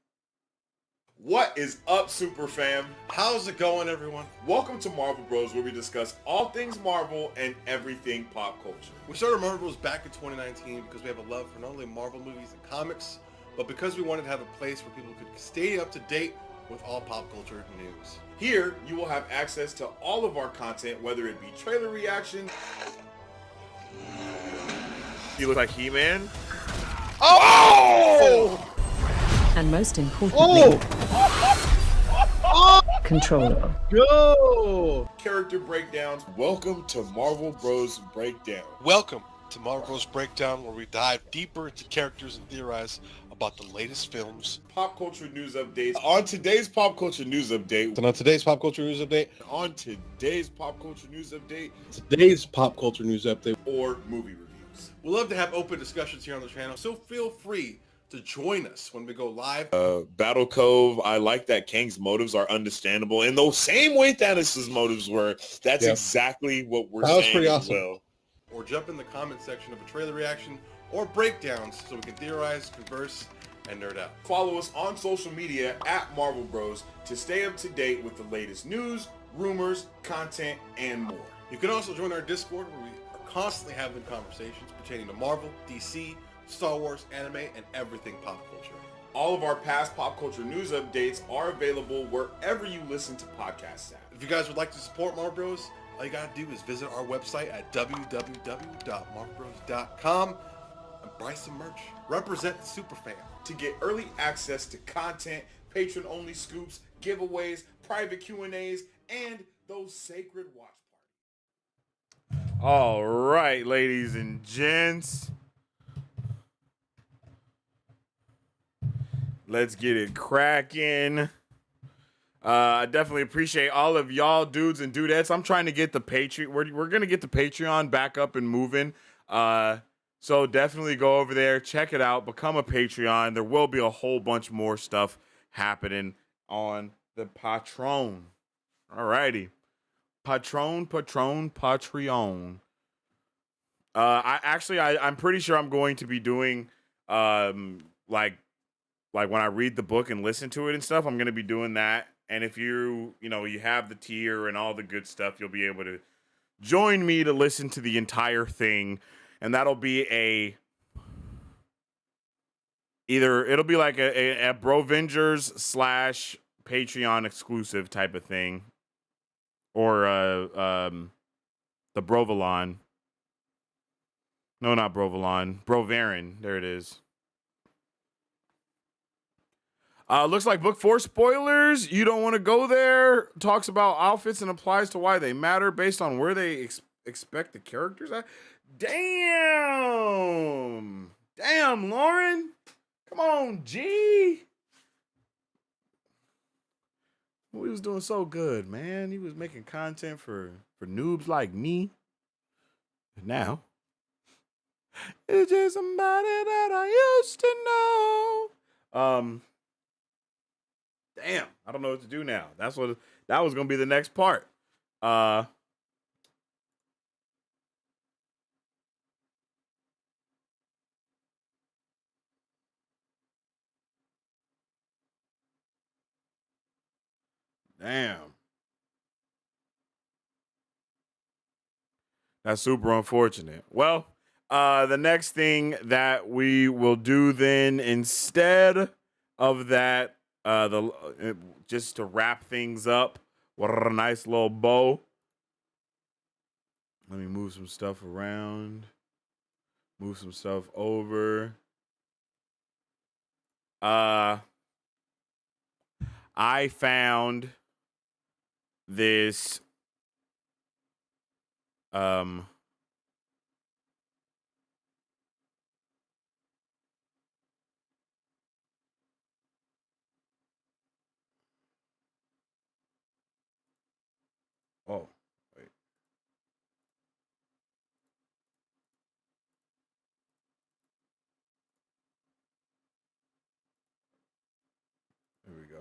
What is up, Super Fam? How's it going, everyone? Welcome to Marvel Bros, where we discuss all things Marvel and everything pop culture. We started Marvel Bros back in 2019 because we have a love for not only Marvel movies and comics, but because we wanted to have a place where people could stay up to date with all pop culture news. Here, you will have access to all of our content, whether it be trailer reactions. You look like He-Man. Oh! And most importantly, controllable. Go! Character breakdowns. Welcome to Marvel Bros Breakdown. Welcome to Marvel Bros Breakdown, where we dive deeper into characters and theorize about the latest films, Pop culture news updates. On today's pop culture news update. Or movie reviews. We love to have open discussions here on the channel, so feel free to join us when we go live. Battle Cove, I like that Kang's motives are understandable in the same way Thanos' motives were. That's exactly what we're saying. That was pretty awesome. Well. Or jump in the comment section of a trailer reaction or breakdowns so we can theorize, converse, and nerd out. Follow us on social media at Marvel Bros to stay up to date with the latest news, rumors, content, and more. You can also join our Discord, where we are constantly having conversations pertaining to Marvel, DC, Star Wars, anime, and everything pop culture. All of our past pop culture news updates are available wherever you listen to podcasts at. If you guys would like to support Marvel Bros, all you gotta do is visit our website at www.marvelbros.com and buy some merch. Represent the superfan. To get early access to content, patron-only scoops, giveaways, private Q&As, and those sacred watch parties. All right, ladies and gents. Let's get it cracking. I definitely appreciate all of y'all dudes and dudettes. I'm trying to get the Patreon. We're gonna get the Patreon back up and moving. So definitely go over there, check it out, become a Patreon. There will be a whole bunch more stuff happening on the Patreon. Alrighty. Patreon. I'm pretty sure I'm going to be doing like when I read the book and listen to it and stuff, I'm going to be doing that. And if you have the tier and all the good stuff, you'll be able to join me to listen to the entire thing. And that'll be it'll be like a Brovengers / Patreon exclusive type of thing. Or the Brovalon. No, not Brovalon. Broverin. There it is. Looks like book 4 spoilers. You don't want to go there. Talks about outfits and applies to why they matter based on where they expect the characters at. Damn, Lauren. Come on, G. He was doing so good, man. He was making content for noobs like me. But now, it's just somebody that I used to know. Damn, I don't know what to do now. That was gonna be the next part. Damn. That's super unfortunate. Well, the next thing that we will do then instead of that, just to wrap things up, what a nice little bow. Let me move some stuff around. Move some stuff over. I found this oh, wait. There we go.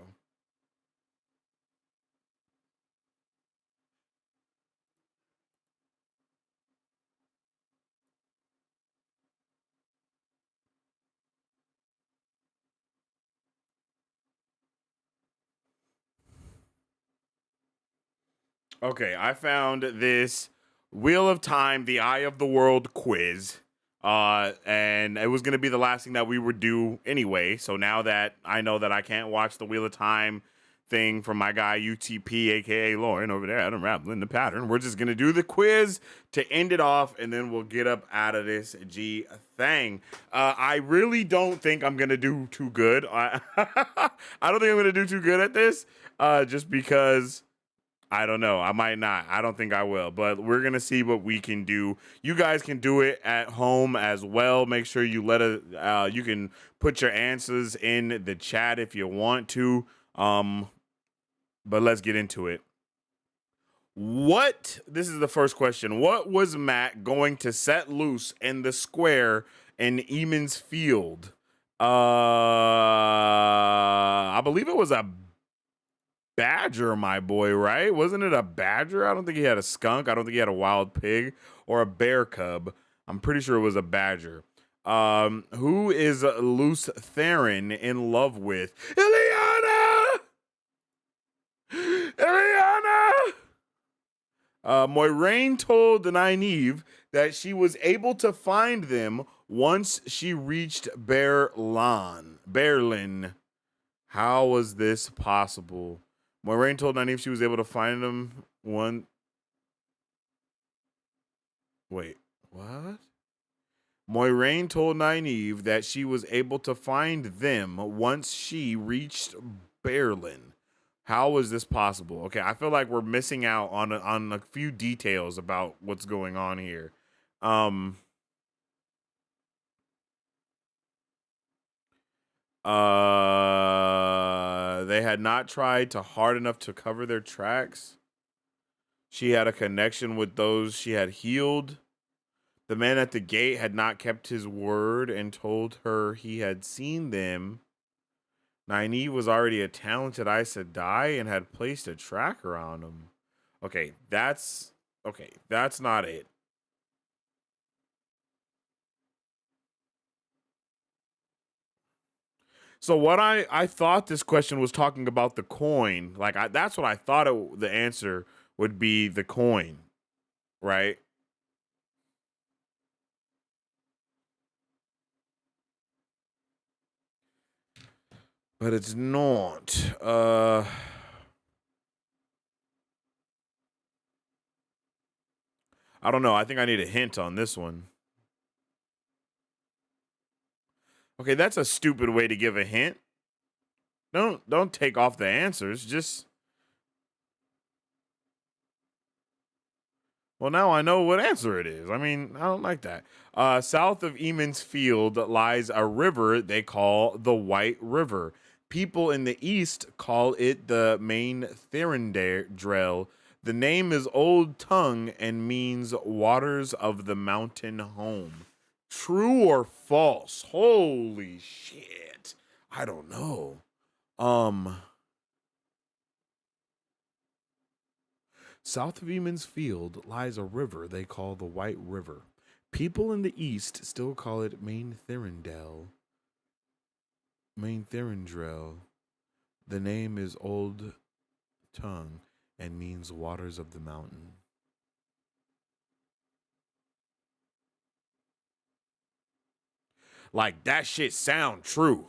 Okay, I found this Wheel of Time, the Eye of the World quiz. And it was going to be the last thing that we would do anyway. So now that I know that I can't watch the Wheel of Time thing from my guy UTP, aka Lauren over there, Adam Rattling the Pattern, we're just going to do the quiz to end it off, and then we'll get up out of this G thing. I really don't think I'm going to do too good. I don't think I'm going to do too good at this, just because I don't know. I might not. I don't think I will, but we're going to see what we can do. You guys can do it at home as well. Make sure you you can put your answers in the chat if you want to. But let's get into it. This is the first question. What was Matt going to set loose in the square in Eamon's Field? I believe it was a badger, my boy, right? Wasn't it a badger? I don't think he had a skunk. I don't think he had a wild pig or a bear cub. I'm pretty sure it was a badger. Who is Luce Theron in love with? Ileana! Moiraine told Nynaeve that she was able to find them once she reached Berlin. How was this possible? Moiraine told Nynaeve she was able to find them Wait, what? Moiraine told Nynaeve that she was able to find them once she reached Berlin. How was this possible? Okay, I feel like we're missing out on a few details about what's going on here. They they had not tried to hard enough to cover their tracks. She had a connection with those she had healed. The man at the gate had not kept his word and told her he had seen them. Nynaeve was already a talented Aes Sedai and had placed a tracker on him. Okay, that's not it. So what I thought this question was talking about the coin. Like that's what I thought the answer would be, the coin, right? But it's not. I don't know. I think I need a hint on this one. Okay, that's a stupid way to give a hint. Don't take off the answers. Just, well, now I know what answer it is. I mean, I don't like that. South of Eamon's Field lies a river they call the White River. People in the east call it the Main Thirndrel. The name is Old Tongue and means waters of the mountain home. True or false? Holy shit. I don't know. South of Eamon's Field lies a river they call the White River. People in the east still call it Main Thirndrel. The name is Old Tongue and means waters of the mountain. Like, that shit sound true,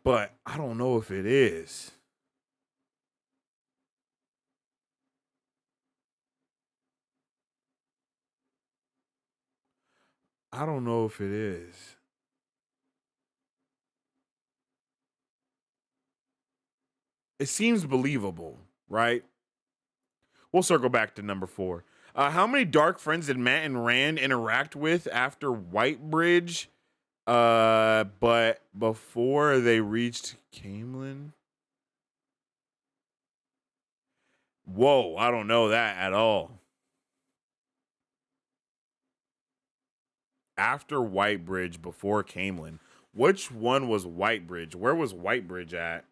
but I don't know if it is. I don't know if it is. It seems believable, right? We'll circle back to number 4. How many dark friends did Matt and Rand interact with after Whitebridge? But before they reached Camelin? Whoa, I don't know that at all. After Whitebridge, before Camelin. Which one was Whitebridge? Where was Whitebridge at?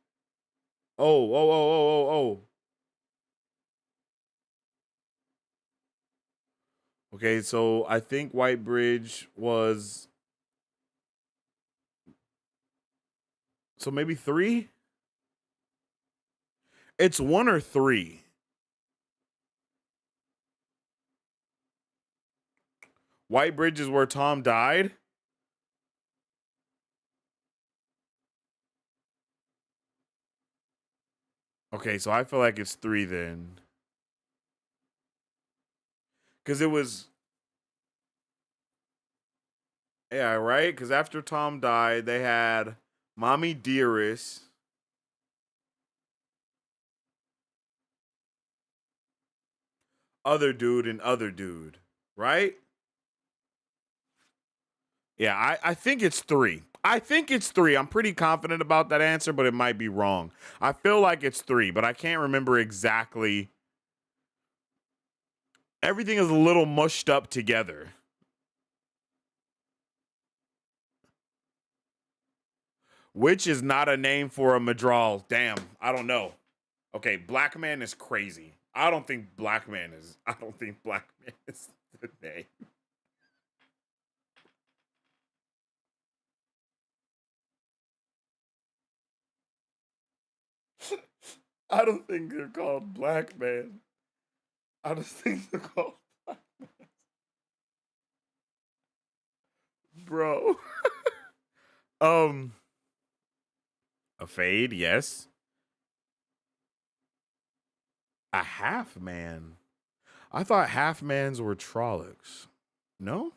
Oh. Okay, so I think Whitebridge was... So maybe 3? It's 1 or 3. Whitebridge is where Tom died? Okay, so I feel like it's 3 then. Because it was... Yeah, right? Because after Tom died, they had Mommy Dearest, other dude, and other dude, right? Yeah, I think it's 3. I think it's 3. I'm pretty confident about that answer, but it might be wrong. I feel like it's 3, but I can't remember exactly. Everything is a little mushed up together. Which is not a name for a Madral. Damn, I don't know. Okay, Black Man is crazy. I don't think Black Man is the name. I don't think they're called Black Man. I just think they're called Black Man. Bro. A fade, yes. A half man. I thought half mans were Trollocs. No?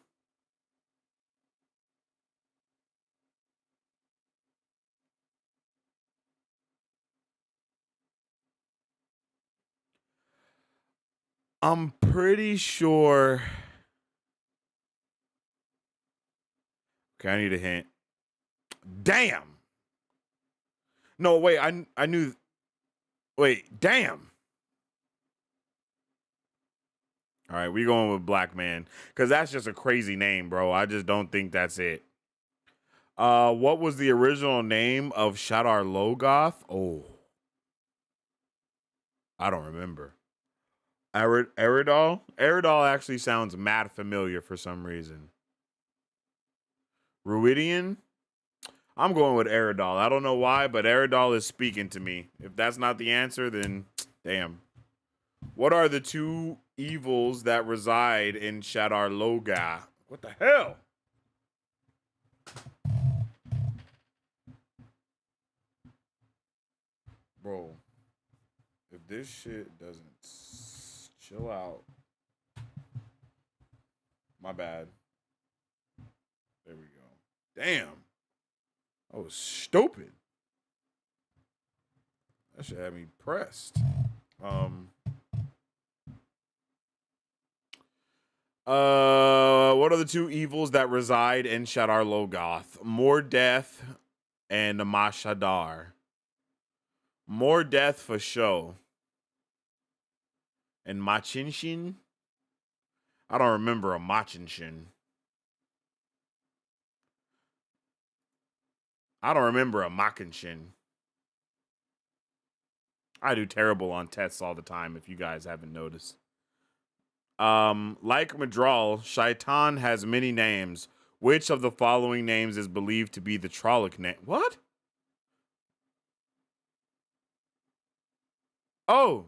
I'm pretty sure. Okay, I need a hint. Damn. No, wait, I knew. Wait, damn. All right, we going with Black Man because that's just a crazy name, bro. I just don't think that's it. What was the original name of Shadar Logoth? Oh, I don't remember. Eridol? Eridol actually sounds mad familiar for some reason. Ruidian? I'm going with Eridol. I don't know why, but Eridol is speaking to me. If that's not the answer, then damn. What are the two evils that reside in Shadar Logoth? What the hell? Bro, if this shit doesn't chill out. My bad. There we go. Damn. I was stupid. That should have me pressed. What are the two evils that reside in Shadar Logoth? More death and Mashadar. More death for show. And Machinshin? I don't remember a Machinshin. I don't remember a Machinshin. I do terrible on tests all the time, if you guys haven't noticed. Like Madral, Shaitan has many names. Which of the following names is believed to be the Trolloc name? What? Oh.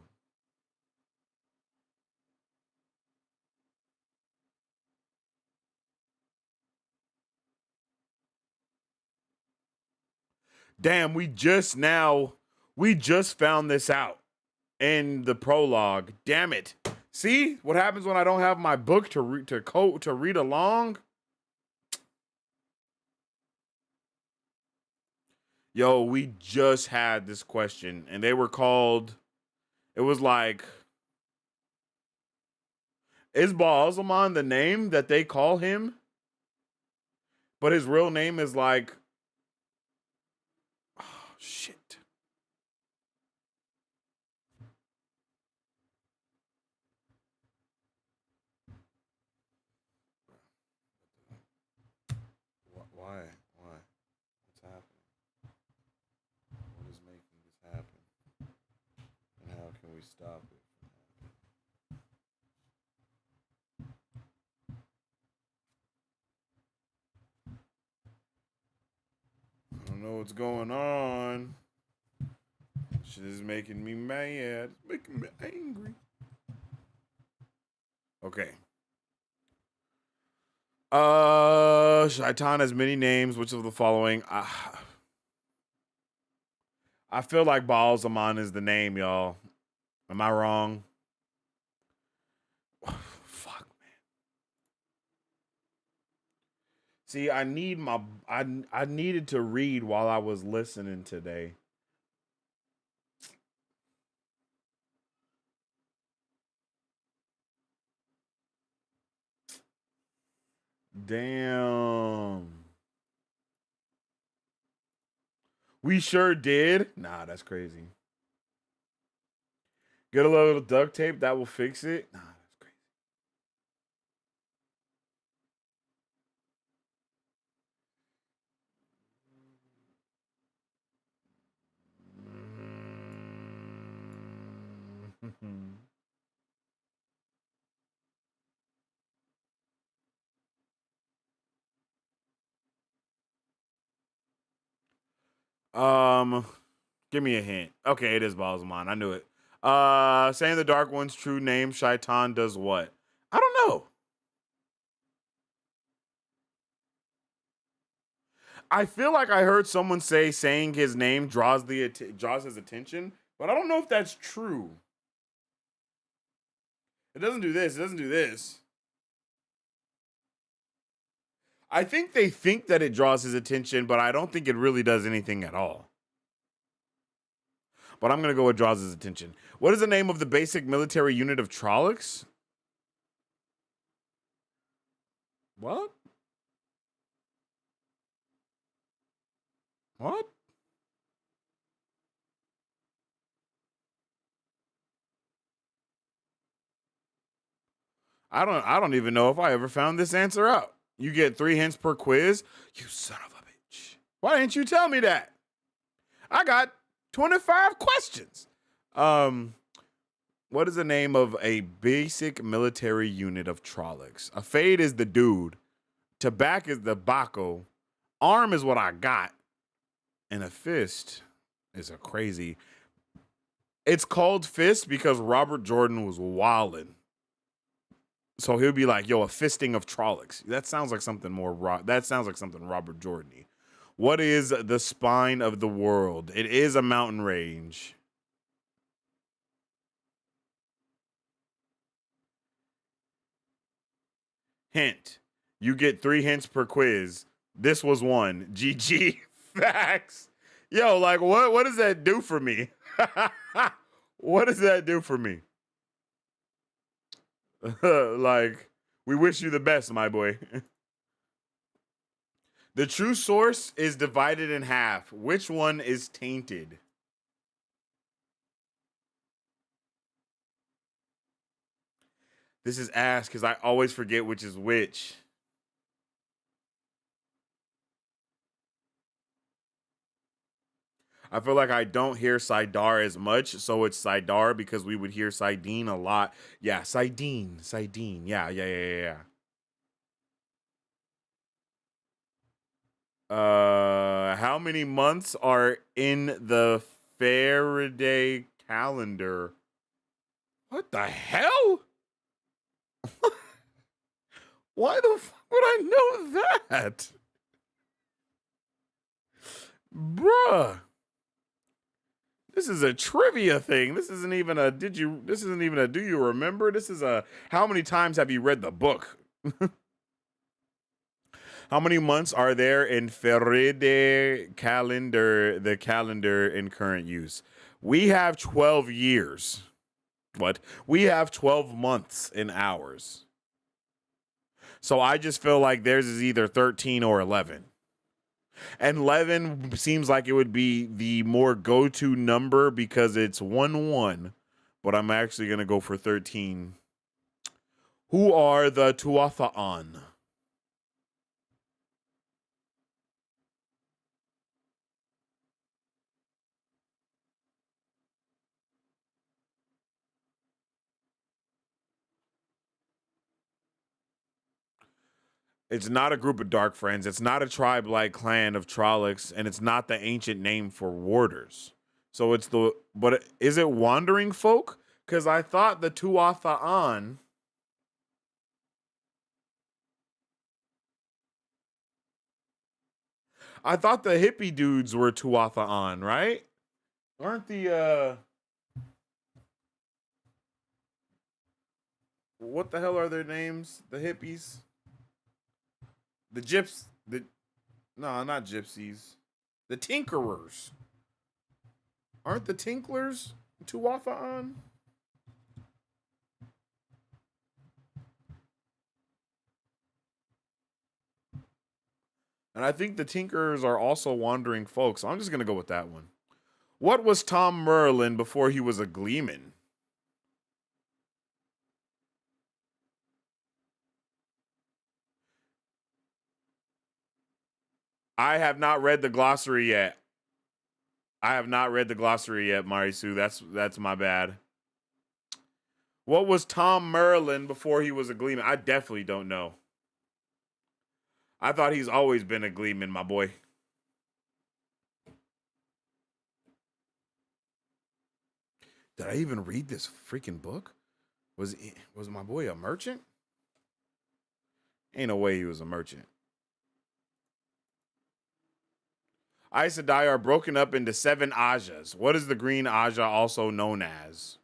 Damn, we just found this out in the prologue. Damn it. See what happens when I don't have my book to read along? Yo, we just had this question and they were called, it was like, is Baalzamon the name that they call him? But his real name is like, oh, shit. Why? What's happening? What is making this happen? And how can we stop it? I don't know what's going on. Shit is making me mad. It's making me angry. Okay. Shaitan has many names. Which of the following? I feel like Baalzamon is the name, y'all. Am I wrong? Fuck, man. See, I needed to read while I was listening today. Damn. We sure did. Nah, that's crazy. Get a little duct tape that will fix it. Nah, that's crazy. Give me a hint. Okay, it is Baalzamon. I knew it. Saying the Dark One's true name, Shaitan, does what? I don't know. I feel like I heard someone say saying his name draws his attention, but I don't know if that's true. It doesn't do this. It doesn't do this. I think they think that it draws his attention, but I don't think it really does anything at all. But I'm going to go with draws his attention. What is the name of the basic military unit of Trollocs? What? What? I don't even know if I ever found this answer out. You get 3 hints per quiz. You son of a bitch. Why didn't you tell me that? I got 25 questions. What is the name of a basic military unit of Trollocs? A fade is the dude. Tabac is the Baco. Arm is what I got. And a fist is a crazy. It's called fist because Robert Jordan was wildin'. So he'll be like, yo, a fisting of Trollocs. That sounds like something Robert Jordan-y. What is the spine of the world? It is a mountain range. Hint. You get 3 hints per quiz. This was one. GG. Facts. Yo, like, what does that do for me? What does that do for me? Like, we wish you the best, my boy. The true source is divided in half. Which one is tainted? This is ass because I always forget which is which. I feel like I don't hear Sidar as much, so it's Sidar because we would hear Sidine a lot. Yeah, Sidine. Yeah. How many months are in the Faraday calendar? What the hell? Why the fuck would I know that? Bruh. This is a trivia thing. This isn't even a do you remember? This is a how many times have you read the book? How many months are there in Faraday calendar, the calendar in current use? We have 12 years. What? We have 12 months in ours. So I just feel like theirs is either 13 or 11. And 11 seems like it would be the more go-to number because it's 1-1. But I'm actually going to go for 13. Who are the Tuatha'an? It's not a group of dark friends. It's not a tribe-like clan of Trollocs, and it's not the ancient name for warders. So it's the, but is it wandering folk? Because I thought the Tuatha'an. I thought the hippie dudes were Tuatha'an, right? Aren't the, what the hell are their names? The hippies? No, not gypsies. The tinkerers. Aren't the tinklers Tuatha'an? And I think the tinkerers are also wandering folks. So I'm just going to go with that one. What was Tom Merlin before he was a gleeman? I have not read the glossary yet. Marisu. That's my bad. What was Tom Merlin before he was a gleeman? I definitely don't know. I thought he's always been a gleeman, my boy. Did I even read this freaking book? Was my boy a merchant? Ain't no way he was a merchant. Aes Sedai are broken up into 7 Ajas. What is the green Aja also known as?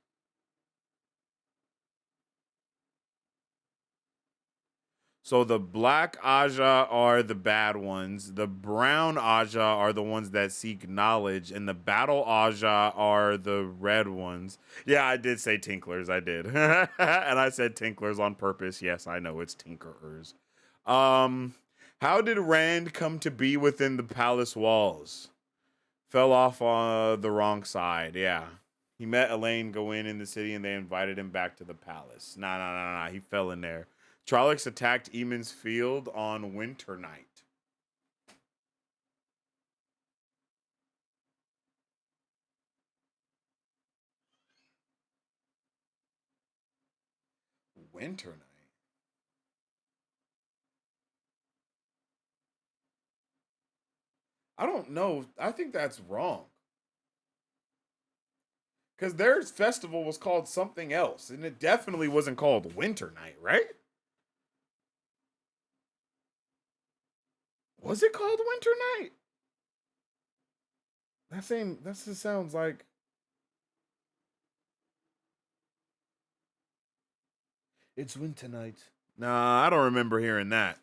So the black Aja are the bad ones. The brown Aja are the ones that seek knowledge. And the battle Aja are the red ones. Yeah, I did say tinklers. I did. And I said tinklers on purpose. Yes, I know it's tinkerers. How did Rand come to be within the palace walls? Fell off on the wrong side. Yeah. He met Elaine Gawain in the city, and they invited him back to the palace. Nah. He fell in there. Trollocs attacked Eamon's Field on Winter Night. Winter Night. I don't know. I think that's wrong. Because their festival was called something else, and it definitely wasn't called Winter Night, right? Was it called Winter Night? That just sounds like... It's Winter Night. Nah, I don't remember hearing that.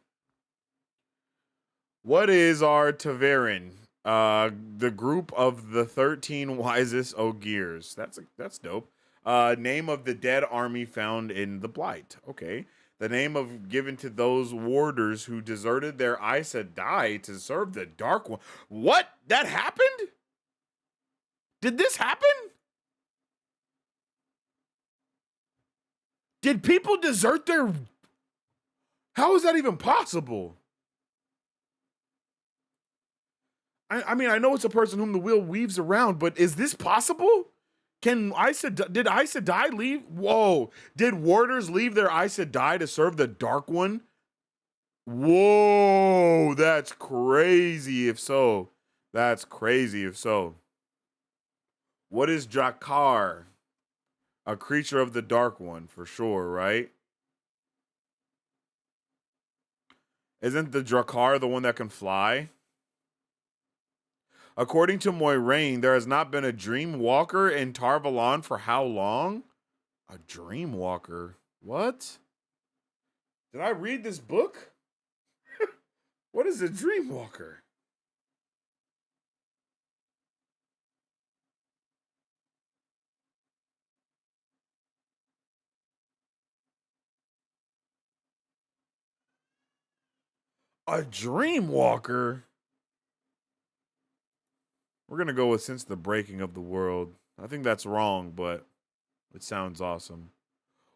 What is our Taverin? The group of the 13 wisest Ogiers. That's dope. Name of the dead army found in the Blight. Okay. The name of given to those warders who deserted their Aes Sedai to serve the Dark One. What? That happened? Did this happen? Did people desert their... How is that even possible? I mean, I know it's a person whom the wheel weaves around, but is this possible? Did Aes Sedai leave? Whoa. Did warders leave their Aes Sedai to serve the Dark One? Whoa, that's crazy if so. That's crazy if so. What is Drakkar? A creature of the Dark One, for sure, right? Isn't the Drakkar the one that can fly? According to Moiraine, there has not been a Dream Walker in Tar Valon for how long? A Dream Walker? What? Did I read this book? What is a Dream Walker? A Dream Walker? We're going to go with since the breaking of the world. I think that's wrong, but it sounds awesome.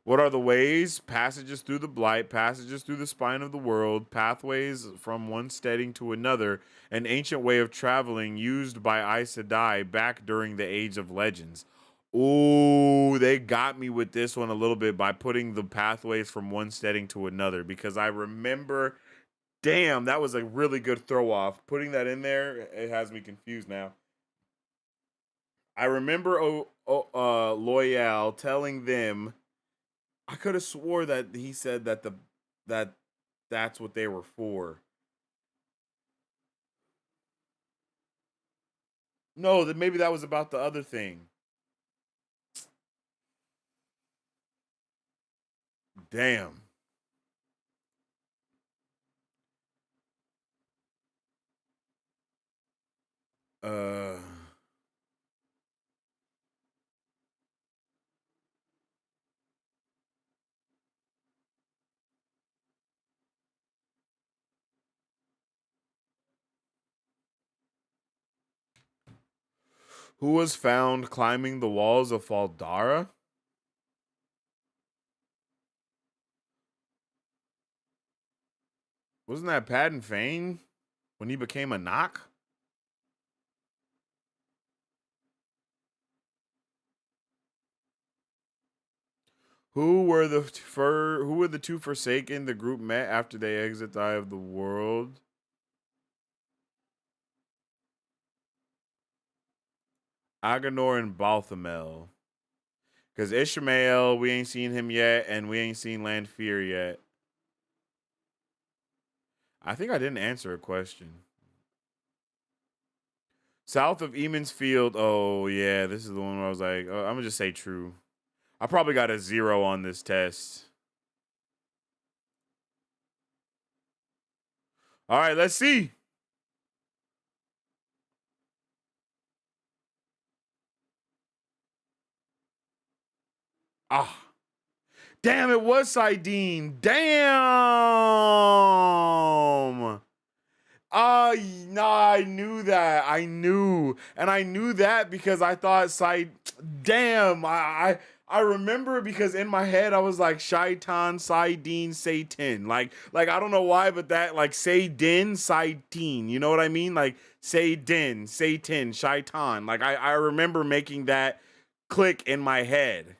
What are the ways? Passages through the Blight, passages through the spine of the world, pathways from one steading to another, an ancient way of traveling used by Aes Sedai back during the Age of Legends. Ooh, they got me with this one a little bit by putting the pathways from one steading to another, because I remember, damn, that was a really good throw off. Putting that in there, it has me confused now. I remember Loyal telling them, I could have swore that he said that that's what they were for. No, that maybe that was about the other thing. Damn. Who was found climbing the walls of Faldara? Wasn't that Padden Fane when he became a knock? Who were the two Forsaken the group met after they exit the Eye of the World? Agenor and Balthamel. Because Ishmael, we ain't seen him yet, and we ain't seen Lanfear yet. I think I didn't answer a question. South of Eamon's Field. Oh, yeah, this is the one where I was like, oh, I'm going to just say true. I probably got a 0 on this test. All right, let's see. Ah. Damn, it was Sidene. Damn. No, I knew that. I knew. And I knew that because I thought damn, I remember because in my head I was like Shaitan, Saidin, Satan. Like I don't know why, but that like Saidin, Saitin. You know what I mean? Like Saidin, Satan, Shaitan. Like I remember making that click in my head.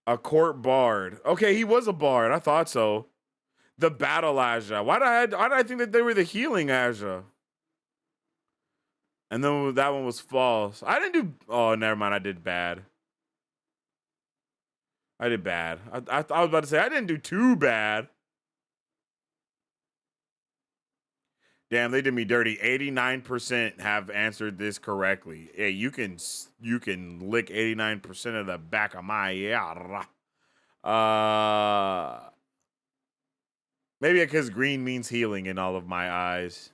A court bard. Okay, he was a bard. I thought so. The battle Aja. Why did I think that they were the healing Aja? And then that one was false. I didn't do. Oh, never mind. I did bad. I did bad. I was about to say I didn't do too bad. Damn, they did me dirty. 89% have answered this correctly. Hey, you can lick 89% of the back of my yara. Maybe because green means healing in all of my eyes.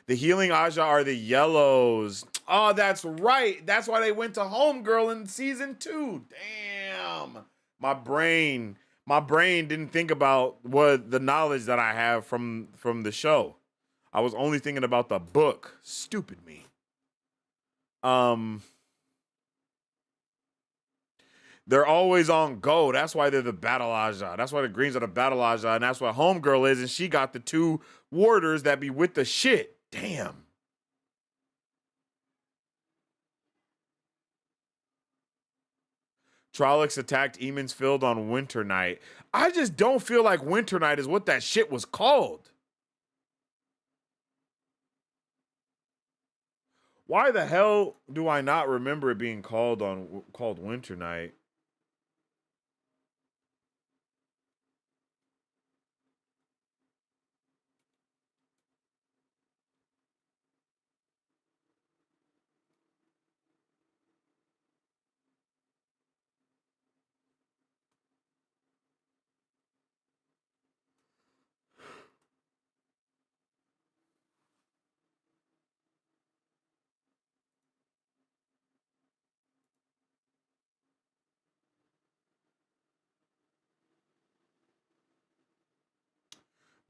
The healing Aja are the yellows. Oh, that's right. That's why they went to Homegirl in season 2. Damn. My brain didn't think about what the knowledge that I have from the show. I was only thinking about the book. Stupid me. They're always on go. That's why they're the battle Aja. That's why the greens are the battle Aja. And that's what Homegirl is. And she got the 2 warders that be with the shit. Damn. Trollocs attacked Eamon's Field on Winter Night. I just don't feel like Winter Night is what that shit was called. Why the hell do I not remember it being called Winter Night?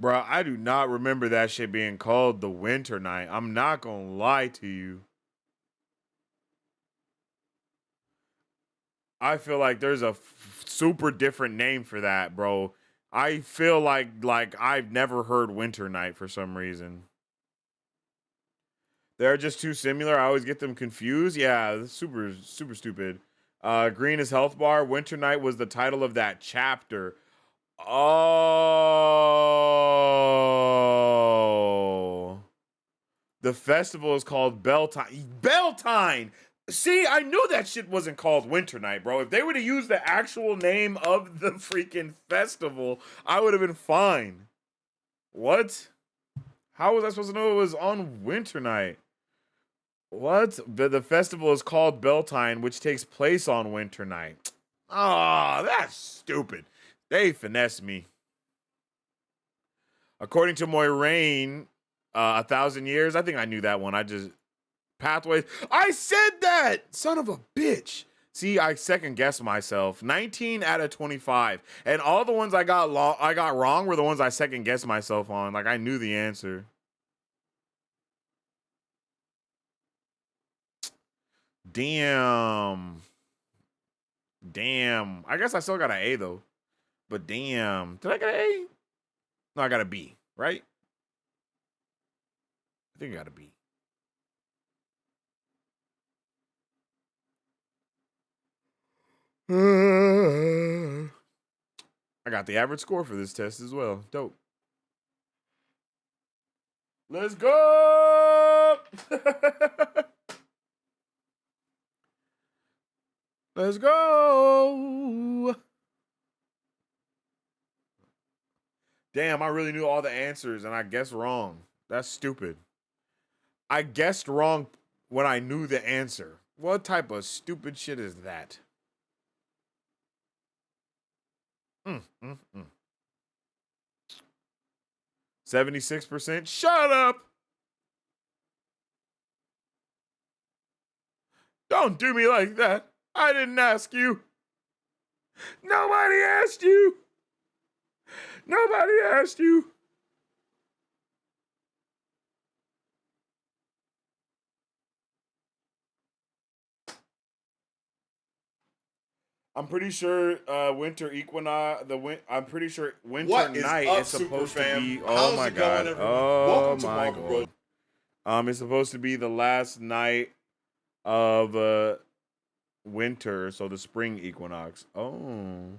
Bruh, I do not remember that shit being called the Winter Night. I'm not gonna lie to you. I feel like there's a super different name for that, bro. I feel like I've never heard Winter Night for some reason. They're just too similar. I always get them confused. Yeah, super stupid. Green is health bar. Winter Night was the title of that chapter. Oh. The festival is called Beltane. Beltane! See, I knew that shit wasn't called Winter Night, bro. If they were to use the actual name of the freaking festival, I would have been fine. What? How was I supposed to know it was on Winter Night? What? The festival is called Beltane, which takes place on Winter Night. Ah, that's stupid. They finessed me. According to Moiraine, 1,000 years. I think I knew that one. Pathways. I said that! Son of a bitch. See, I second guessed myself. 19 out of 25. And all the ones I got wrong were the ones I second guessed myself on. Like, I knew the answer. Damn. I guess I still got an A, though. But damn. Did I get an A? No, I got a B, right? I think I got a B. I got the average score for this test as well. Dope. Let's go! Let's go! Damn, I really knew all the answers and I guessed wrong. That's stupid. I guessed wrong when I knew the answer. What type of stupid shit is that? 76%? Shut up! Don't do me like that. I didn't ask you. Nobody asked you. Nobody asked you. I'm pretty sure winter equinox. I'm pretty sure winter What is night up, is supposed super to fam? be. How's Oh my it going, god. everyone? Oh Welcome to my Marvel Bros. god. It's supposed to be the last night of winter, so the spring equinox. Oh.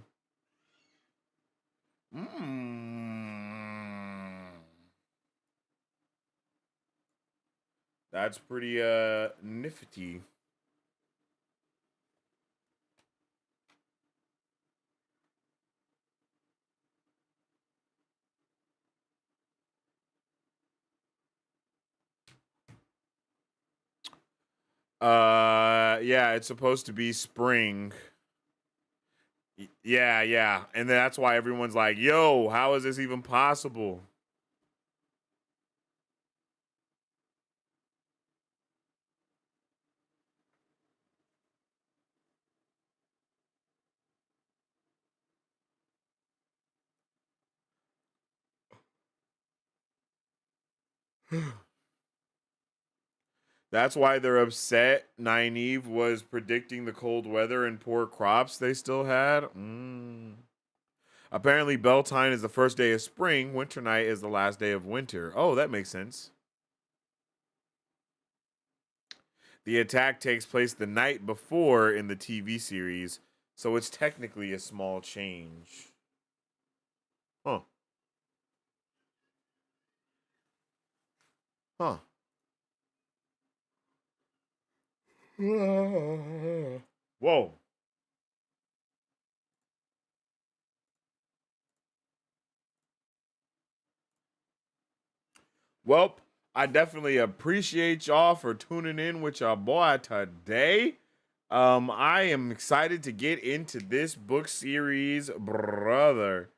That's pretty nifty. Yeah, it's supposed to be spring. Yeah. And that's why everyone's like, "Yo, how is this even possible?" That's why they're upset. Nynaeve was predicting the cold weather and poor crops they still had. Apparently, Beltane is the first day of spring. Winter night is the last day of winter. Oh, that makes sense. The attack takes place the night before in the TV series, so it's technically a small change. Huh. Huh. Whoa. Well, I definitely appreciate y'all for tuning in with your boy today. I am excited to get into this book series, brother.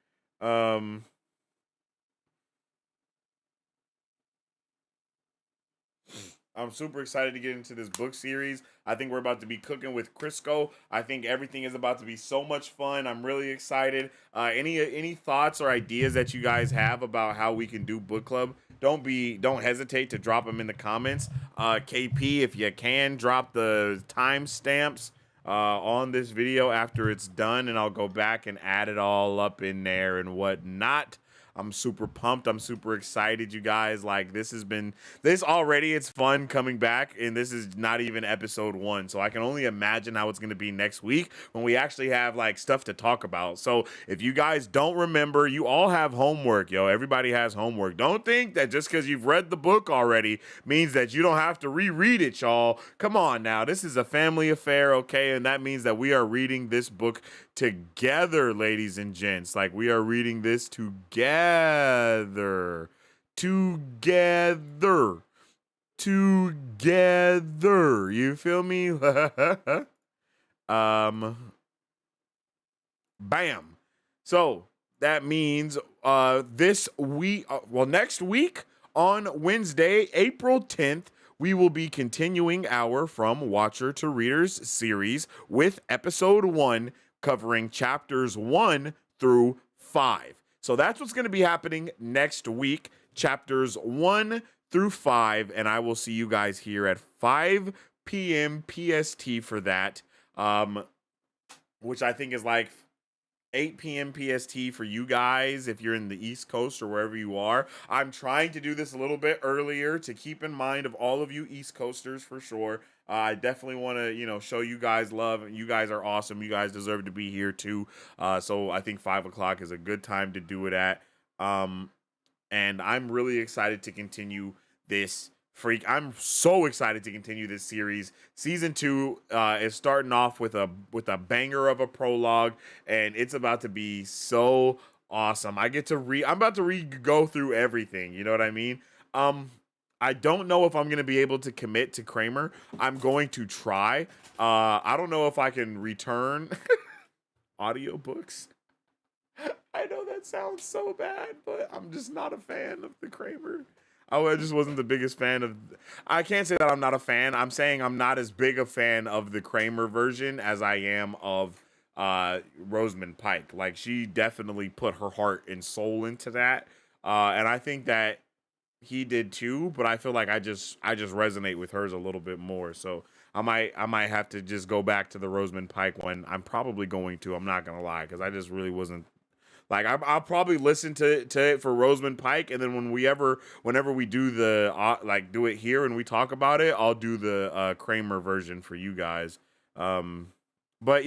I'm super excited to get into this book series. I think we're about to be cooking with Crisco. I think everything is about to be so much fun. I'm really excited. Any thoughts or ideas that you guys have about how we can do book club? Don't hesitate to drop them in the comments. KP, if you can, drop the timestamps on this video after it's done, and I'll go back and add it all up in there and whatnot. I'm super pumped. I'm super excited, you guys. Like, this already, it's fun coming back, and this is not even episode 1. So I can only imagine how it's going to be next week when we actually have, like, stuff to talk about. So if you guys don't remember, you all have homework, yo. Everybody has homework. Don't think that just because you've read the book already means that you don't have to reread it, y'all. Come on now. This is a family affair, okay? And that means that we are reading this book together, ladies and gents. Like, we are reading this together. You feel me? Bam. So that means next week on Wednesday, April 10th, we will be continuing our From Watcher to Readers series with episode 1, covering chapters 1 through 5. So that's what's going to be happening next week, chapters 1 through 5, and I will see you guys here at 5 p.m. PST for that, which I think is like 8 p.m. PST for you guys if you're in the East Coast or wherever you are. I'm trying to do this a little bit earlier to keep in mind of all of you East Coasters for sure. I definitely want to, show you guys love. You guys are awesome. You guys deserve to be here too. So I think 5 o'clock is a good time to do it at. And I'm really excited to continue this I'm so excited to continue this series. Season 2 is starting off with a banger of a prologue, and it's about to be so awesome. I'm about to go through everything. You know what I mean? I don't know if I'm going to be able to commit to Kramer. I'm going to try. I don't know if I can return audiobooks. I know that sounds so bad, but I'm just not a fan of the Kramer. I just wasn't the biggest fan of. I can't say that I'm not a fan. I'm saying I'm not as big a fan of the Kramer version as I am of Rosamund Pike. Like, she definitely put her heart and soul into that. And I think that he did too, but I feel like I just resonate with hers a little bit more. So I might have to just go back to the Rosamund Pike one. I'm probably going to. I'm not gonna lie, because I just really wasn't like, I'll probably listen to it for Rosamund Pike, and then whenever we do the do it here and we talk about it, I'll do the Kramer version for you guys. But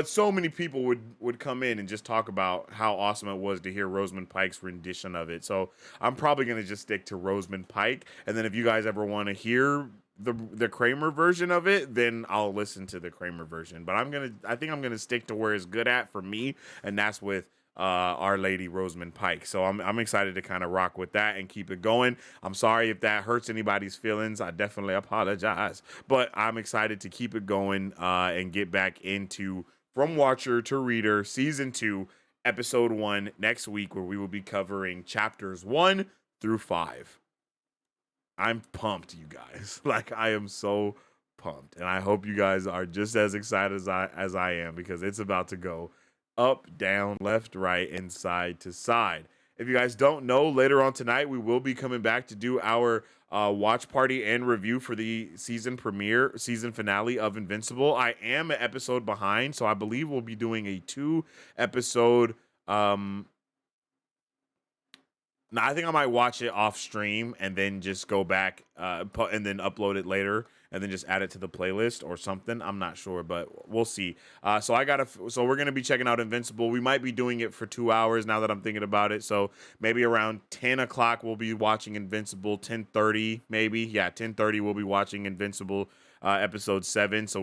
so many people would come in and just talk about how awesome it was to hear Rosamund Pike's rendition of it. So I'm probably gonna just stick to Rosamund Pike, and then if you guys ever want to hear the Kramer version of it, then I'll listen to the Kramer version. But I think I'm gonna stick to where it's good at for me, and that's with Our Lady Rosamund Pike. So I'm excited to kind of rock with that and keep it going. I'm sorry if that hurts anybody's feelings. I definitely apologize, but I'm excited to keep it going and get back into From Watcher to Reader Season 2, Episode 1 next week, where we will be covering chapters 1 through 5. I'm pumped, you guys. Like, I am so pumped, and I hope you guys are just as excited as I am, because it's about to go up, down, left, right, and side to side. If you guys don't know, later on tonight we will be coming back to do our watch party and review for the season finale of Invincible. I am an episode behind, so I believe we'll be doing a 2-episode. Now, I think I might watch it off stream and then just go back and then upload it later and then just add it to the playlist or something. I'm not sure, but we'll see. So we're going to be checking out Invincible. We might be doing it for 2 hours now that I'm thinking about it. So maybe around 10 o'clock we'll be watching Invincible. 10:30 maybe. Yeah, 10:30 we'll be watching Invincible episode 7. So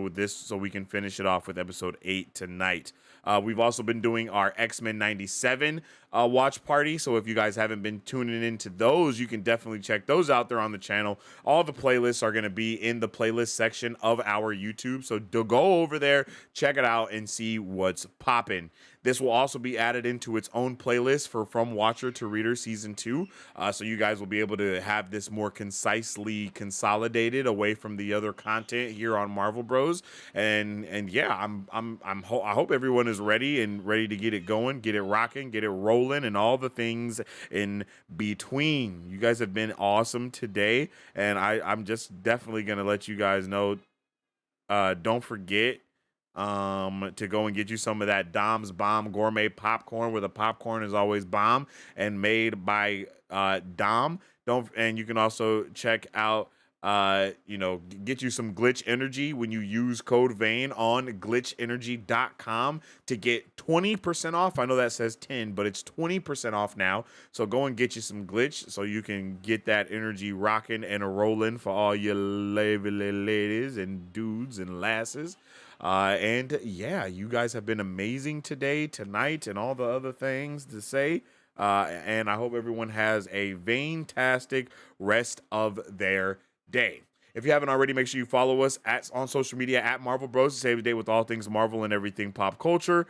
we can finish it off with episode 8 tonight. We've also been doing our X-Men 97 watch party. So if you guys haven't been tuning into those, you can definitely check those out there on the channel. All the playlists are going to be in the playlist section of our YouTube. So go over there, check it out, and see what's popping. This will also be added into its own playlist for From Watcher to Reader Season 2. So you guys will be able to have this more concisely consolidated away from the other content here on Marvel Bros. And yeah, I hope everyone is ready to get it going, get it rocking, get it rolling, and all the things in between. You guys have been awesome today, and I'm just definitely gonna let you guys know. Don't forget to go and get you some of that Dom's Bomb gourmet popcorn, where the popcorn is always bomb and made by Dom. And you can also check out get you some Glitch Energy when you use code VANE on glitchenergy.com to get 20% off. I know that says 10, but it's 20% off now. So go and get you some Glitch so you can get that energy rocking and rolling for all your ladies and dudes and lasses. And yeah, you guys have been amazing today, tonight, and all the other things to say. And I hope everyone has a Vane-tastic rest of their day. If you haven't already, make sure you follow us on social media at Marvel Bros to save the day with all things Marvel and everything pop culture.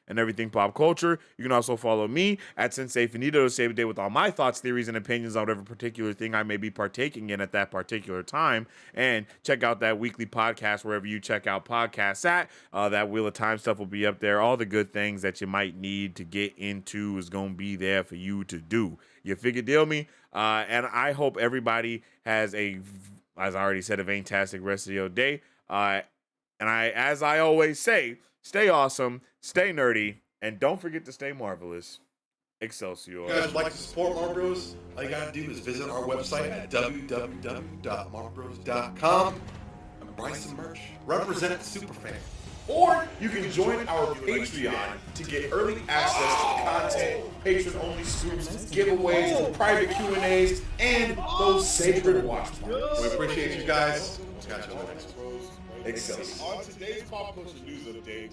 And everything pop culture. You can also follow me at Sensei Finito to save the day with all my thoughts, theories, and opinions on whatever particular thing I may be partaking in at that particular time. And check out that weekly podcast wherever you check out podcasts at. That Wheel of Time stuff will be up there. All the good things that you might need to get into is going to be there for you to do. You figure deal me? And I hope everybody has as I already said, a fantastic rest of your day. As I always say, stay awesome, stay nerdy, and don't forget to stay marvelous. Excelsior. If you guys would like to support Marvel Bros, all you gotta do is visit our website at www.marvelbros.com and buy some merch. Represent the superfan. Or you can join our Patreon to get early access to content, patron-only scoops, giveaways, private Q&As, and those sacred watch parties. We appreciate you guys. We'll catch you later. Excelsior. On today's pop culture news update.